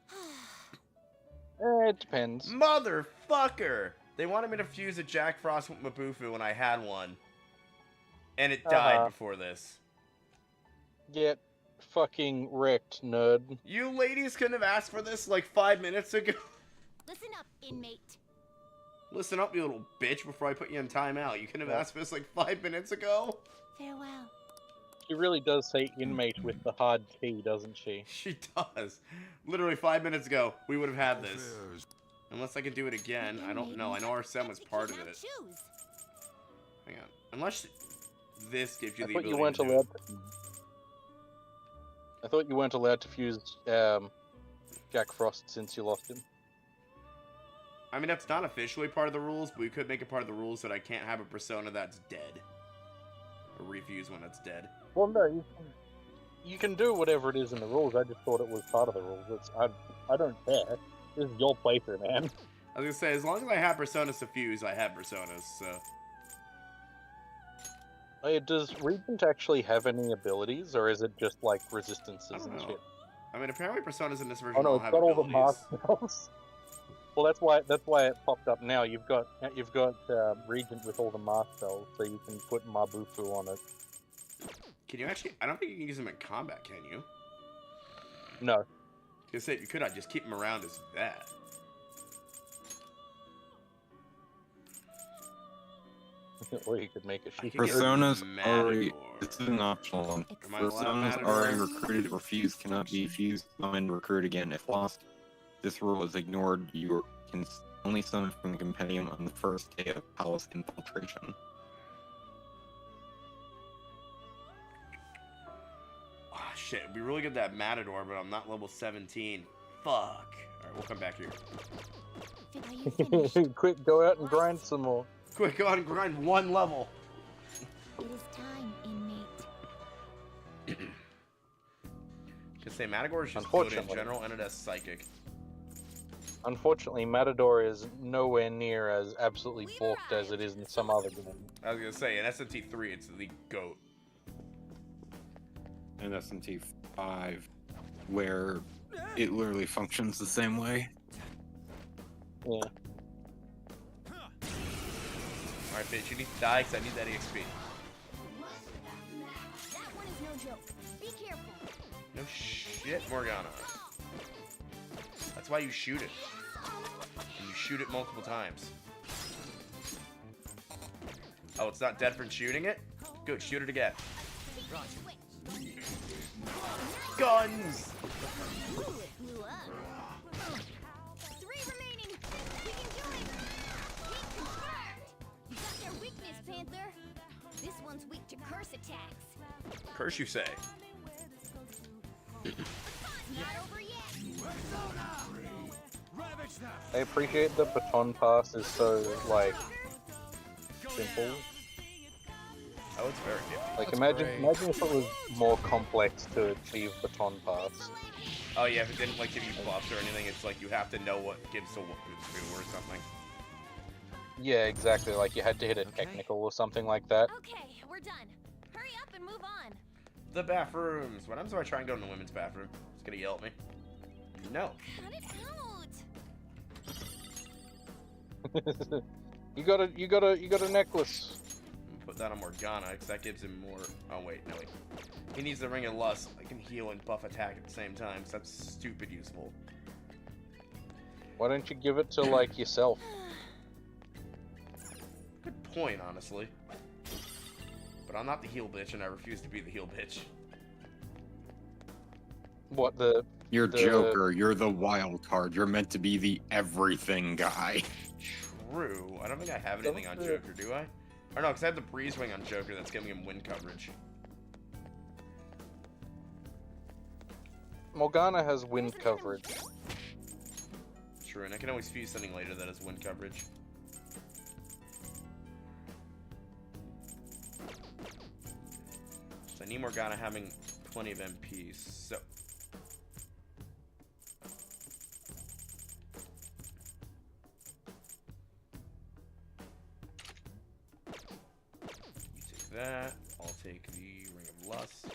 It depends. Motherfucker! They wanted me to fuse a Jack Frost with Mabufu when I had one. And it died before this. Get fucking wrecked, nerd. You ladies couldn't have asked for this like 5 minutes ago. Listen up, inmate. Listen up, you little bitch, before I put you in timeout. You couldn't have asked for this like 5 minutes ago? Farewell. She really does say inmate with the hard T, doesn't she? She does. Literally 5 minutes ago, we would have had this. Unless I can do it again. I don't know. I know Arsene was part of it. Hang on. Unless this gives you the ability to do it. I thought you weren't allowed to fuse Jack Frost since you lost him. I mean, that's not officially part of the rules, but we could make it part of the rules that I can't have a persona that's dead. Or refuse when it's dead. Well, no, you can do whatever it is in the rules. I just thought it was part of the rules. I don't care. This is your playthrough, man. I was gonna say, as long as I have personas to fuse, I have personas, so... Hey, does Regent actually have any abilities, or is it just, like, resistances and shit? I mean, apparently personas in this version Oh no, all it's have got all abilities. the mask spells. Well, that's why it popped up now. You've got Regent with all the mask spells, so you can put Mabufu on it. Can you actually... I don't think you can use them in combat, can you? No. I was gonna say, if you could, I'd just keep them around as that. Or you could make a sheep. Personas already... This is an optional one. Personas already recruited or fused cannot be fused, summoned, recruit again. If lost, this rule is ignored. You can only summon from the compendium on the first day of palace infiltration. Oh, shit, it'd be really good to have Matador, but I'm not level 17. Fuck. Alright, we'll come back here. Quick, go out and grind some more. Quick, go out and grind one level. It is time, inmate. Just say Matador is just good in general, and it has Psychic. Unfortunately, Matador is nowhere near as absolutely forked as it is in some other games. I was gonna say, in SMT3, it's the GOAT. And SMT5, where it literally functions the same way. Yeah. Alright, bitch, you need to die because I need that EXP. That one is no joke. Be careful. No shit, Morgana. That's why you shoot it. And you shoot it multiple times. Oh, it's not dead from shooting it? Good, shoot it again. Guns! Three remaining. We can do it. Hit confirmed. You got their weakness, Panther. This one's weak to curse attacks. Curse, you say? Not over yet. I appreciate the baton pass is so, like, simple. Oh, it's very good. Like, imagine if it was more complex to achieve baton pass. Oh yeah, if it didn't like give you buffs or anything, it's like you have to know what gives to what gives to or something. Yeah, exactly. Like you had to hit a technical or something like that. Okay, we're done. Hurry up and move on. The bathrooms. What happens if I try and go in the women's bathroom? It's gonna yell at me. No. Cut it out. You got a necklace. put that on Morgana, because that gives him more... Oh, wait, no, wait. He needs the Ring of Lust. I can heal and buff attack at the same time, so that's stupid useful. Why don't you give it to, like, yourself? Good point, honestly. But I'm not the heal bitch, and I refuse to be the heal bitch. What, You're Joker, you're the wild card, you're meant to be the everything guy. True. I don't think I have anything on Joker, do I? Or no, because I have the Breeze Wing on Joker that's giving him wind coverage. Morgana has wind coverage. True, and I can always fuse something later that has wind coverage. So I need Morgana having plenty of MPs, so... You take that, I'll take the Ring of Lust.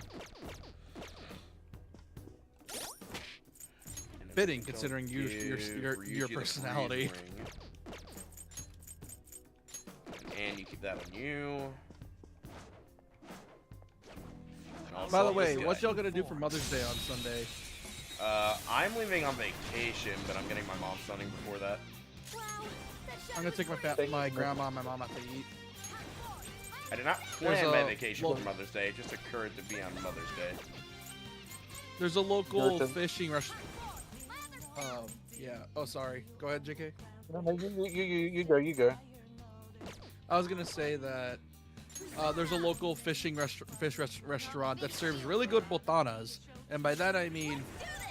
Fitting, considering your personality. And you keep that on you. By the way, what y'all gonna do for Mother's Day on Sunday? I'm leaving on vacation, but I'm getting my mom something before that. I'm gonna take my grandma and my mom out to eat. I did not plan my vacation for Mother's Day. It just occurred to be on Mother's Day. There's a local fishing restaurant. Yeah. Oh, sorry. Go ahead, JK. No, you go. I was gonna say that there's a local fish restaurant that serves really good botanas, and by that I mean,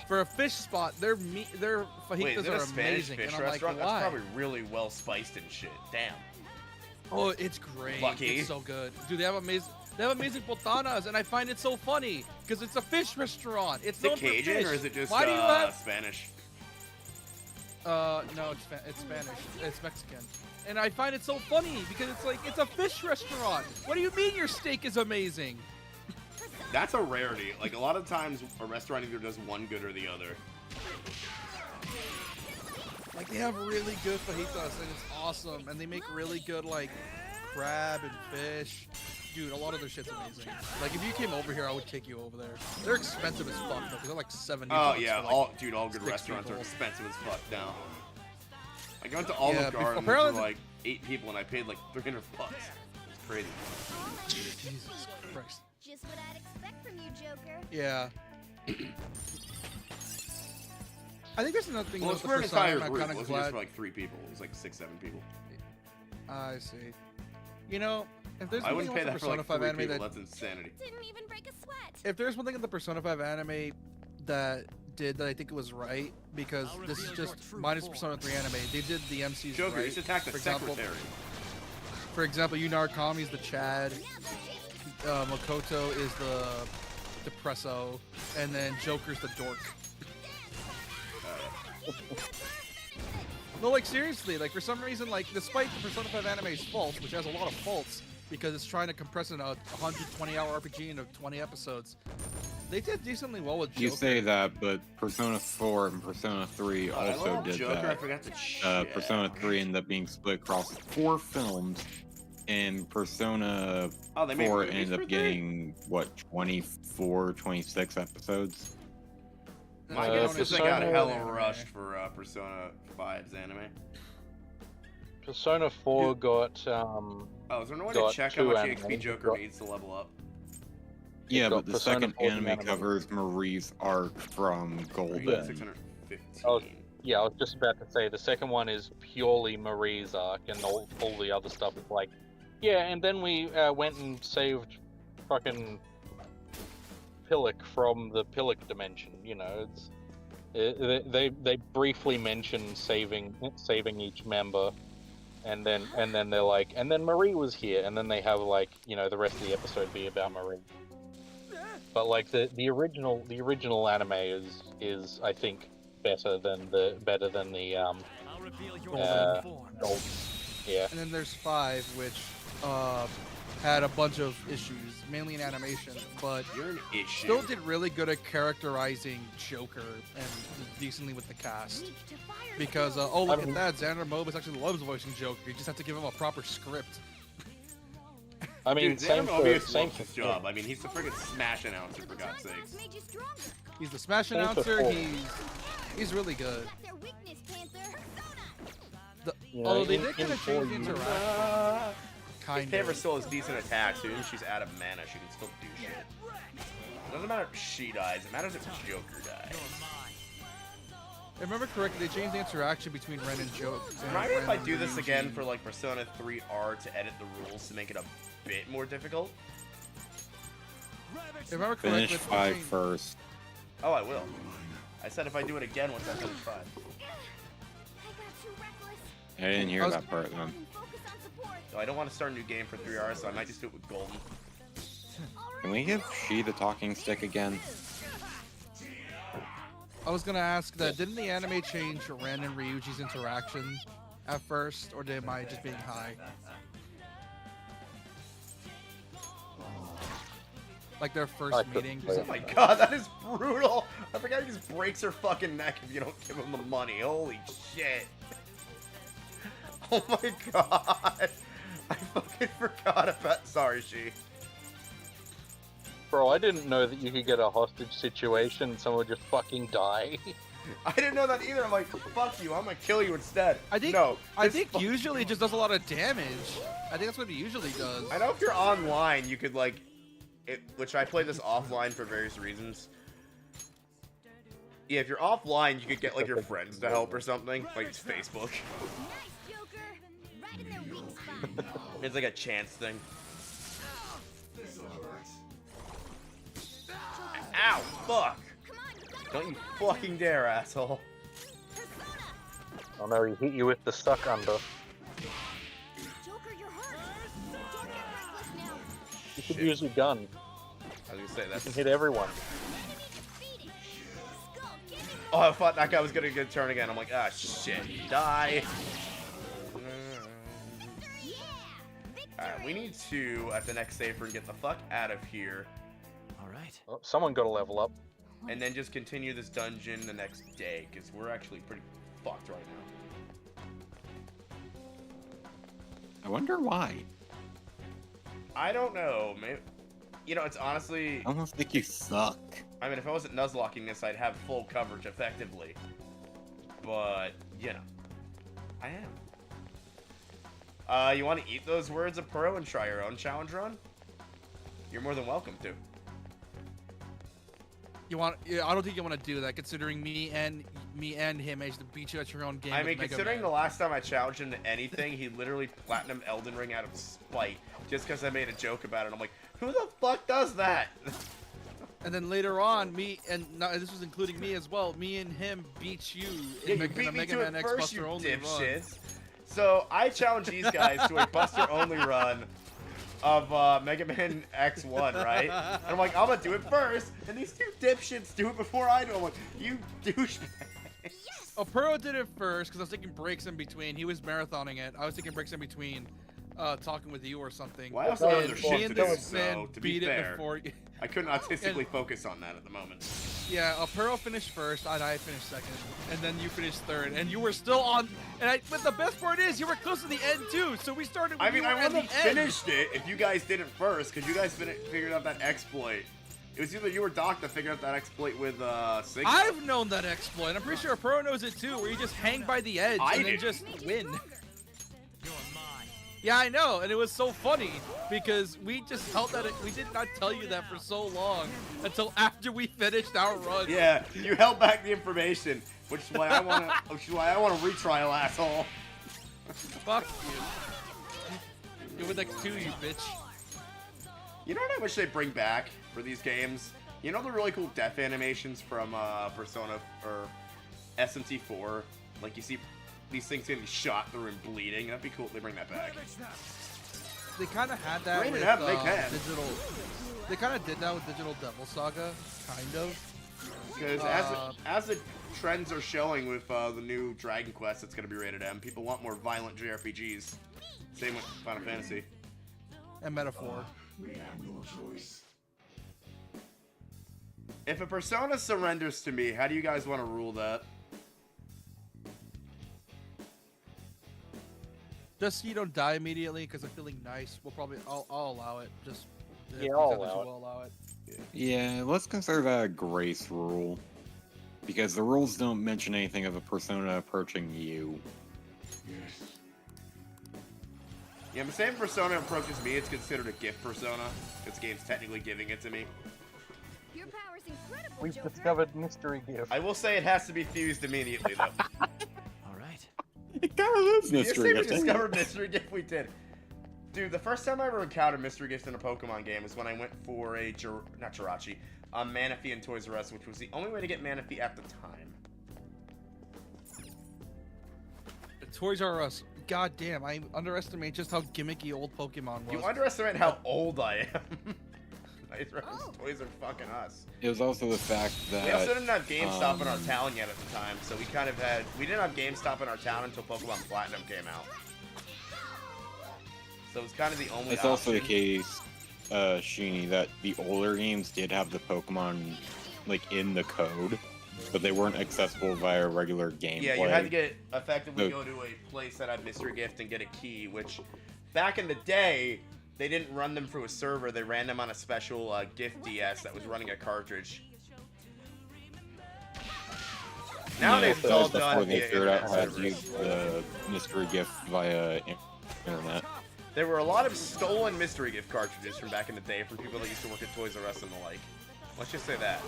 for a fish spot, their fajitas Wait, is it are a Spanish amazing. fish And I'm restaurant? like, why? That's probably really well spiced and shit. Damn. Oh, it's great. Lucky. It's so good, dude. They have amazing botanas, and I find it so funny because it's a fish restaurant. It's Is it Cajun fish. or is it just Why do you have... Spanish? No, it's Spanish. It's Mexican. And I find it so funny because it's like, it's a fish restaurant. What do you mean your steak is amazing? That's a rarity. Like, a lot of times, a restaurant either does one good or the other. Like, they have really good fajitas, and it's awesome. And they make really good, like, crab and fish. Dude, a lot of their shit's amazing. Like, if you came over here, I would take you over there. They're expensive as fuck, though, because they're like $70. Oh, yeah. For, like, all good restaurants people. are expensive as fuck now. I went to Olive Yeah, Garden apparently for, like, 8 people, and I paid, like, $300. It's crazy. Jesus Christ. Just what I'd expect from you, Joker. Yeah. I think there's another thing Well, with it's the for an persona. entire I'm group. kind It of wasn't just glad. for, like, 3 people. It was, like, 6, 7 people. I see. You know, if there's I one wouldn't thing pay with the that for, like, Persona 5 3 anime people. that... That's insanity. Didn't even break a sweat. If there's one thing in the Persona 5 anime that I think it was right, because this is just minus Persona 3 anime, they did the MCs Joker, right. you should attack the secretary. For example, Yunar Kami's the Chad, Makoto is the Depresso, and then Joker's the dork. No, like, seriously, like, for some reason, like, despite the Persona 5 anime's faults, which has a lot of faults, because it's trying to compress in a 120-hour RPG into 20 episodes, they did decently well with Joker. You say that, but Persona 4 and Persona 3 I also love did Joker, I that. forgot to check. Persona 3 ended up being split across 4 films, and Persona Oh, they made 4 movies ended for up three? getting, what, 24, 26 episodes? My guess is they got Persona- hella rushed for Persona 5's anime. Persona 4 got Oh, is there no way to got check how 2 much anime. XP Joker needs to level up? Yeah, got but the Persona second 4 anime anime. covers Marie's arc from Golden. 615. I was just about to say the second one is purely Marie's arc, and all the other stuff is like, yeah, and then we went and saved fucking Pillock from the Pillock dimension. You know, they briefly mention saving each member, and then they're like, and then Marie was here, and then they have, like, you know, the rest of the episode be about Marie. But like the original anime is I think better than the Golden. Yeah. And then there's 5, which had a bunch of issues, mainly in animation, but You're an issue. still did really good at characterizing Joker and decently with the cast. Because, oh, look at that, Xander Mobus actually loves voicing Joker. You just have to give him a proper script. I mean, Dude, same Dan for Mobius same loves his for job. I mean, he's the friggin' Smash announcer, for God's sakes. He's the Smash Same for announcer. Paul. He's really good. You know, Although they in- did kind in of change the four years. interaction. Kind Pamper of. still has decent attacks, so even if she's out of mana, she can still do shit. It doesn't matter if she dies, it matters if Joker dies. If I remember correctly, they changed the interaction between Ren and Joker. Remind me if I do this again for like Persona 3R to edit the rules to make it a bit more difficult? If I remember correctly, Finish 5 first. Oh, I will. I said if I do it again once I finish 5. I didn't hear that part then. No, I don't want to start a new game for 3R, so I might just do it with Golden. Can we give She the talking stick again? I was gonna ask that. Didn't the anime change Ren and Ryuji's interaction at first, or am I just being high? Like their first meeting. Oh my god, that is brutal! I forgot he just breaks her fucking neck if you don't give him the money. Holy shit. Oh my god. I fucking forgot about. Sorry, She. Bro, I didn't know that you could get a hostage situation and someone would just fucking die. I didn't know that either. I'm like, fuck you, I'm gonna kill you instead. I think no. I think usually it just does a lot of damage. I think that's what it usually does. I know if you're online, you could like, which I play this offline for various reasons. Yeah, if you're offline, you could get like your friends to help or something, like it's Facebook. It's like a chance thing. Ow, fuck! Don't you fucking dare, asshole. Oh no, he hit you with the suck under. You could use your gun. I was gonna say You that's. can hit everyone. Oh, I thought that guy was gonna get a turn again. I'm like, ah, shit, die. Alright, we need to, at the next save run, get the fuck out of here. Alright. Oh, someone got to level up. And then just continue this dungeon the next day, because we're actually pretty fucked right now. I wonder why. I don't know, maybe. You know, it's honestly. I almost think you suck. I mean, if I wasn't Nuzlocking this, I'd have full coverage effectively. But, you know, I am. You want to eat those words of Pro and try your own challenge run? You're more than welcome to. You want? Yeah, I don't think you want to do that, considering me and him managed to beat you at your own game. I mean, with Mega considering Man. the last time I challenged him to anything, he literally platinum Elden Ring out of spite, just because I made a joke about it. I'm like, who the fuck does that? And then later on, me and this was including me as well. Me and him beat you Yeah, in you the beat me Mega to Man it X first, you Buster only run. dipshits. So I challenged these guys to a Buster only run of Mega Man X1, right? And I'm like, I'm gonna do it first, and these two dipshits do it before I do. I'm like, you douchebag. Oh, Pro did it first because I was taking breaks in between. He was marathoning it. I was taking breaks in between, talking with you or something. Well, I also have And other me shit and to do, this man so to be beat it fair, before. I couldn't artistically focus on that at the moment. Yeah, Pearl finished first, I finished second, and then you finished third, and you were still on. But the best part is you were close to the end too. So we started. I mean, I wouldn't wouldn't have finished it if you guys did it first, because you guys figured out that exploit. It was either you or Doc that figured out that exploit with Sigma. I've known that exploit. I'm pretty sure Pro knows it too, where you just hang by the edge and then just win. Yeah, I know, and it was so funny because we just held that. We did not tell you that for so long until after we finished our run. Yeah, you held back the information, which is why I want to. Which is why I want a retrial, asshole. Fuck you. You win next two, you bitch. You know what I wish they'd bring back for these games? You know the really cool death animations from Persona or SMT4? Like you see these things getting shot through and bleeding. That'd be cool if they bring that back. They kind of had that Bring with it up, they can. Digital. They kind of did that with Digital Devil Saga, kind of. Because as the trends are showing with the new Dragon Quest that's going to be rated M, people want more violent JRPGs. Same with Final Fantasy. And Metaphor. We have no choice. If a Persona surrenders to me, how do you guys want to rule that? Just so you don't die immediately, because I'm feeling nice. I'll allow it. Just Yeah, if I'll you said that allow you will allow it. Yeah, let's consider that a grace rule. Because the rules don't mention anything of a persona approaching you. Yeah, the same persona approaches me, it's considered a gift persona. Because the game's technically giving it to me. Your power's incredible, We've Joker. discovered mystery gift. I will say it has to be fused immediately, though. Alright. It kind of is Did you mystery say we gift. discovered mystery gift? We did. Dude, the first time I ever encountered mystery gifts in a Pokemon game was when I went for a Manaphy in Toys R Us, which was the only way to get Manaphy at the time. Toys R Us. God damn, I underestimate just how gimmicky old Pokemon was. You underestimate how old I am. Toys are fucking us. It was also the fact that We also didn't have GameStop in our town yet at the time, so we didn't have GameStop in our town until Pokemon Platinum came out. So it was kind of the only it's also the option. case, Sheeny, that the older games did have the Pokemon like in the code, but they weren't accessible via regular gameplay. Yeah, you had to effectively So- go to a place that had mystery gift and get a key, which back in the day, they didn't run them through a server. They ran them on a special gift DS that was running a cartridge. Nowadays, it's all before done they via figured out internet how to use servers. the mystery gift via internet. There were a lot of stolen mystery gift cartridges from back in the day from people that used to work at Toys R Us and the like. Let's just say that.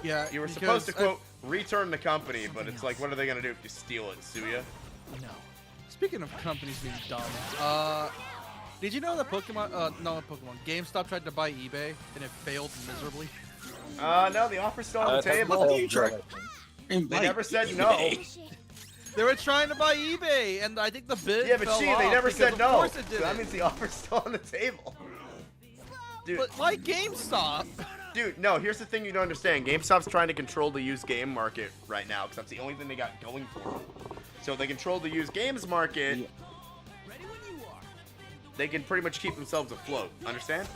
Yeah, You were because supposed to, quote, return the company, but it's like, what are they going to do if you steal it? Sue ya? No. Speaking of companies being dumb, did you know that GameStop tried to buy eBay and it failed miserably? No, the offer's still on the table. They never said no. They were trying to buy eBay, and I think the bid Yeah, but fell they off never because said of no. course it So that didn't. means the offer's still on the table. Dude. But why GameStop? Dude, no, here's the thing you don't understand. GameStop's trying to control the used game market right now, because that's the only thing they got going for them. So if they control the used games market, they can pretty much keep themselves afloat. Understand?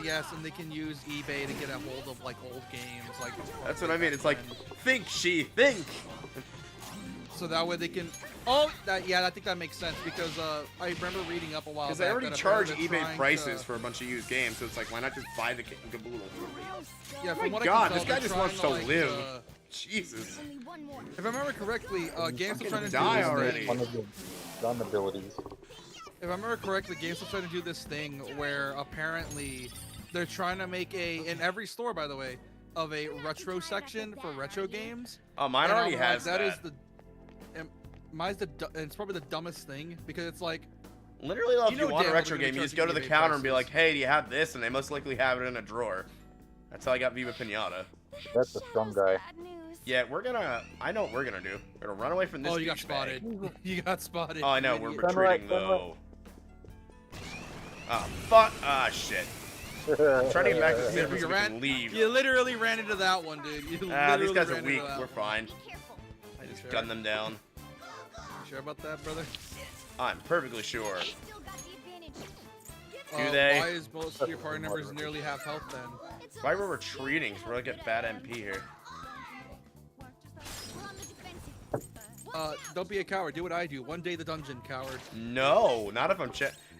Yes, and they can use eBay to get a hold of like old games, like. That's what I mean. It's like, think, think. So that way they can. Oh, I think that makes sense because I remember reading up a while back. Because they already that charge apparently they're eBay trying prices to- for a bunch of used games, so it's like, why not just buy the kit and caboodle? Yeah, Oh from my what God, I can this tell, guy they're just wants to trying live. Jesus. If I remember correctly, GameStop's trying to die do this already. thing. One of the gun abilities. If I remember correctly, GameStop's trying to do this thing where apparently they're trying to make in every store, by the way, of a retro section for retro games. Oh, mine And already I'm like, has that. It's probably the dumbest thing because it's like. Literally, if you know want a damn well retro they're game, you gonna just go to the charge counter and be eBay like, hey, do you have this? And they most likely have it in a drawer. That's how I got Viva Pinata. That's a strong guy. Yeah, I know what we're gonna do. We're gonna run away from this Oh, you got douchebag. spotted. You got spotted. Oh, I know, you we're idiot. retreating though. Oh, fuck. Ah, shit. I'm trying to get back to the You server so we can leave. You literally ran into that one, dude. You These literally guys are ran weak. into that We're one. fine. I just gun them down. You sure about that, brother? I'm perfectly sure. Do Do they? Why is most of your party members nearly half health then? Why we're retreating? So we're gonna get bad MP here. Don't be a coward. Do what I do. One day the dungeon, coward. No, not if I'm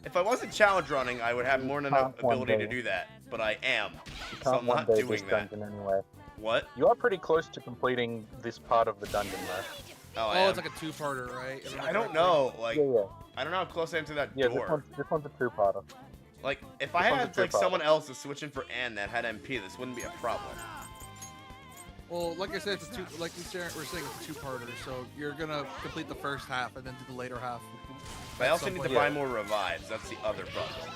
if I wasn't challenge running, I would have more than enough Can't one ability to day. do that. But I am, You so can't I'm one not day doing this that. dungeon anyway. What? You are pretty close to completing this part of the dungeon, though. Oh, Oh, it's like a two-parter, right? Isn't it I don't correctly? know. Like, Yeah. I don't know how close I am to that Yeah, door. this one's a two-parter. Like, if I This one's a had like two-parter. someone else to switch in for Ann that had MP, this wouldn't be a problem. Well, like I said, it's a two. Like we're saying, it's a two-parter. So you're gonna complete the first half and then do the later half. But I at also some need to point. buy more revives. That's the other problem.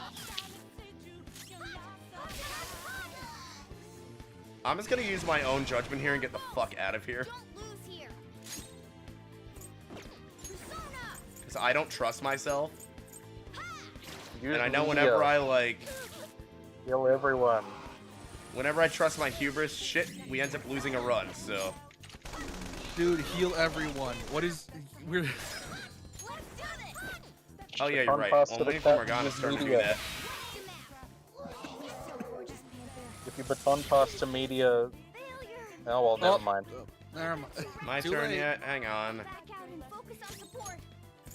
I'm just gonna use my own judgment here and get the fuck out of here. Because I don't trust myself. And I know whenever I, like... Kill everyone. Whenever I trust my hubris, shit, we end up losing a run, so... Dude, heal everyone. What is... We're... Oh yeah, you're Fun right. pass to Only the if cat Morgana's use turn to do media. that. If you baton pass to media... Oh, well, never mind. Never mind. My Too turn late. yet? Hang on. Back out and focus on support.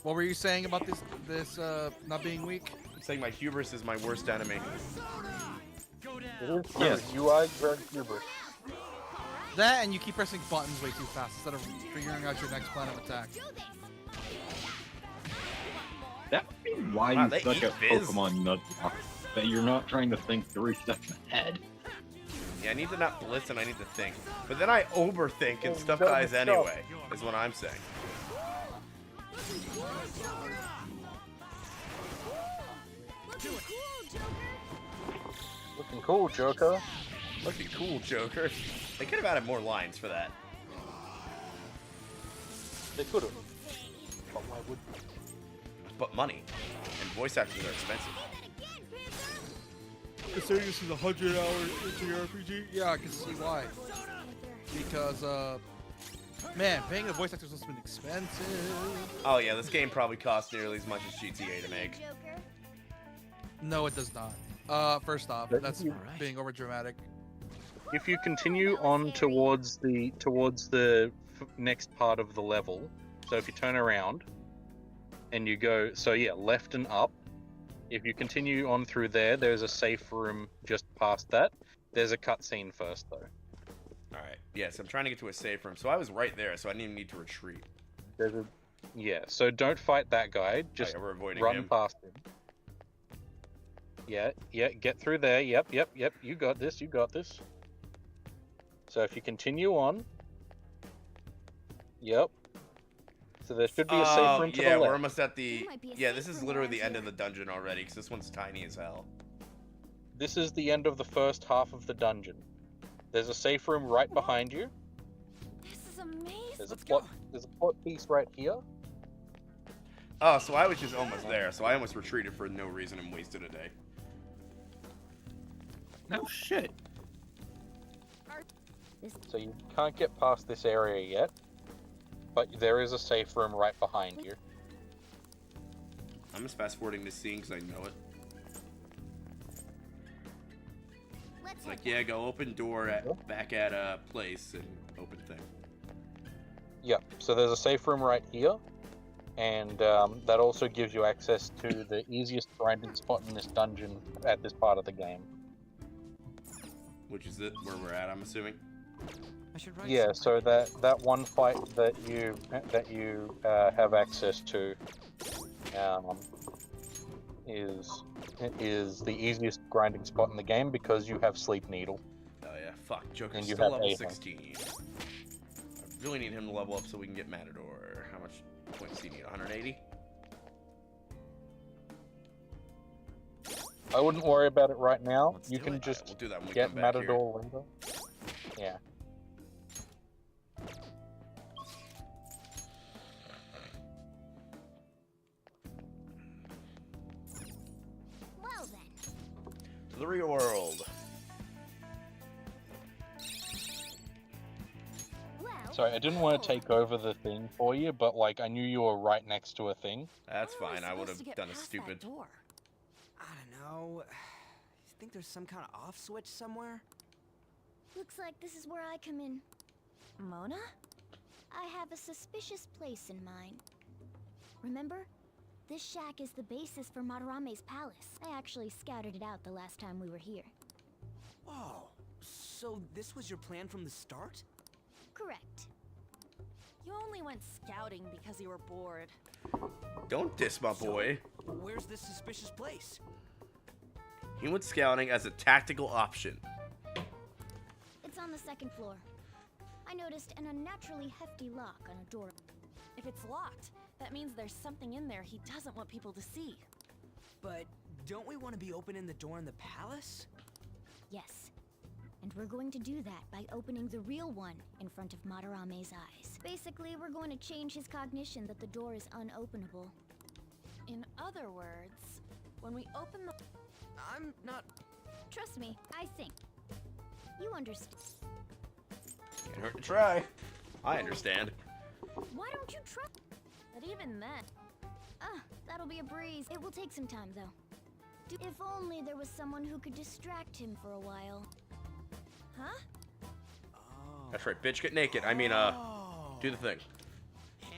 What were you saying about this not being weak? I'm saying my hubris is my worst enemy. It is true. Yes. You are very hubris. That and you keep pressing buttons way too fast instead of figuring out your next plan of attack. That would be why Wow, you they suck eat at Fizz. Pokemon Nuzlocke. That you're not trying to think 3 steps ahead. Yeah, I need to not blitz and I need to think. But then I overthink and stuff Don't dies stop. anyway, is what I'm saying. Looking cool, Joker. Looking cool, Joker. They could have added more lines for that. They could have. But why would? But money. And voice actors are expensive. Considering this is a 100-hour JRPG, yeah, I can see why. Because, man, paying the voice actors must have been expensive. Oh yeah, this game probably costs nearly as much as GTA to make. No, it does not. First off, that's being over dramatic. If you continue on towards the next part of the level, so if you turn around and you go, so yeah, left and up. If you continue on through there, there's a safe room just past that. There's a cutscene first, though. Alright, yes, I'm trying to get to a safe room. So I was right there, so I didn't even need to retreat. There's a, yeah, so don't fight that guy. Just we're avoiding run him. past him. Yeah, get through there. Yep. You got this. You got this. So if you continue on. Yep. So there should be a safe room to the yeah, left. we're almost at the... Yeah, this is literally the end of the dungeon already, because this one's tiny as hell. This is the end of the first half of the dungeon. There's a safe room right behind you. This is amazing. There's a plot piece right here. Oh, so I was just almost there, so I almost retreated for no reason and wasted a day. No shit. So you can't get past this area yet, but there is a safe room right behind you. I'm just fast forwarding this scene because I know it. It's like, yeah, go open door back at a place and open thing. Yep. So there's a safe room right here, and that also gives you access to the easiest grinding spot in this dungeon at this part of the game. Which is it, where we're at, I'm assuming. Yeah, so that one fight that you have access to is the easiest grinding spot in the game because you have Sleep Needle. Oh yeah, fuck, Joker's And you still have level Ava. 16. I really need him to level up so we can get Matador. How much points do you need, 180? I wouldn't worry about it right now. You do can it. just We'll do that when we get come back Matador later. Yeah. Well then. To the real world. Sorry, I didn't want to take over the thing for you, but like I knew you were right next to a thing. That's fine, I would have done a stupid. I don't know. You think there's some kind of off switch somewhere? Looks like this is where I come in. Mona? I have a suspicious place in mind. Remember? This shack is the basis for Madarame's palace. I actually scouted it out the last time we were here. Whoa. So this was your plan from the start? Correct. You only went scouting because you were bored. Don't diss my boy. Where's this suspicious place? He went scouting as a tactical option. It's on the second floor. I noticed an unnaturally hefty lock on a door. If it's locked, that means there's something in there he doesn't want people to see. But don't we want to be opening the door in the palace? Yes. And we're going to do that by opening the real one in front of Madarame's eyes. Basically, we're going to change his cognition that the door is unopenable. In other words, when we open the... I'm not... Trust me, I think. You understand. Can't hurt to try. I understand. Why don't you try? But even then... That'll be a breeze. It will take some time, though. If only there was someone who could distract him for a while. Huh? Oh. That's right, bitch, get naked. I mean, do the thing. Man,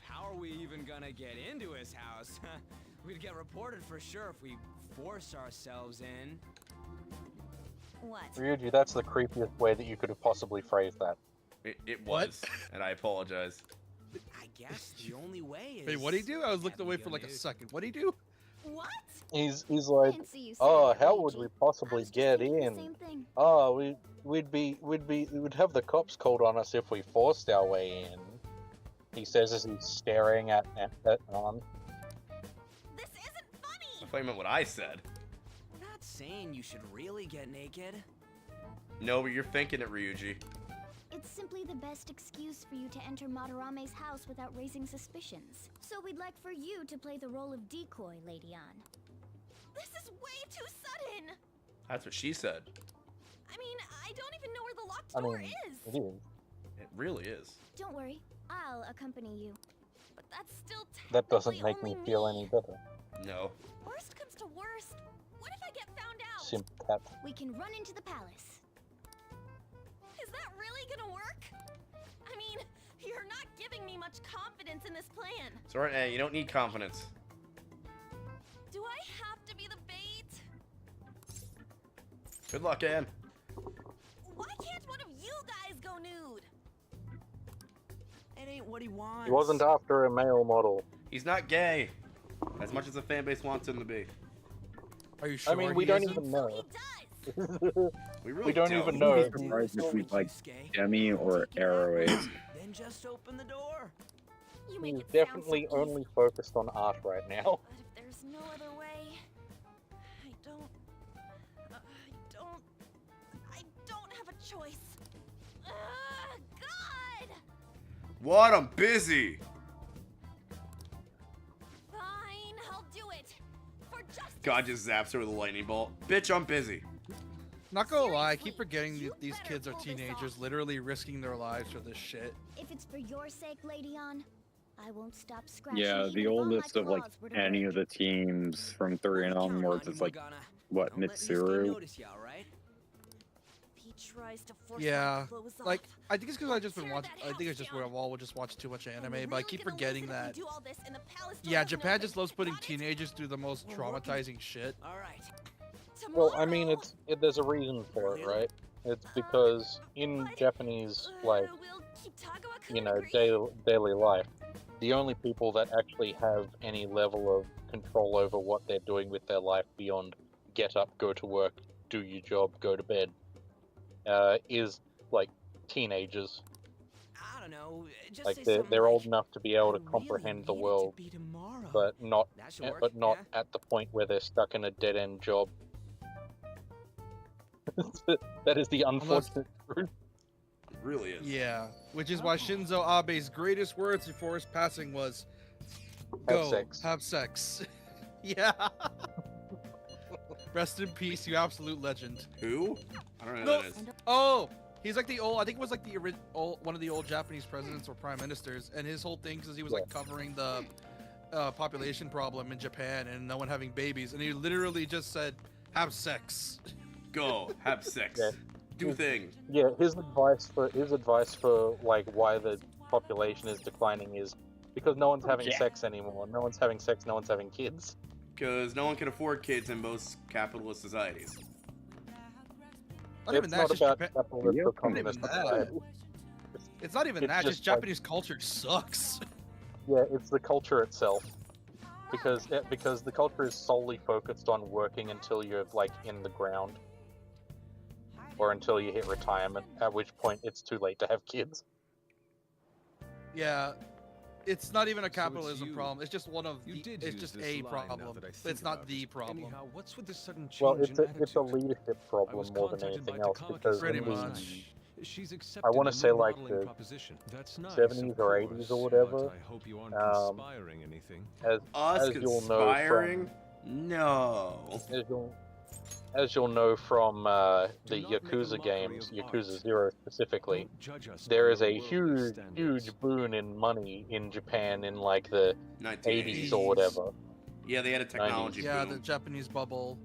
how are we even gonna get into his house? We'd get reported for sure if we forced ourselves in. What? Ryuji, that's the creepiest way that you could have possibly phrased that. It was, and I apologize. I guess the only way is... Wait, what'd he do? I was looking away for like a second. What'd he do? What? He's like, oh, how would we possibly get in? Oh, we'd have the cops called on us if we forced our way in. He says as he's staring at This isn't funny. I thought you meant what I said. We're not saying you should really get naked. No, but you're thinking it, Ryuji. It's simply the best excuse for you to enter Madarame's house without raising suspicions. So we'd like for you to play the role of decoy, Lady Ann. This is way too sudden. That's what she said. I mean, I don't even know where the locked door is. It is. It really is. Don't worry, I'll accompany you. But that's still That doesn't technically make me only feel any better. No. Worst comes to worst. What if I get found out? Simp cat. We can run into the palace. Is that really gonna work? I mean, you're not giving me much confidence in this plan. It's alright, Anne, you don't need confidence. Do I have to be the bait? Good luck, Anne. Why can't one of you guys go nude? It ain't what he wants. He wasn't after a male model. He's not gay. As much as the fan base wants him to be. Are you sure? I mean, we don't even know. We don't even know. I'd be surprised if we like Demi or Arrowways. Then just open the door. You make He's it sound definitely so only focused on art right now. But if there's no other way, I don't have a choice. God! What? I'm busy. Fine, I'll do it. For justice. God just zaps her with a lightning bolt. Bitch, I'm busy. Not gonna lie, I keep forgetting these kids are teenagers, literally risking their lives for this shit. If it's for your sake, Lady Ann, I won't stop scratching. Yeah, even the if all my oldest of like claws were to any break. of the teams from 3 and onwards is like what, Mitsuru? He tries to force Yeah, my clothes like off. I think it's because I just been Tear watching. that I think it's house just where I've all just watched too much anime, but I keep Gonna forgetting lose it if we that. do all this and the palace door Yeah, doesn't Japan open. just loves putting Got it? teenagers through the most traumatizing shit. All right. Well, I mean, there's a reason for it, right? It's because in Japanese, like, Will Kitagawa you know, daily life, the only people that actually have any level of control over what they're doing with their life beyond get up, go to work, do your job, go to bed, is like teenagers. I don't know. Just Like say they're old enough to be able to comprehend the world, but not That should work, at the point where they're stuck in a dead end job. That is the unfortunate truth. It really is. Yeah, which is why Shinzo Abe's greatest words before his passing was, Have "Go sex." have sex." Yeah. Rest in peace, you absolute legend. Who? I don't know who No. that is. Oh, he's like the old. I think it was like the one of the old Japanese presidents or prime ministers, and his whole thing is he was like covering the population problem in Japan and no one having babies, and he literally just said, "Have sex." Go, have sex. Yeah. Do things. Yeah, his advice for like why the population is declining is because no one's having sex anymore. No one's having sex. No one's having kids. Because no one can afford kids in most capitalist societies. Not even It's that, not just about Japan. capitalist or Not even communist that. society. It's not even It's that. just Just Japanese culture sucks. Yeah, it's the culture itself. Because the culture is solely focused on working until you're like in the ground. Or until you hit retirement, at which point it's too late to have kids. Yeah, it's not even a So capitalism you- problem. It's just one of You the. did It's use just this a line now problem. that I But think it's not about the it. problem. Anyhow, what's with the sudden change Well, in it's a attitude? leadership I problem was more than contacted anything by else Takamaki because Pretty in Pretty the, much. She's accepted I want a to say new like modeling the proposition. That's nice, 70s of or course, 80s or but whatever. I hope you aren't conspiring anything. As Us you'll know conspiring? from No. as you'll know from the Do not make a Yakuza mockery games, of Yakuza art. 0 specifically, Don't judge us there by is your a worldly standards. huge boon in money in Japan in like the 80s or whatever. Yeah, they had a technology Yeah, boom. the Japanese bubble.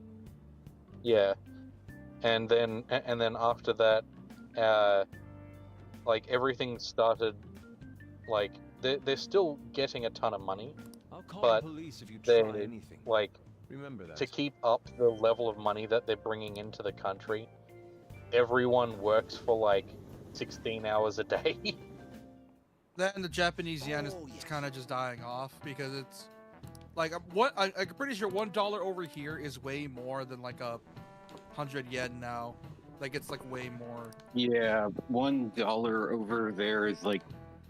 Yeah, and then after that, like everything started, like they're still getting a ton of money, I'll call but the police if you they try anything. like Remember that. to keep up the level of money that they're bringing into the country. Everyone works for like 16 hours a day. Then the Japanese yen is kind of just dying off because it's like I'm pretty sure $1 over here is way more than like 100 yen now. Like it's like way more. Yeah, $1 over there is like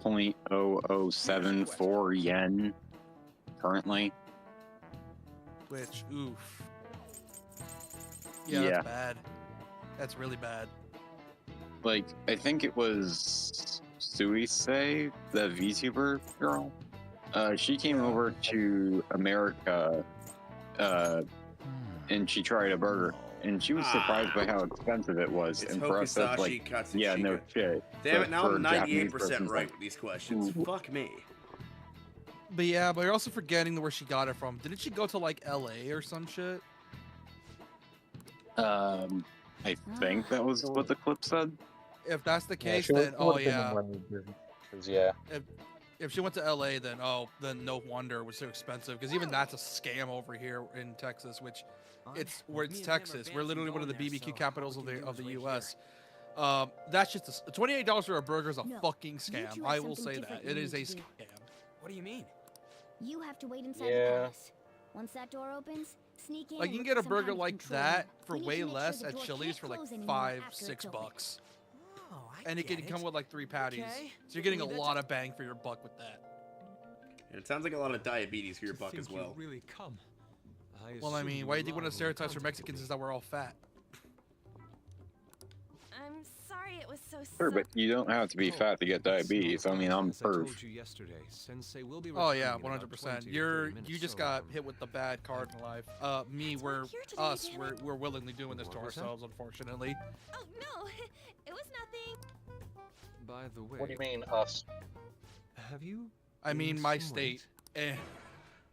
0.0074 yen currently. Which oof. Yeah, Yeah. that's bad. That's really bad. Like, I think it was Suise, the VTuber girl. She came over to America, and she tried a burger, and she was surprised by how expensive it was. It's and for us, that's Hokusashi like, Katsushika. yeah, no shit. Damn But it, now for I'm a Japanese 98% person, it's right like, with these questions. Fuck me. But yeah, but you're also forgetting where she got it from. Didn't she go to like LA or some shit? I think that was what the clip said. If that's the case, she then would've been in money business, yeah. If she went to LA, then no wonder it was so expensive. Because even that's a scam over here in Texas, which it's Texas. We're literally one of the BBQ capitals of the U.S. That's just $28 for a burger is a fucking scam. I will say that it is a scam. What do you mean? You have to wait inside the palace. Once that door opens, sneak in. Like you can get a burger like that for way less at Chili's for like $5-6. And it can come with like 3 patties. So you're getting a lot of bang for your buck with that. And it sounds like a lot of diabetes for your buck as well. Really come. Well, I mean, why do you think one of the stereotypes for Mexicans is that we're all fat? I'm sorry it was so Sure, but you don't have to be fat to get diabetes. I mean, I'm perf. Oh yeah, 100%. You just got hit with the bad card in life. Me, we're willingly doing this to ourselves, unfortunately. Oh no, it was nothing. By the way, What do you mean, us? Have you? I mean, my state.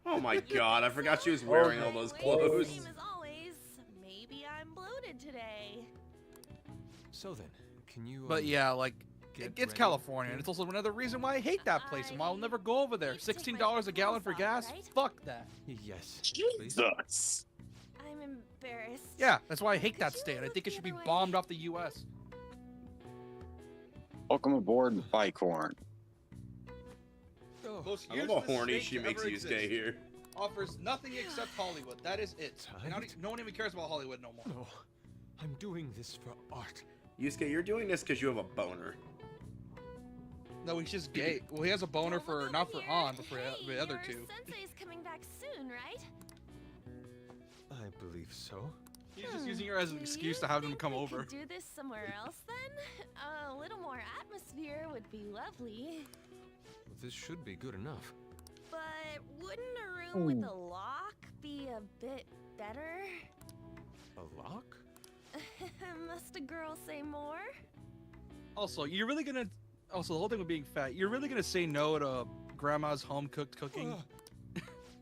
Oh my god, I forgot she was wearing all those clothes. Same as always. Maybe I'm bloated today. So then, can you? But yeah, like it's ready California, and it's also another reason why I hate that place and why I'll never go over there. $16 a gallon for gas? Fuck that. Yes. Jesus. I'm embarrassed. Yeah, that's why I hate that state. I think it should be bombed off the U.S. Welcome aboard the Bicorn. I love how horny she makes you stay here. Offers nothing except Hollywood. That is it. No one even cares about Hollywood no more. No, I'm doing this for art. Yusuke, you're doing this because you have a boner. No, he's just gay. Well, he has a boner for not for Han, but for the other two. Sensei's coming back soon, right? I believe so. He's just using her as an excuse to have them come over. Could do this somewhere else then? A little more atmosphere would be lovely. This should be good enough. But wouldn't a room with a lock be a bit better? A lock? Must a girl say more? Also, you're really gonna. Also, the whole thing with being fat, you're really gonna say no to grandma's home cooked cooking?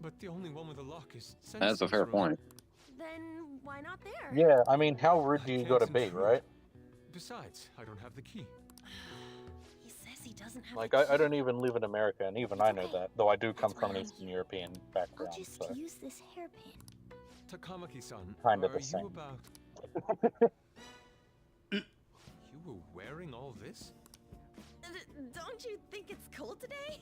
But the only one with a lock is. That's a fair point. Then why not there? Yeah, I mean, how rude do you gotta be, right? Besides, I don't have the key. He says he doesn't have. Like, I don't even live in America, and even I know that, though I do come from an Eastern European background. I'll just So. use this hairpin. Takamaki-san, Kind are of the same. you about? You were wearing all this? Don't you think it's cold today?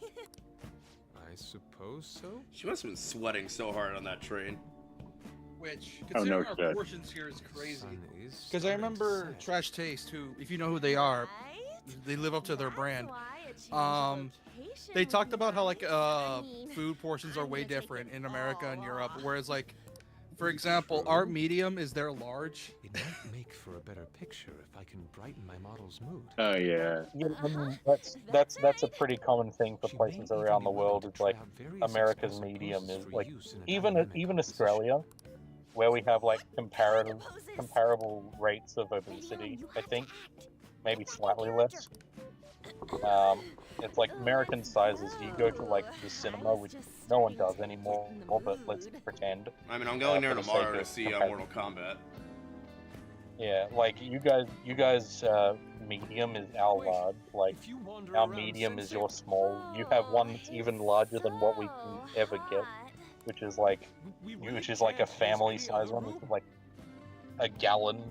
I suppose so. She must have been sweating so hard on that train. Which, Oh, no considering our shit. portions here is crazy. Sun is Because I starting to remember set. Trash Taste, who, if you know who they are, they live up to their brand. They talked about how like food portions are way different in America and Europe, whereas like, for example, our medium is their large. It might make for a better picture if I can brighten my model's mood. Oh yeah. Yeah, I mean, that's a pretty common thing for places around the world. It's like America's medium is like even Australia, where we have like comparable rates of obesity. I think maybe slightly less. It's like American sizes. You go to like the cinema, which no one does anymore. But let's pretend. I mean, I'm going there for the tomorrow sake to of see comparison. Mortal Kombat. Yeah, like you guys, medium is our large. Like our medium is your small. You have one that's even larger than what we can ever get, which is like a family size one, which is like a gallon.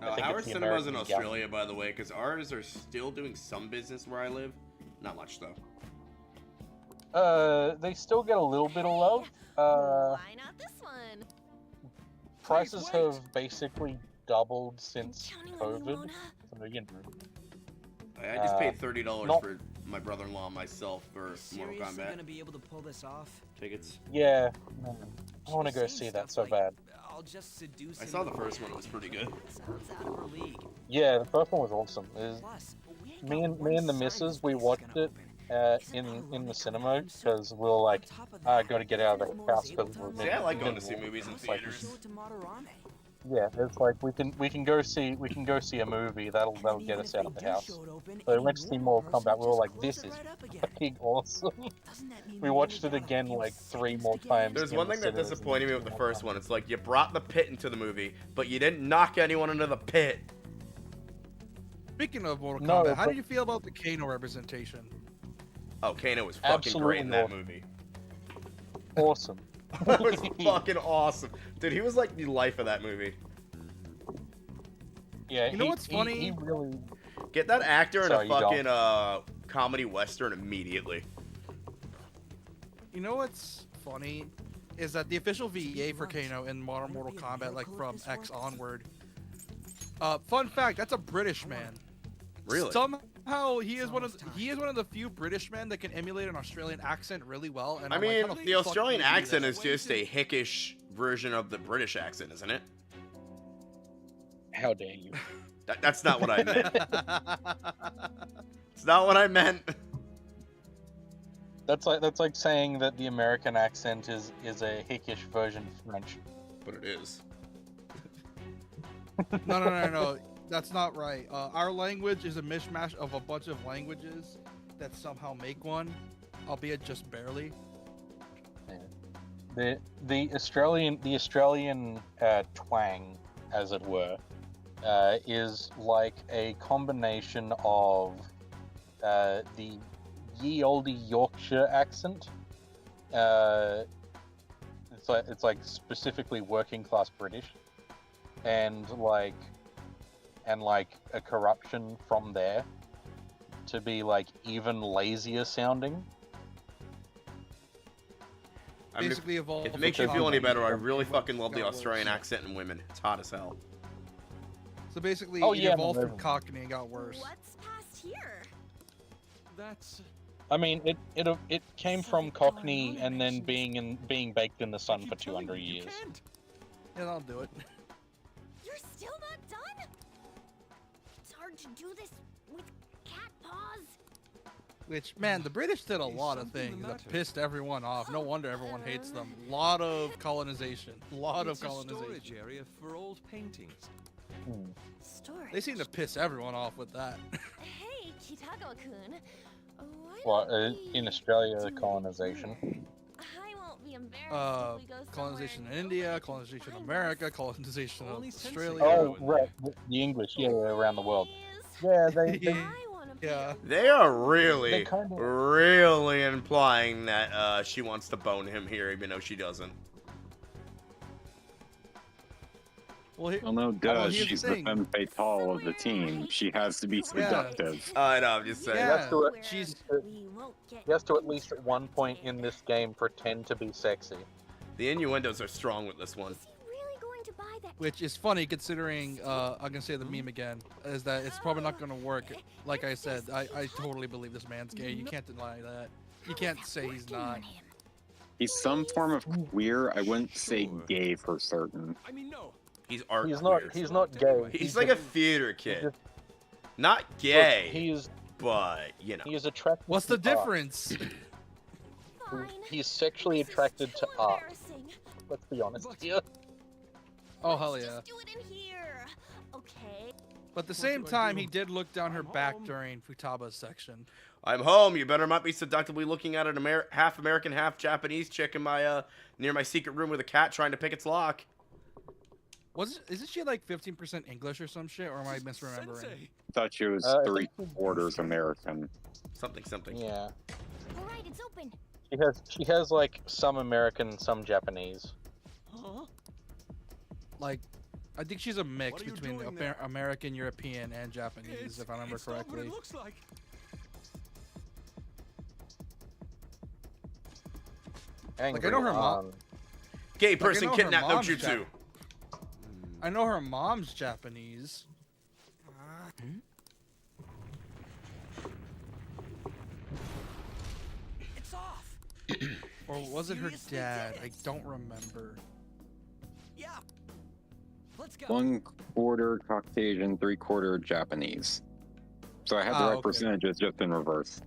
I think How are it's the cinemas in American Australia, by the way? Because ours are still doing some business where I live. Not much, though. They still get a little bit of love. Why not this one? Prices have basically doubled since COVID. So, you know, I just paid $30 not- for my brother-in-law and myself for Mortal Kombat gonna be able to pull this off? tickets. Yeah, I want to go see that so bad. I'll just seduce I him saw the with first one; magic. it was pretty good. Sounds out of her league. Yeah, the first one was awesome. Plus, we ain't Me got and one the sign missus, this we place is watched gonna it open. in the cinema because we were like, I got to get out of the house because we're See, I like going to see movies in It's like, theaters. yeah, it's like we can go see a movie that'll get us out of the house. So we went to see Mortal Kombat. We were like, this is fucking awesome. We watched it again like 3 more times. There's in one the thing that cinemas disappointed me and with the more first times. one. It's like you brought the pit into the movie, but you didn't knock anyone into the pit. Speaking of Mortal No, Kombat, how but- do you feel about the Kano representation? Oh, Kano was fucking Absolutely great in that not. movie. Awesome. That was fucking awesome. Dude, he was like the life of that movie. Yeah, You know what's funny? He really. Get that actor in Sorry, a you fucking comedy western immediately. You know what's funny is that the official VA for Kano in modern Mortal Kombat, like from X onward. Fun fact: that's a British man. Really? Somehow he is one of the few British men that can emulate an Australian accent really well. And I I'm like, mean, how the fuck Australian do you do accent that? is just a hickish version of the British accent, isn't it? How dare you? That's not what I meant. It's not what I meant. That's like saying that the American accent is a hickish version of French. But it is. No. That's not right. Our language is a mishmash of a bunch of languages that somehow make one, albeit just barely. The Australian twang, as it were, is like a combination of the ye olde Yorkshire accent. It's like specifically working class British, and like a corruption from there to be like even lazier sounding. I mean, Basically evolved. if it makes you feel any better, I really fucking love the Got worse. Australian accent in women. It's hot as hell. So basically, Oh, it yeah, evolved no, from Cockney and got worse. What's past here? That's I mean, it came from Cockney and then being baked in the sun for 200 years. Yeah, I'll do it. You're still not done? It's hard to do this with cat paws. Which, man, the British did a lot of something the things that matter? pissed everyone off. No wonder everyone hates them. Lot of colonization. Lot of it's a storage colonization. area for old paintings. Storage. They seem to piss everyone off with that. Hey, Kitagawa-kun. Well, in Australia, colonization. I won't be embarrassed if we go Colonization in somewhere India, colonization in America, colonization of Only since Australia. Oh, right, the English, yeah, around the world. Yeah, they Yeah. They are really, They kinda- really implying that she wants to bone him here, even though she doesn't. Well, Well, no, well, duh. here's She's the the thing. femme fatale of the team. She has to be seductive. I know, I'm just saying. Yeah, He has to at least at one point in this game pretend to be sexy. The innuendos are strong with this one. really going to buy that. which is funny considering, I'm gonna say the meme again, is that it's probably not gonna work. Like I said, I totally believe this man's gay. You can't deny that. You can't say he's not. He's some form of queer. I wouldn't say gay for certain. I mean, no. He's art He's queer. not gay. He's like a theater kid. Not gay, but, you know. He is attracted What's the to art. difference? He's sexually attracted to art. Let's be honest here. Oh, hell yeah. Do it in here. Okay. But at the same time, he did look down her back during Futaba's section. I'm home. You better not be seductively looking at an half American, half Japanese chick in my near my secret room with a cat trying to pick its lock. Isn't she like 15% English or some shit, or am I misremembering? I thought she was I three think- quarters American. Something. Yeah. All right, it's open. She has like some American, some Japanese. Huh? Like, I think she's a mix What are you between doing there? American, European, and Japanese, if I remember it's not what correctly. it looks like. Angry I know her mom. on- Gay I person know her kidnapped no mom's jutsu. I know her mom's Japanese. It's off. Or was it her Seriously dad? did I it. don't remember. Yeah. Let's go. 1/4 Caucasian, 3/4 Japanese. So I had the right okay. percentages, just in reverse.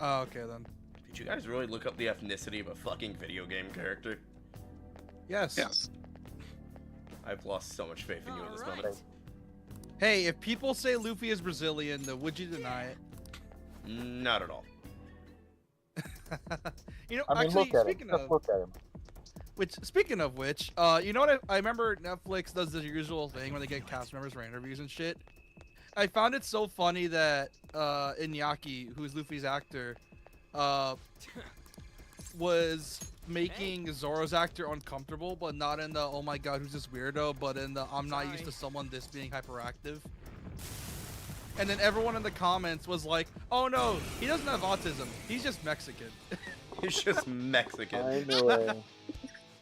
Oh, okay then. Did you guys really look up the ethnicity of a fucking video game character? Yes. Yes. I've lost so much faith in you at this Alright. moment. Hey, if people say Luffy is Brazilian, then would you deny it? Not at all. You know, I mean, actually, look at him. speaking Just of look at him. speaking of which, you know what? I remember Netflix does the usual thing when they get cast members for interviews and shit. I found it so funny that Iñaki, who's Luffy's actor, was making Zoro's actor uncomfortable, but not in the "oh my god, who's this weirdo," but in the "I'm not used to someone this being hyperactive." And then everyone in the comments was like, "Oh no, he doesn't have autism. He's just Mexican." He's just Mexican. I knew it.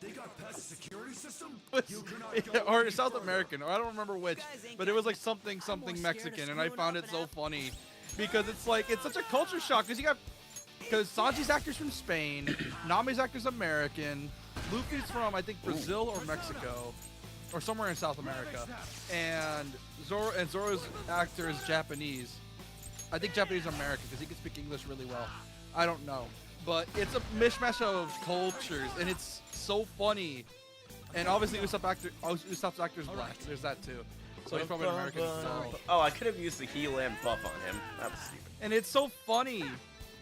They got past the security system? Was- You cannot go or any South further. American, or I don't remember which, but it was like something Mexican, and I found it so funny because it's like it's such a culture shock because Sanji's actor's from Spain, Nami's actor's American, Luffy's from I think Brazil or Mexico, or somewhere in South America, and Zoro's actor is Japanese. I think Japanese American because he can speak English really well. I don't know, but it's a mishmash of cultures, and it's so funny. And obviously Usopp's actor's black. There's that too. So he's probably American as well. Oh, I could have used the heel and buff on him. That was stupid. And it's so funny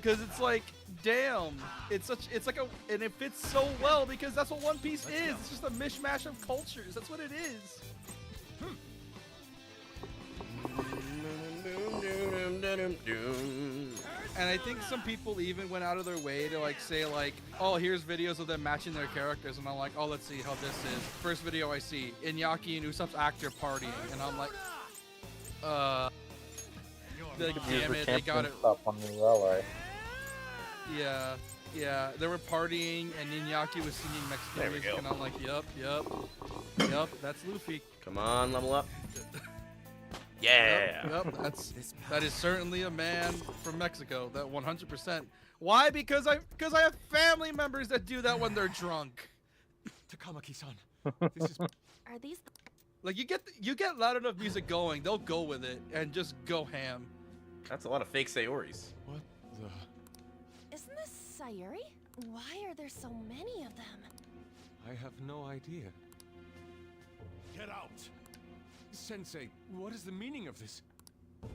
because it's like, damn, and it fits so well because that's what One Piece is. It's just a mishmash of cultures. That's what it is. And I think some people even went out of their way to like say like, oh, here's videos of them matching their characters, and I'm like, oh, let's see how this is. First video I see, Iñaki and Usopp's actor partying, and I'm like, like, damn it, they got it. Up on the LA. Yeah, they were partying, and Iñaki was singing Mexican There we music, go. and I'm like, yep, that's Luffy. Come on, level up. Yeah. Yep, that is certainly a man from Mexico. That 100%. Why? Because I have family members that do that when they're drunk. Takamaki-san, this is Are these Like you get loud enough music going, they'll go with it and just go ham. That's a lot of fake Sayoris. what the... Isn't this Sayuri? Why are there so many of them? I have no idea. Get out! Sensei, what is the meaning of this? I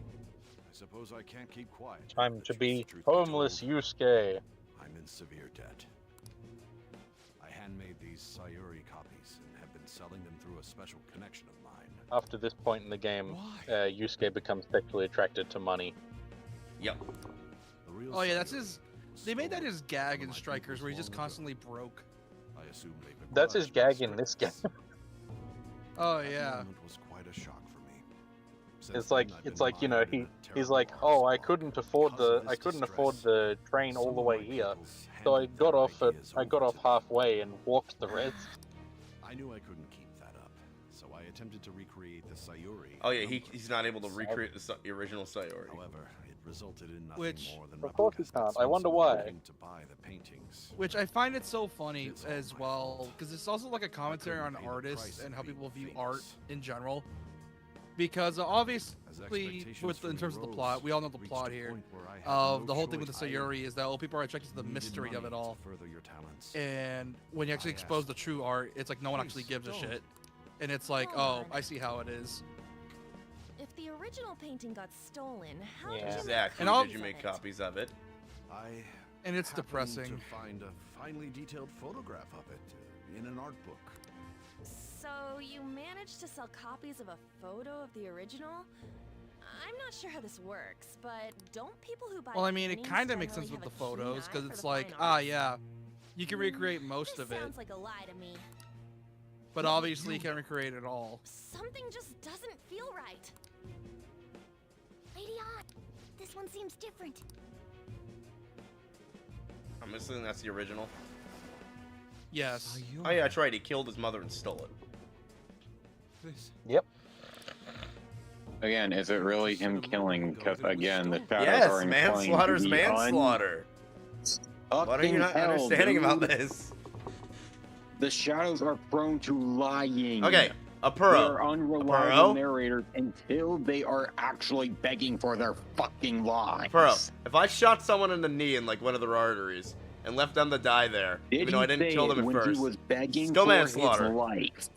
suppose I can't keep quiet. Time to But be truth homeless, told, Yusuke. I'm in severe debt. I handmade these Sayuri copies and have been selling them through a special connection of mine. After this point in the game, Why? Yusuke becomes sexually attracted to money. Yep. The real Oh yeah, that's Sayuri his. was They made that stolen his gag from in my Strikers, where he's peoples just long constantly ago. broke. I assume they That's his begrudged gag my in this game. strengths. Oh That yeah. moment was quite a shock for me. Since It's like then, I've it's been like you know mired in a he's terrible like, hole. oh, I couldn't afford Because of I this couldn't afford distress, the train some all the of way my here, peoples so I handed got their off at ideas I got over off to me. halfway and walked the rest. I knew I couldn't keep that up, so I attempted to recreate the Sayuri. Oh yeah, number. he's not able to recreate the original Sayori. However, it resulted in nothing Which- more than Of course he replicas that can't. I wonder Simpson why. wanting to buy the paintings. Which I find it so funny It's all as my well, fault. because it's also like a commentary couldn't on pay the artists price and of how being people view famous. art in general. Because obviously, expectations for in me terms of the rose, plot, we all know the reached plot a here. point where I had Of no the whole thing with the choice. I Sayuri is that all people are attracted to the needed mystery of money it to all. further your talents. And when you actually I expose asked the true art, it's like no one actually Please, gives a don't. shit. And it's like, Come oh, on. I see how it is. If the original painting got stolen, how Yeah. did you Exactly. And I'll- Did you make copies of it? I And it's happened depressing. to find a finely detailed photograph of it in an art book. So you managed to sell copies of a photo of the original? I'm not sure how this works, but don't people who buy Well, I mean, it paintings kind of makes generally sense with have the a keen photos eye because for it's the like, fine ah, arts? yeah, you can recreate most of This it, sounds like a lie to me. but obviously you can't recreate it all. Something just doesn't feel right. Lady On, this one seems different. I'm assuming that's the original. Yes. Oh yeah, that's right. He killed his mother and stole it. Yep. Again, is it really him killing? Because again, the shadows Yes, are inclined to manslaughter's be manslaughter. What are you not understanding about this? The shadows are prone to lying. Okay, a They Puro. are unreliable narrators until they are actually begging for their fucking lives. Puro, if I shot someone in the knee in like one of their arteries and left them to die there, even though I didn't kill them at when first, he was begging still for manslaughter. his life?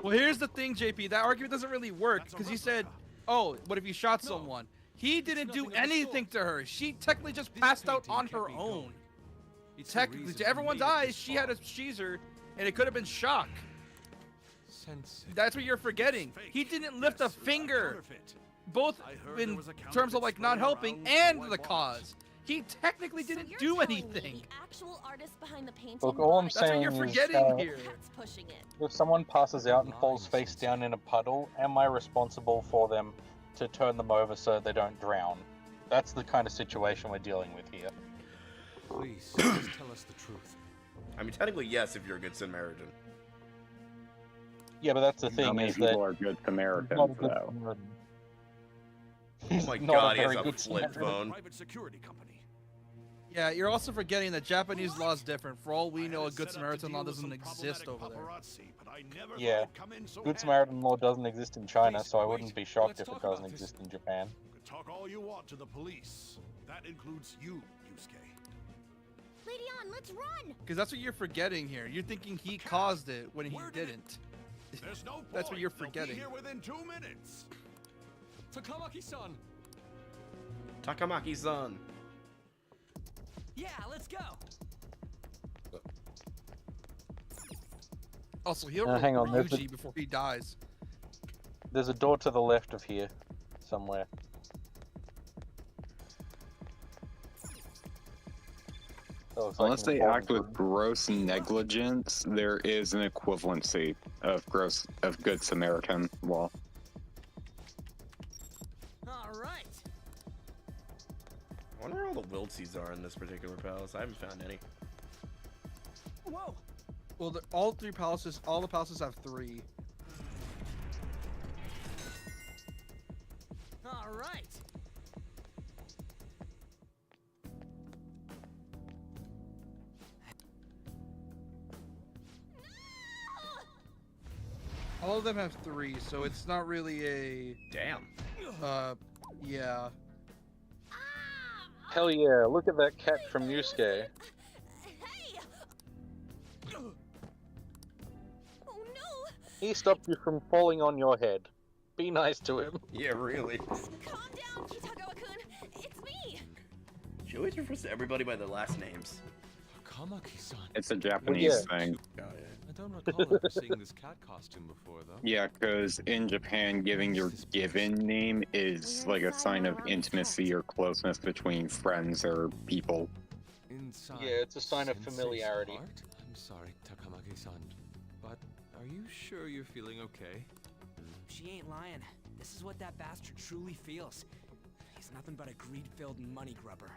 Well, here's the thing, JP. That argument doesn't really work because you said, "Oh, what if you shot someone?" He didn't do anything to her. She technically just passed out on her own. Technically, to everyone's eyes, she had a seizure, and it could have been shock. That's what you're forgetting. He didn't lift a finger, both in terms of like not helping and the cause. He technically didn't do anything. Actual artist behind the painting. Look, all I'm That's what saying you're is, forgetting here. That's pushing it. if someone passes out and falls face down in a puddle, am I responsible for them to turn them over so they don't drown? That's the kind of situation we're dealing with here. Please, just tell us the truth. I mean, technically, yes, if you're a good Samaritan. Yeah, but that's the How thing many is people that are good Samaritans, not a good though? Samaritan. Oh my Not god, he has very a good flip Samaritan. phone. Private security company. Yeah, you're also forgetting that Japanese law is different. For all we know, a Good Samaritan law doesn't exist over there. Yeah, Good Samaritan law doesn't exist in China, so I wouldn't be shocked if it doesn't exist in Japan. Talk all you want to the police. That includes you, Yusuke. Lady On, let's run! Because that's what you're forgetting here. You're thinking he caused it when he didn't. There's no That's what point. you're They'll forgetting. Be here within 2 minutes. Takamaki-san. Takamaki-san. Yeah, let's go. Also, he'll hang on, there's Ryuji before he dies. There's a door to the left of here, somewhere. Oh, it's like Unless an they important act with room. gross negligence, there is an equivalency of Good Samaritan law. All right. I wonder where all the Wiltsies are in this particular palace. I haven't found any. Whoa. Well, all the palaces have 3. All right. All of them have 3, so it's not really a. Damn. Yeah. Hell yeah, look at that cat from Yusuke. Oh no! He stopped you from falling on your head. Be nice to him. Yeah, really. Calm down, Kitagawa-kun. It's me. She always refers to everybody by their last names. Takamaki-san. It's a Japanese Yeah. thing. I don't recall ever seeing this cat costume before, though. Yeah, because in Japan, giving your given name is like a sign of intimacy or closeness between friends or people. Inside Yeah, it's a sign of Sensei's familiarity. heart? I'm sorry, Takamaki-san, but are you sure you're feeling okay? She ain't lying. This is what that bastard truly feels. He's nothing but a greed-filled money grubber.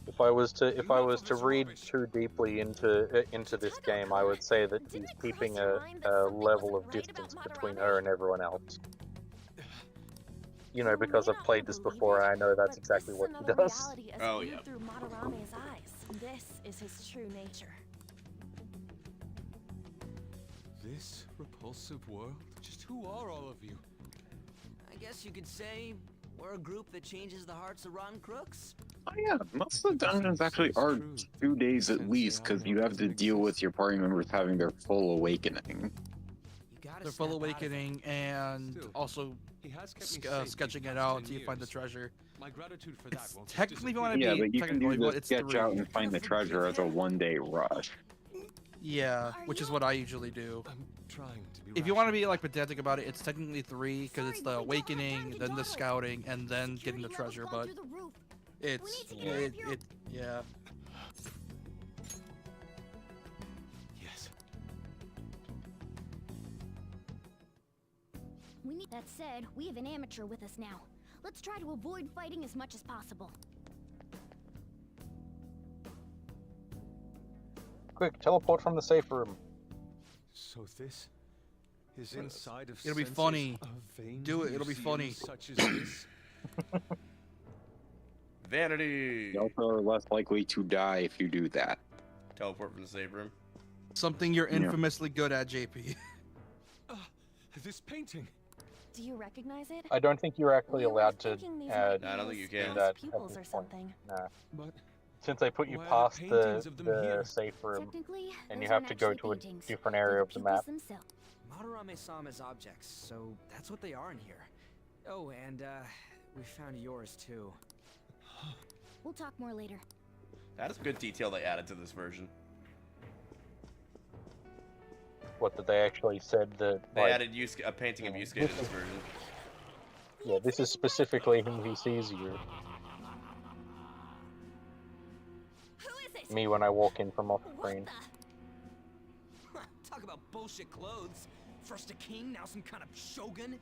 If I was to read too deeply into this game, I would say that he's keeping a level of distance between her and everyone else. You know, because I've played this before, and I know that's exactly what he does. Oh, yeah. Through Madarame's eyes. This is his true nature. This repulsive world? Just who are all of you? I guess you could say we're a group that changes the hearts of rotten crooks. Oh yeah, most of the dungeons actually are 2 days at least, because you have to deal with your party members having their full awakening. Their full awakening and also sketching it out until you find the treasure. My gratitude for that won't Technically, if you want to Yeah, be but you can technical, do the it's sketch 3. out and find the treasure as a one-day rush. Yeah, which is what I usually do. I'm trying to be If you want to be like pedantic about it, it's technically 3 because it's the awakening, then the scouting, and then getting the treasure. But it's yeah. Yes. That said, we have an amateur with us now. Let's try to avoid fighting as much as possible. Quick, teleport from the safe room. So this is inside of It'll be sensors funny. of vein Do it. It'll be funny. museums Such as this. Vanity. You also are less likely to die if you do that. Teleport from the save room. Something you're Yeah. infamously good at, JP. This painting. Do you recognize it? I don't think you're actually We were allowed to thinking these add might I don't think you be can. lost that pupils at or this point. something. No. But Since they put you why are past the the, paintings of them here? safe room, Technically, and those you have aren't to go actually to a paintings. different They're area the of the map. pupils themselves. Madarame saw them as objects, so that's what they are in here. Oh, and we found yours too. We'll talk more later. That is good detail they added to this version. What, that they actually said that, They like, added a painting of Yusuke to this version. yeah, this is specifically who he sees you. Who is it? Me when I walk in from off screen. Talk about bullshit clothes. First a king, now some kind of shogun.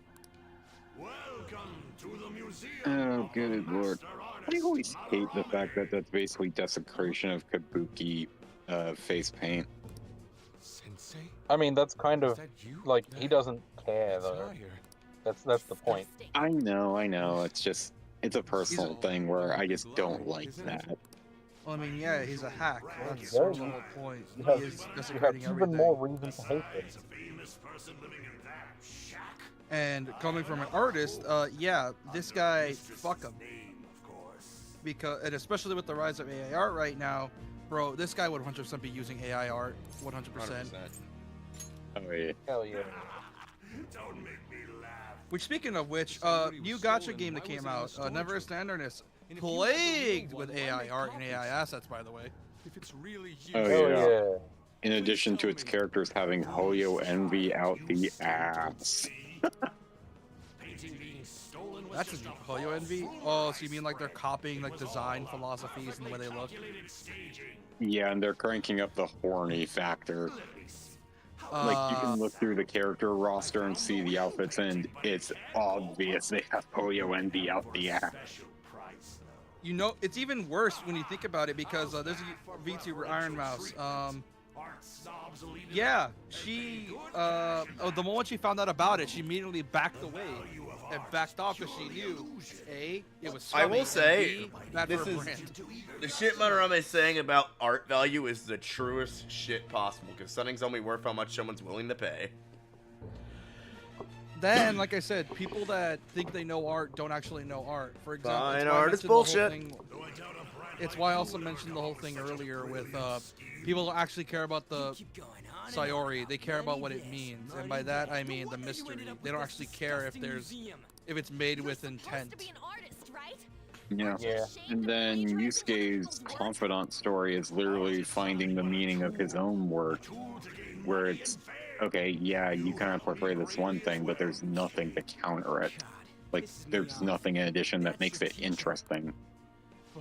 Welcome to the museum. Oh, good lord. I always hate the fact that that's basically desecration of Kabuki face paint. Sensei? I mean, that's kind Is of, that you? like, he That doesn't care, though. desire? That's the point. I know. It's just, it's a personal thing where I just don't like that. Well, I mean, yeah, he's a hack. That's Yeah. sort of the whole point. You He have, is you have desecrating even everything. more reason to hate him. Famous person living in that shack. And coming from an artist, yeah, this guy, fuck him. Because, and especially with the rise of AI art right now, bro, this guy would 100% be using AI art, 100%. 100%. Oh, yeah. Hell yeah. Don't make me laugh. Which, speaking of which, somebody new was gacha stolen, game why that was came it in a out, storage Never room? Standardness, And if you have the real plagued one, with why AI make art and copies? AI assets, by the way. If it's really you. Oh, Hell yeah. yeah. In addition to its characters having Hoyo envy out the ass. Painting being stolen was That's just a a Hoyo envy? Oh, so you mean like they're copying like design philosophies and the way they look? calculated staging. Yeah, and they're cranking up the horny factor. Like, you can look through the character roster and see the outfits, and it's obvious they have Hoyo envy out the ass. Special price, though. You know, it's even worse when you think about it because there's a VTuber Iron Mouse. Art snobs will even Yeah, she, the moment she found out about it, she immediately backed away and backed off because she knew, A, it was I will scummy, say, and B, bad this for her is brand. the shit Madarame is saying about art value is the truest shit possible because something's only worth how much someone's willing to pay. Then, like I said, people that think they know art don't actually know art. For example, Fine it's why I art is mentioned the whole bullshit. thing- It's why I also mentioned the whole thing earlier with people don't actually care about the Sayori. They care about what it means, and by that I mean the mystery. They don't actually care if it's made with intent. To be an artist, right? Yeah. Yeah. And then Yusuke's confidant story is literally finding the meaning of his own work, where it's, okay, yeah, you kind of portray this one thing, but there's nothing to counter it. Like, there's nothing in addition that makes it interesting.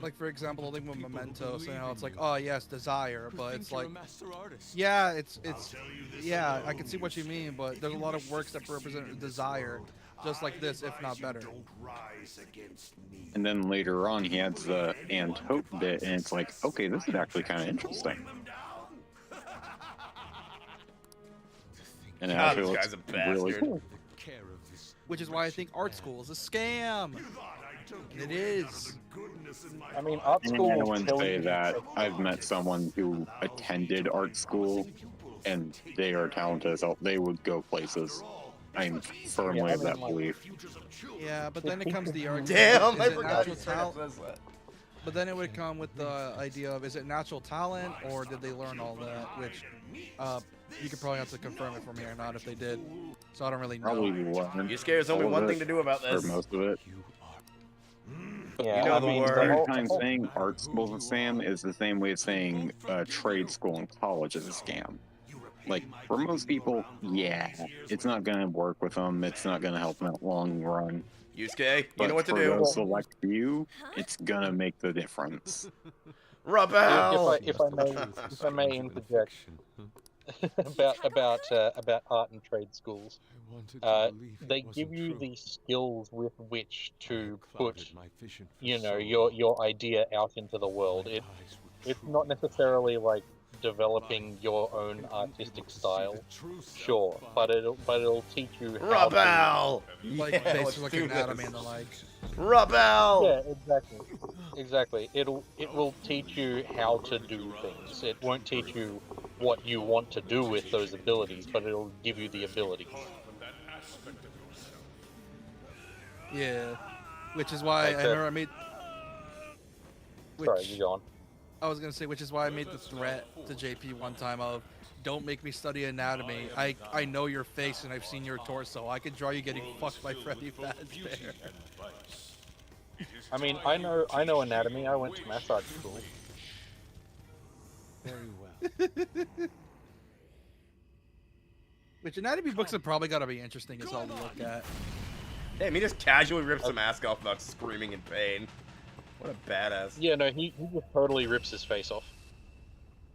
Like for example, the thing with Memento, so, you know, it's like, oh yes, desire, but it's like, Master artist. yeah, it's yeah, I can see what you mean, but there's a lot of works that represent desire, just like this, if not better. And then later on, he adds the and hope bit, and it's like, okay, this is actually kind of interesting. And it God, actually this looks guy's a really bastard. cool. Care of this. Which is why I think art school is a scam. It is. I mean, art And school I will wouldn't tell say you that. I've met someone who attended art school, and they are talented as hell. They would go places. I'm firmly of that belief. Yeah, but then it comes the argument. Damn, I is it forgot he natural straight up talent? says that. But then it would come with the idea of, is it natural talent or did they learn all that? Which you could probably have to confirm it for me or not if they did. So I don't really know. Probably learned Yusuke, there's only all of one it, thing to do about or this. most of it. Yeah, You know I the mean, word. the Third whole, time the whole- saying art school is a scam is the same way as saying trade school and college is a scam. like for most people, yeah, it's not gonna work with them. It's not gonna help them out long run. Yusuke, you But know what to for do. those select few, it's gonna make the difference. Rebel! If I may interject about art and trade schools, they give you the skills with which to put, you know, your idea out into the world. It's not necessarily like developing your own artistic style, sure, but it'll teach you how to. Rebel! Like Yeah, basic let's like do anatomy this. and the like. Rebel! Yeah, exactly. It will teach you how to do things. It won't teach you what you want to do with those abilities, but it'll give you the abilities. Yeah, which is why Like I that- remember I made. Sorry, you go on. I was gonna say, which is why I made the threat to JP one time of, don't make me study anatomy. I know your face and I've seen your torso. I could draw you getting fucked by Freddy Fazbear. I mean, I know anatomy. I went to math art school. Very well. Which anatomy books have probably got to be interesting as hell to look at. Damn, he just casually rips the mask off without screaming in pain. What a badass. Yeah, no, he just totally rips his face off.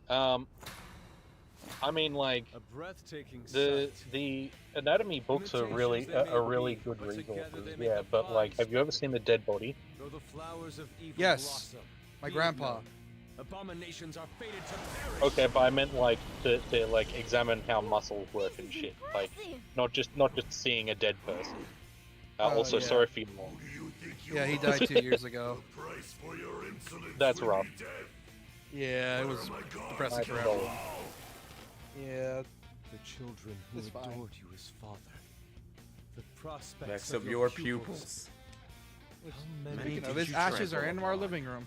I mean, like, A breathtaking the anatomy books are really good resources. Yeah, but like, have you ever seen The Dead Body? Though the flowers of evil Yes, blossom, my be grandpa. known, abominations are fated to perish. Okay, but I meant like to like examine how muscles work and shit. Like, not just seeing a dead person. Also, yeah. sorry for your mom. Yeah, he died 2 years ago. That's rough. Yeah, it was depressing I forever. know. Yeah, The children who It's fine. adored you as father. The prospects Next of of your pupils. which, How many speaking did of, his you ashes are trample in our upon? living room.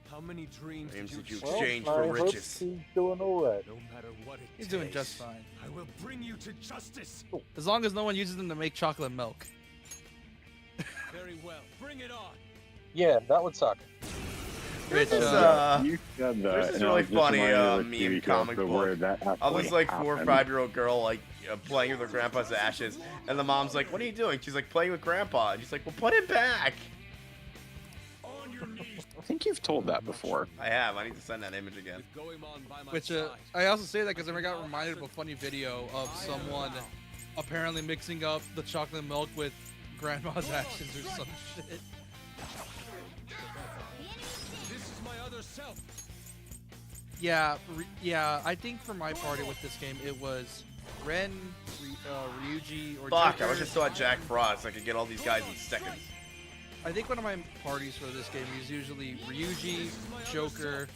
How many dreams Dreams did did you you exchange I for hope riches? he's doing alright. No matter what it He's doing takes, just fine. I will bring you to justice. As long as no one uses them to make chocolate milk. Very well. Bring it on. Yeah, that would suck. Which, This is, You said that. There's this and I really was just funny reminded of meme the comic the where book that of this actually like 4 or happened. 5-year-old girl like playing with her grandpa's ashes, and the mom's like, "What are you doing?" She's like, "Playing with grandpa." And she's like, "Well, put it back." I think you've told that before. I have. I need to send that image again. which I also say that because I got reminded of a funny video of someone apparently mixing up the chocolate milk with grandma's ashes or some shit. This is my other self. Yeah, I think for my party with this game, it was Ren, Ryuji, or Fuck! Joker. I wish I still had Jack Frost. So I could get all these guys in seconds. I think one of my parties for this game is usually Ryuji, Joker.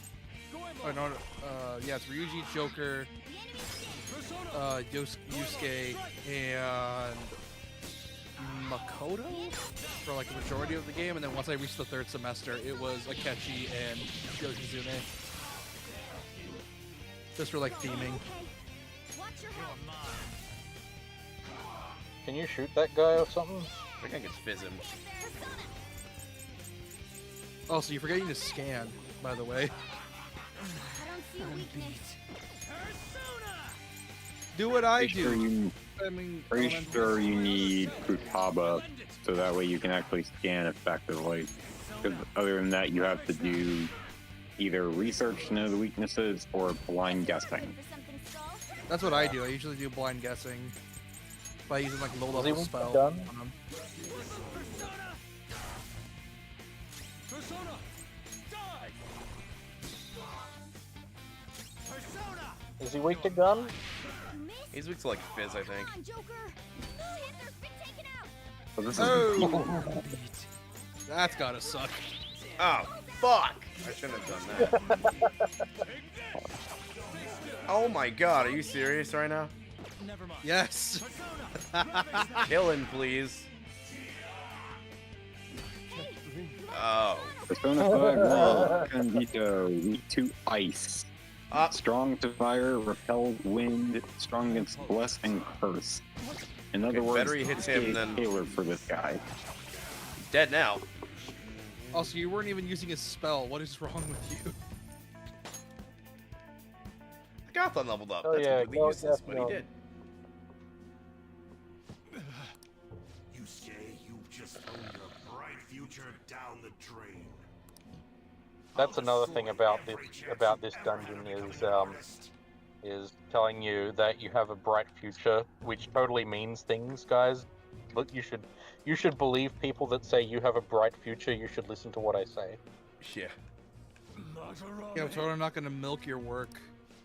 Oh no, yeah, it's Ryuji, Joker, Yusuke, and Makoto for like the majority of the game, and then once I reached the 3rd semester, it was Akechi and Yoshizune. Just for like theming. Can you shoot that guy or something? I think I could fizz him. Oh, so you're forgetting to scan, by the way. Do what I Pretty sure do. you, I mean, pretty sure you need Futaba, so that way you can actually scan effectively. Because other than that, you have to do either research to know the weaknesses or blind guessing. That's what I do. I usually do blind guessing by using like low level anyone spell. done? on 'em. Persona, die. Persona. Is he weak to gun? He's weak to like fizz, I think. So this is Oh, that's gotta suck. Oh, fuck! I shouldn't have done that. Oh my god, are you serious right now? Yes. Kill him, please. Oh. Persona 5 Law, Condito, weak to ice. Strong to fire, repel wind, strong against bless and curse. In other words, better he hits him is than- tailored for this guy. He's dead now. Also, you weren't even using a spell. What is wrong with you? Gothon leveled up. Oh, That's yeah, completely useless, but he Gothon. did. You say you've just thrown your bright future down the drain. That's another thing about this dungeon is telling you that you have a bright future, which totally means things, guys. Look, you should believe people that say you have a bright future. You should listen to what I say. Yeah. Yeah, I'm totally not gonna milk your work.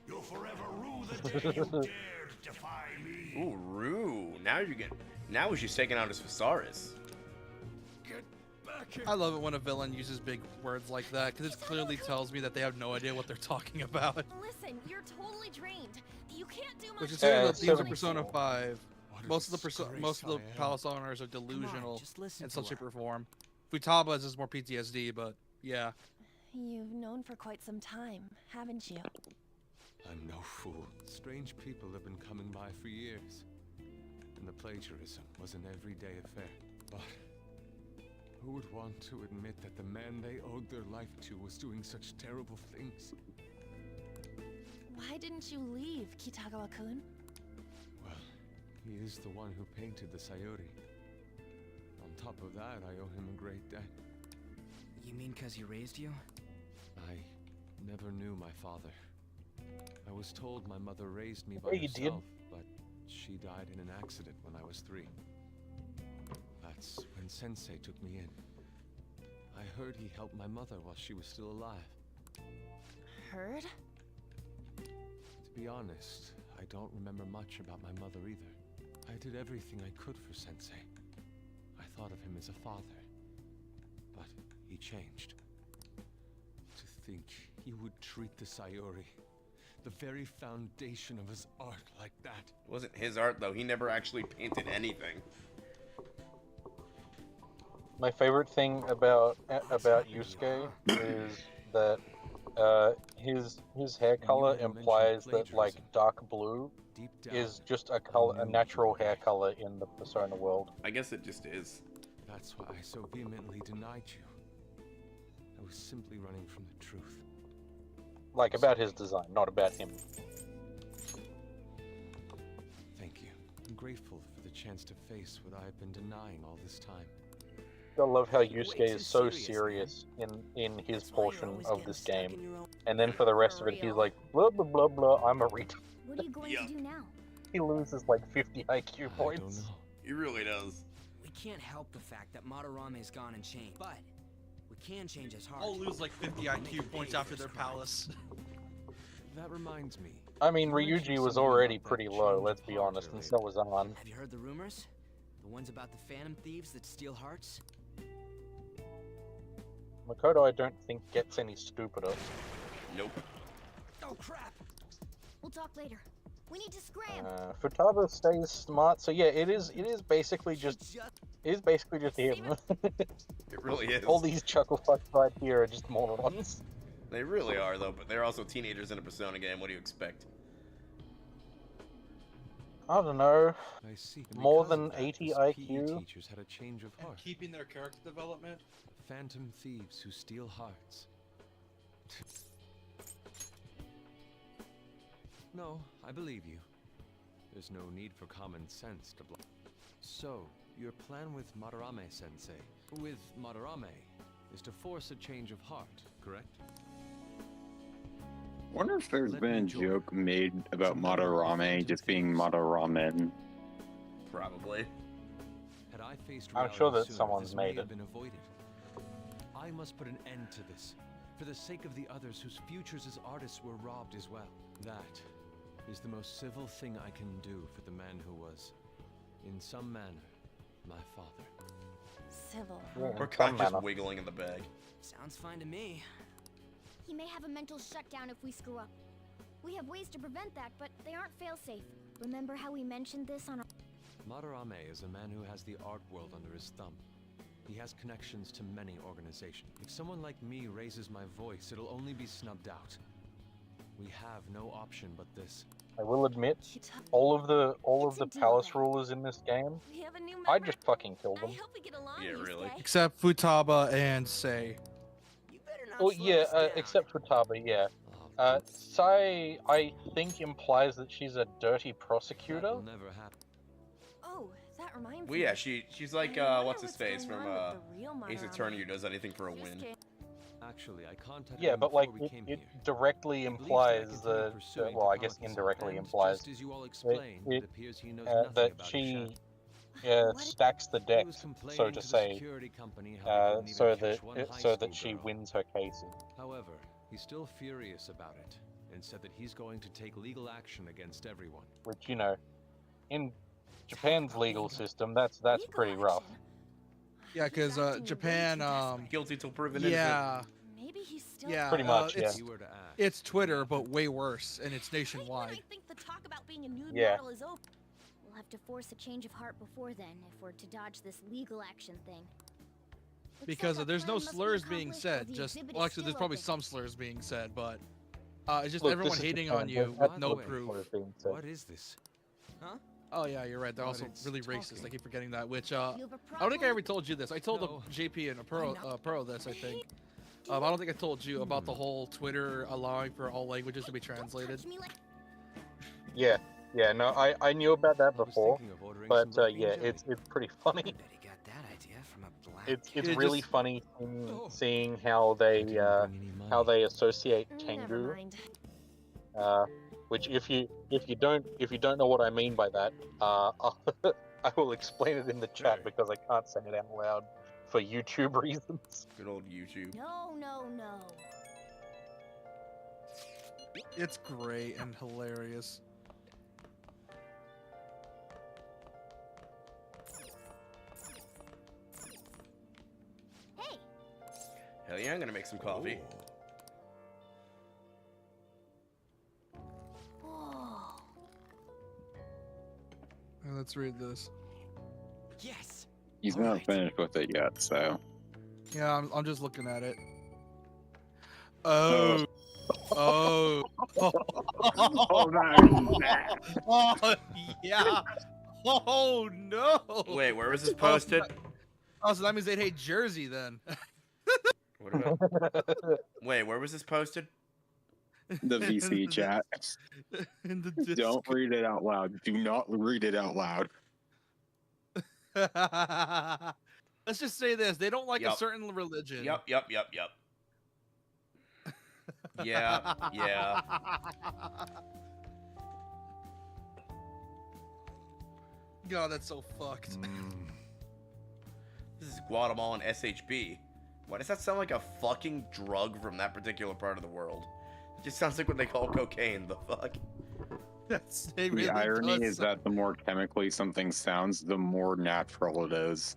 You'll forever rue the day you dared defy me. Ooh, Rue. Now she's taking out his Viserys. I love it when a villain uses big words like that, because it clearly tells me that they have no idea what they're talking about. Listen, you're totally drained. You can't do much. Which is saying that these are 70%. Persona 5. Most of the disgrace palace owners are delusional in some shape or form. Futaba's is more PTSD, but yeah. You've known for quite some time, haven't you? I'm no fool. Strange people have been coming by for years. And the plagiarism was an everyday affair. But who would want to admit that the man they owed their life to was doing such terrible things? Why didn't you leave, Kitagawa-kun? Well, he is the one who painted the Sayori. On top of that, I owe him a great debt. You mean 'cause he raised you? I never knew my father. I was told my mother raised me by Yeah, you did. herself, but she died in an accident when I was 3. That's when Sensei took me in. I heard he helped my mother while she was still alive. Heard? To be honest, I don't remember much about my mother either. I did everything I could for Sensei. I thought of him as a father, but he changed. To think he would treat the Sayori, the very foundation of his art, like that. It wasn't his art, though. He never actually painted anything. My favorite thing about Yusuke is that his hair color implies that like dark blue Deep down, is just a I color, a knew natural you were hair right. color in the Persona world. I guess it just is. That's why I so vehemently denied you. I was simply running from the truth. Like about his design, not about him. Thank you. I'm grateful for the chance to face what I've been denying all this time. I love how Way Yusuke too is so serious, in his That's why you're portion always of getting this stuck game, in your own- and then for the rest of it, he's like blah blah blah blah. I'm a retard. What are you going Yeah. to do now? He loses like 50 IQ I points. don't know. He really does. We can't help the fact that Madarame's gone and changed, but we can change his heart. I'll lose like 50 IQ points after their palace. That reminds me. I mean, You Ryuji mentioned was something already about that pretty low, change let's of be heart honest, and earlier. so was An. Have you heard the rumors? The ones about the phantom thieves that steal hearts? Makoto, I don't think, gets any stupider. Nope. Oh crap! We'll talk later. We need to scram. Futaba stays smart, so yeah, it is basically just him. It really is. All these chuckle fucks right here are just morons. They really are, though, but they're also teenagers in a Persona game. What do you expect? I don't know. I see. And More because of than that, 80 this IQ? PE teachers had a change of heart. Keeping their character development. Phantom thieves who steal hearts. No, I believe you. There's no need for common sense to block. So, your plan with Madarame-sensei, with Madarame, is to force a change of heart, correct? Wonder if there's Let been me a join. joke made about Madarame just being Madaramen. Probably. Had I faced I'm sure reality that sooner, someone's this may made have it. been avoided. I must put an end to this, for the sake of the others whose futures as artists were robbed as well. That is the most civil thing I can do for the man who was, in some manner, my father. Civil. Yeah, Or some just manner. wiggling in the bag. Sounds fine to me. He may have a mental shutdown if we screw up. We have ways to prevent that, but they aren't fail-safe. Remember how we mentioned this on our... Madarame is a man who has the art world under his thumb. He has connections to many organizations. If someone like me raises my voice, it'll only be snubbed out. We have no option but this. I will admit, Kita- all of the It's a deal, palace then. rulers in this game, We have a new member. I'd just fucking kill I them. hope we get along. Yeah, really. Yusuke. Except Futaba and Sei. You better not Oh slow yeah, us down. except for Taba, yeah. I'll Sai, I think, implies that she's a dirty prosecutor. That will never happen. Oh, that reminds Well, me. yeah, she's like I wonder what's his what's face going from on with the real Ace Madarame. Attorney, who does anything for a win. Actually, I contacted Yeah, him but like before we came it here. directly He believes implies that I continue that, pursuing well, I guess Takami's, indirectly and implies just as you all explained, it- it appears he knows nothing that about she What? stacks the He deck, was so complaining to to the say, security company how they couldn't so even catch one high so school that she girl. wins her cases. However, he's still furious about it and said that he's going to take legal action against everyone. Which, you know, in Japan's legal system, that's pretty rough. Yeah, because Japan, Guilty till proven innocent. yeah, Maybe he's still. yeah, Pretty much, it's, If he were to ask, it's Twitter, but way worse, and it's nationwide. I think the talk about being a nude Yeah. model is over. We'll have to force a change of heart before then if we're to dodge this legal action thing. Looks Because like our there's no plan must be slurs being accomplished while said. the Just exhibit well, is actually, there's still probably open. some slurs being said, but it's just Look, everyone this is hating Japan, on you that's with no what proof. is being said. what is this? Huh? Oh yeah, you're right. They're But also it's really racist. I talking. keep forgetting that. Which You have a I don't think I problem? ever told you this. I told No. JP and a pro this. I think. I don't think I told you about the whole Twitter allowing for all languages to be translated. Touch me like Yeah, no, I knew about that I was before, thinking of ordering but some black bean yeah, jelly. it's pretty funny. Bet he got that idea from a black It's It really just- funny Oh. seeing how I they didn't bring any money. how they associate Never Tengu. mind. Which if you don't know what I mean by that, I will explain it in the chat Hey. because I can't say it out loud for YouTube reasons. Good old YouTube. no. It's great and hilarious. Hey, Hell yeah, I'm gonna make some coffee. whoa. Let's read this. Yes. He's All not right. finished with it yet, so. Yeah, I'm just looking at it. Oh. Oh. Oh, that. Oh, yeah. Oh, no. Wait, where was this posted? Oh, so that means they'd hate Jersey then. What about? Wait, where was this posted? The VC chat. In the Don't read it out loud. Do not read it out loud. Let's just say this: they don't like a Yup. certain religion. Yup. Yeah. God, that's so fucked. This is Guatemalan SHB. Why does that sound like a fucking drug from that particular part of the world? It just sounds like what they call cocaine. The fuck? That's it really The irony does is that the more chemically something sounds, the more natural it is.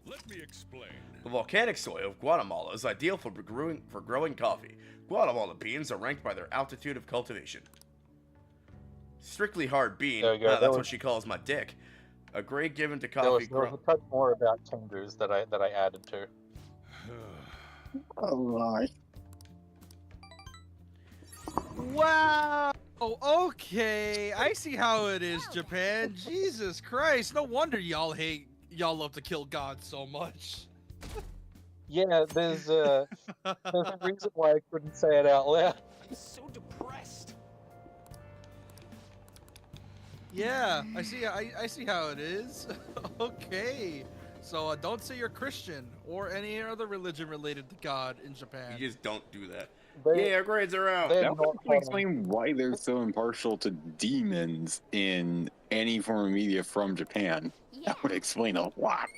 Let me explain. The volcanic soil of Guatemala is ideal for growing coffee. Guatemala beans are ranked by their altitude of cultivation. Strictly hard bean. There you go, that That's was- what she calls my dick. A grade given to There was, coffee. there was a touch more about Tengus that I added to. Oh my. Wow. Oh, okay. I see how it is, Japan. Jesus Christ. No wonder y'all love to kill God so much. Yeah, there's a reason why I couldn't say it out loud. I'm so depressed. Yeah, I see how it is. Okay. So don't say you're Christian or any other religion related to God in Japan. You just don't do that. They- Yeah, our grades are out. they're That not would explain why they're so impartial to demons in any form of media from Japan. Yeah. That would explain a lot.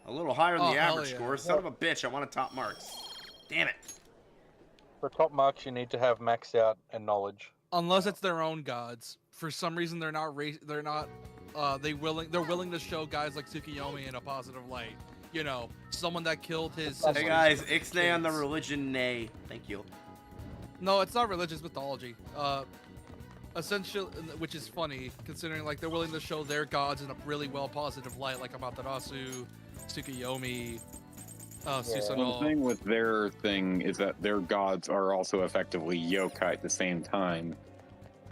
A little higher than Oh, the hell average yeah. score. Son of a bitch, I want a top marks. Damn it. For top marks, you need to have maxed out and knowledge. Unless it's their own gods. For some reason, they're willing to show guys like Tsukiyomi in a positive light. You know, someone that killed his sister. Hey guys, Ixnay on the religion, nay. Thank you. No, it's not religious mythology. Essentially, which is funny considering like they're willing to show their gods in a really well positive light, like Amaterasu, Tsukiyomi, Susanoo. The thing with their thing is that their gods are also effectively yokai at the same time.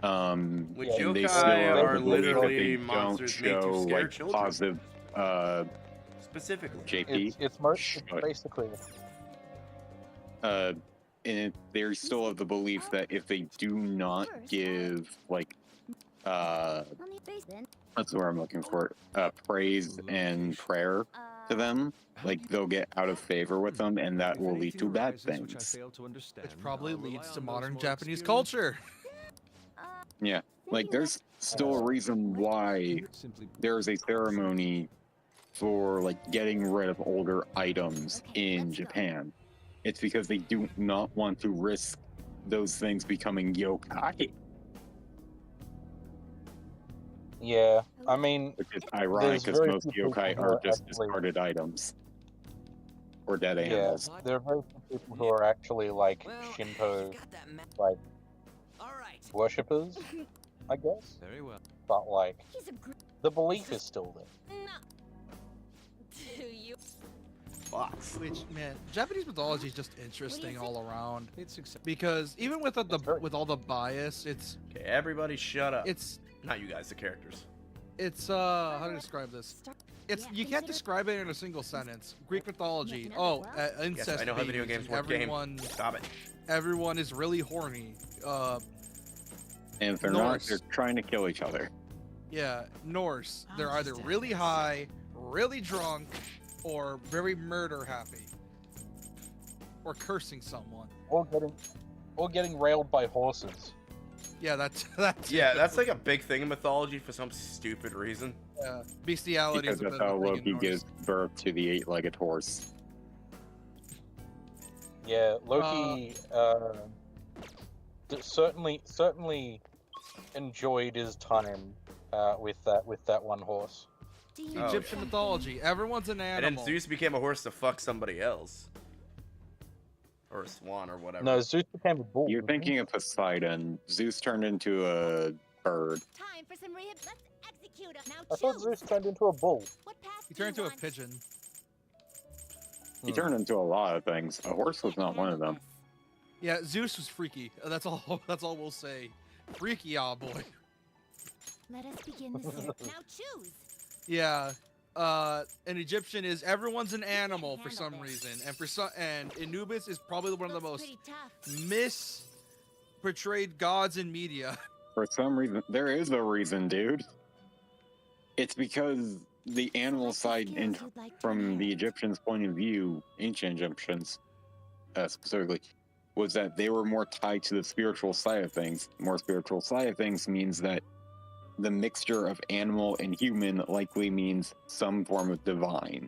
Which Yeah, and they yokai still have are the belief that literally they don't monsters made to show scare like children. positive Specifically. JP. It's Shut. basically Uh, and they're still of the belief that if they do not give like that's what I'm looking for, praise and prayer to them, like they'll get out of favor with them, and that will lead to bad things. Which probably leads to modern Japanese culture. Yeah, like there's still a reason why there's a ceremony for like getting rid of older items in Japan. It's because they do not want to risk those things becoming yokai. Yeah, I mean, which is ironic there's because very most few people yokai who are are just actually- discarded items or dead Yeah, animals. there are very few people who are actually like Shinto, like worshippers, I guess. Very well. But like, the belief is still there. Do you? Fox. Which, man, Japanese mythology is just interesting all around. Because even with with all the bias, it's Okay, everybody shut up. it's Not you guys, the characters. how to describe this? It's you can't describe it in a single sentence. Greek mythology. Oh, incest. Yes, I know how video babies, games work. everyone, Stop it. Everyone is really horny. And if they're Norse. not, they're trying to kill each other. Yeah, Norse. They're either really high, really drunk, or very murder happy, or cursing someone. Or getting railed by horses. Yeah, that's Yeah, that's like a big thing in mythology for some stupid reason. Yeah, bestiality Because is a that's bit how of a thing Loki in gives birth to the 8-legged horse. Yeah, Loki certainly enjoyed his time with that one horse. Egyptian mythology. Everyone's an And animal. then Zeus became a horse to fuck somebody else. Or a swan or whatever. No, Zeus became a bull. You're thinking of Poseidon. Zeus turned into a bird. Time for some rehab. Let's execute him. Now I thought Zeus turned into a bull. He turned into a pigeon. He turned into a lot of things. A horse was not one of them. Yeah, Zeus was freaky. That's all. That's all we'll say. Freaky, ah boy. Let us begin the ceremony. Now choose. Yeah. An Egyptian is everyone's an animal for some reason, and Anubis is probably one of the most misportrayed gods in media. For some reason, there is a reason, dude. It's because the animal side, from the Egyptians' point of view, ancient Egyptians specifically, was that they were more tied to the spiritual side of things. More spiritual side of things means that the mixture of animal and human likely means some form of divine.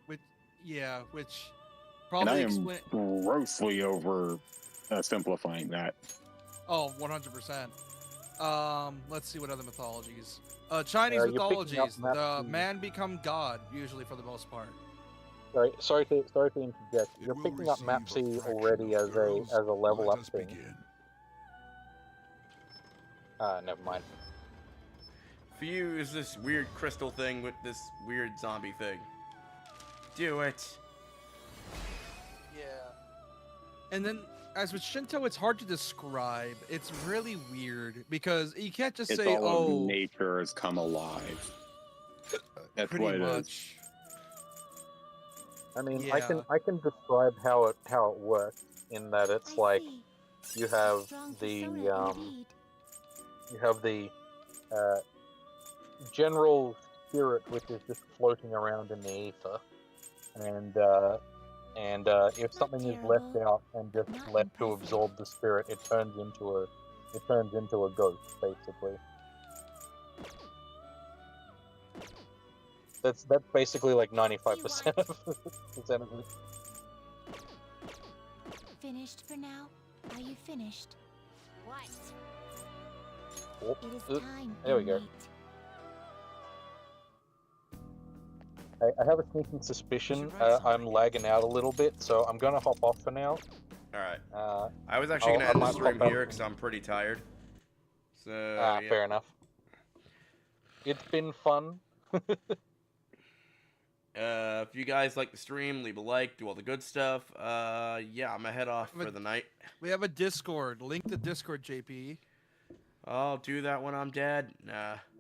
Which And probably I am grossly over simplifying that. Oh, 100%. Let's see what other mythologies. Chinese You're picking up mythologies, the Matthew. man become god, usually for the most part. Sorry to interject. You're picking up Mapsy already as a level up thing. Never mind. Fuse this weird crystal thing with this weird zombie thing. Do it. Yeah. And then, as with Shinto, it's hard to describe. It's really weird because you can't just It's say, all "Oh, of nature has come alive." That's pretty what it is. much." I mean, Yeah. I can describe how it works in that it's like you have the general spirit which is just floating around in the ether, and if something is left out and just left to absorb the spirit, it turns into a ghost, basically. That's basically like 95% of it. Finished for now? Are you finished? What? Oh, It is time. there we go. inmate. I have a sneaking suspicion I'm lagging out a little bit, so I'm gonna hop off for now. Alright. Uh, I was actually going to end the might stream pop here out. because I'm pretty tired. So, yeah. Fair enough. It's been fun. If you guys like the stream, leave a like, do all the good stuff. Yeah, I'm gonna head off for the night. We have a Discord. Link the Discord, JP. I'll do that when I'm dead. Nah.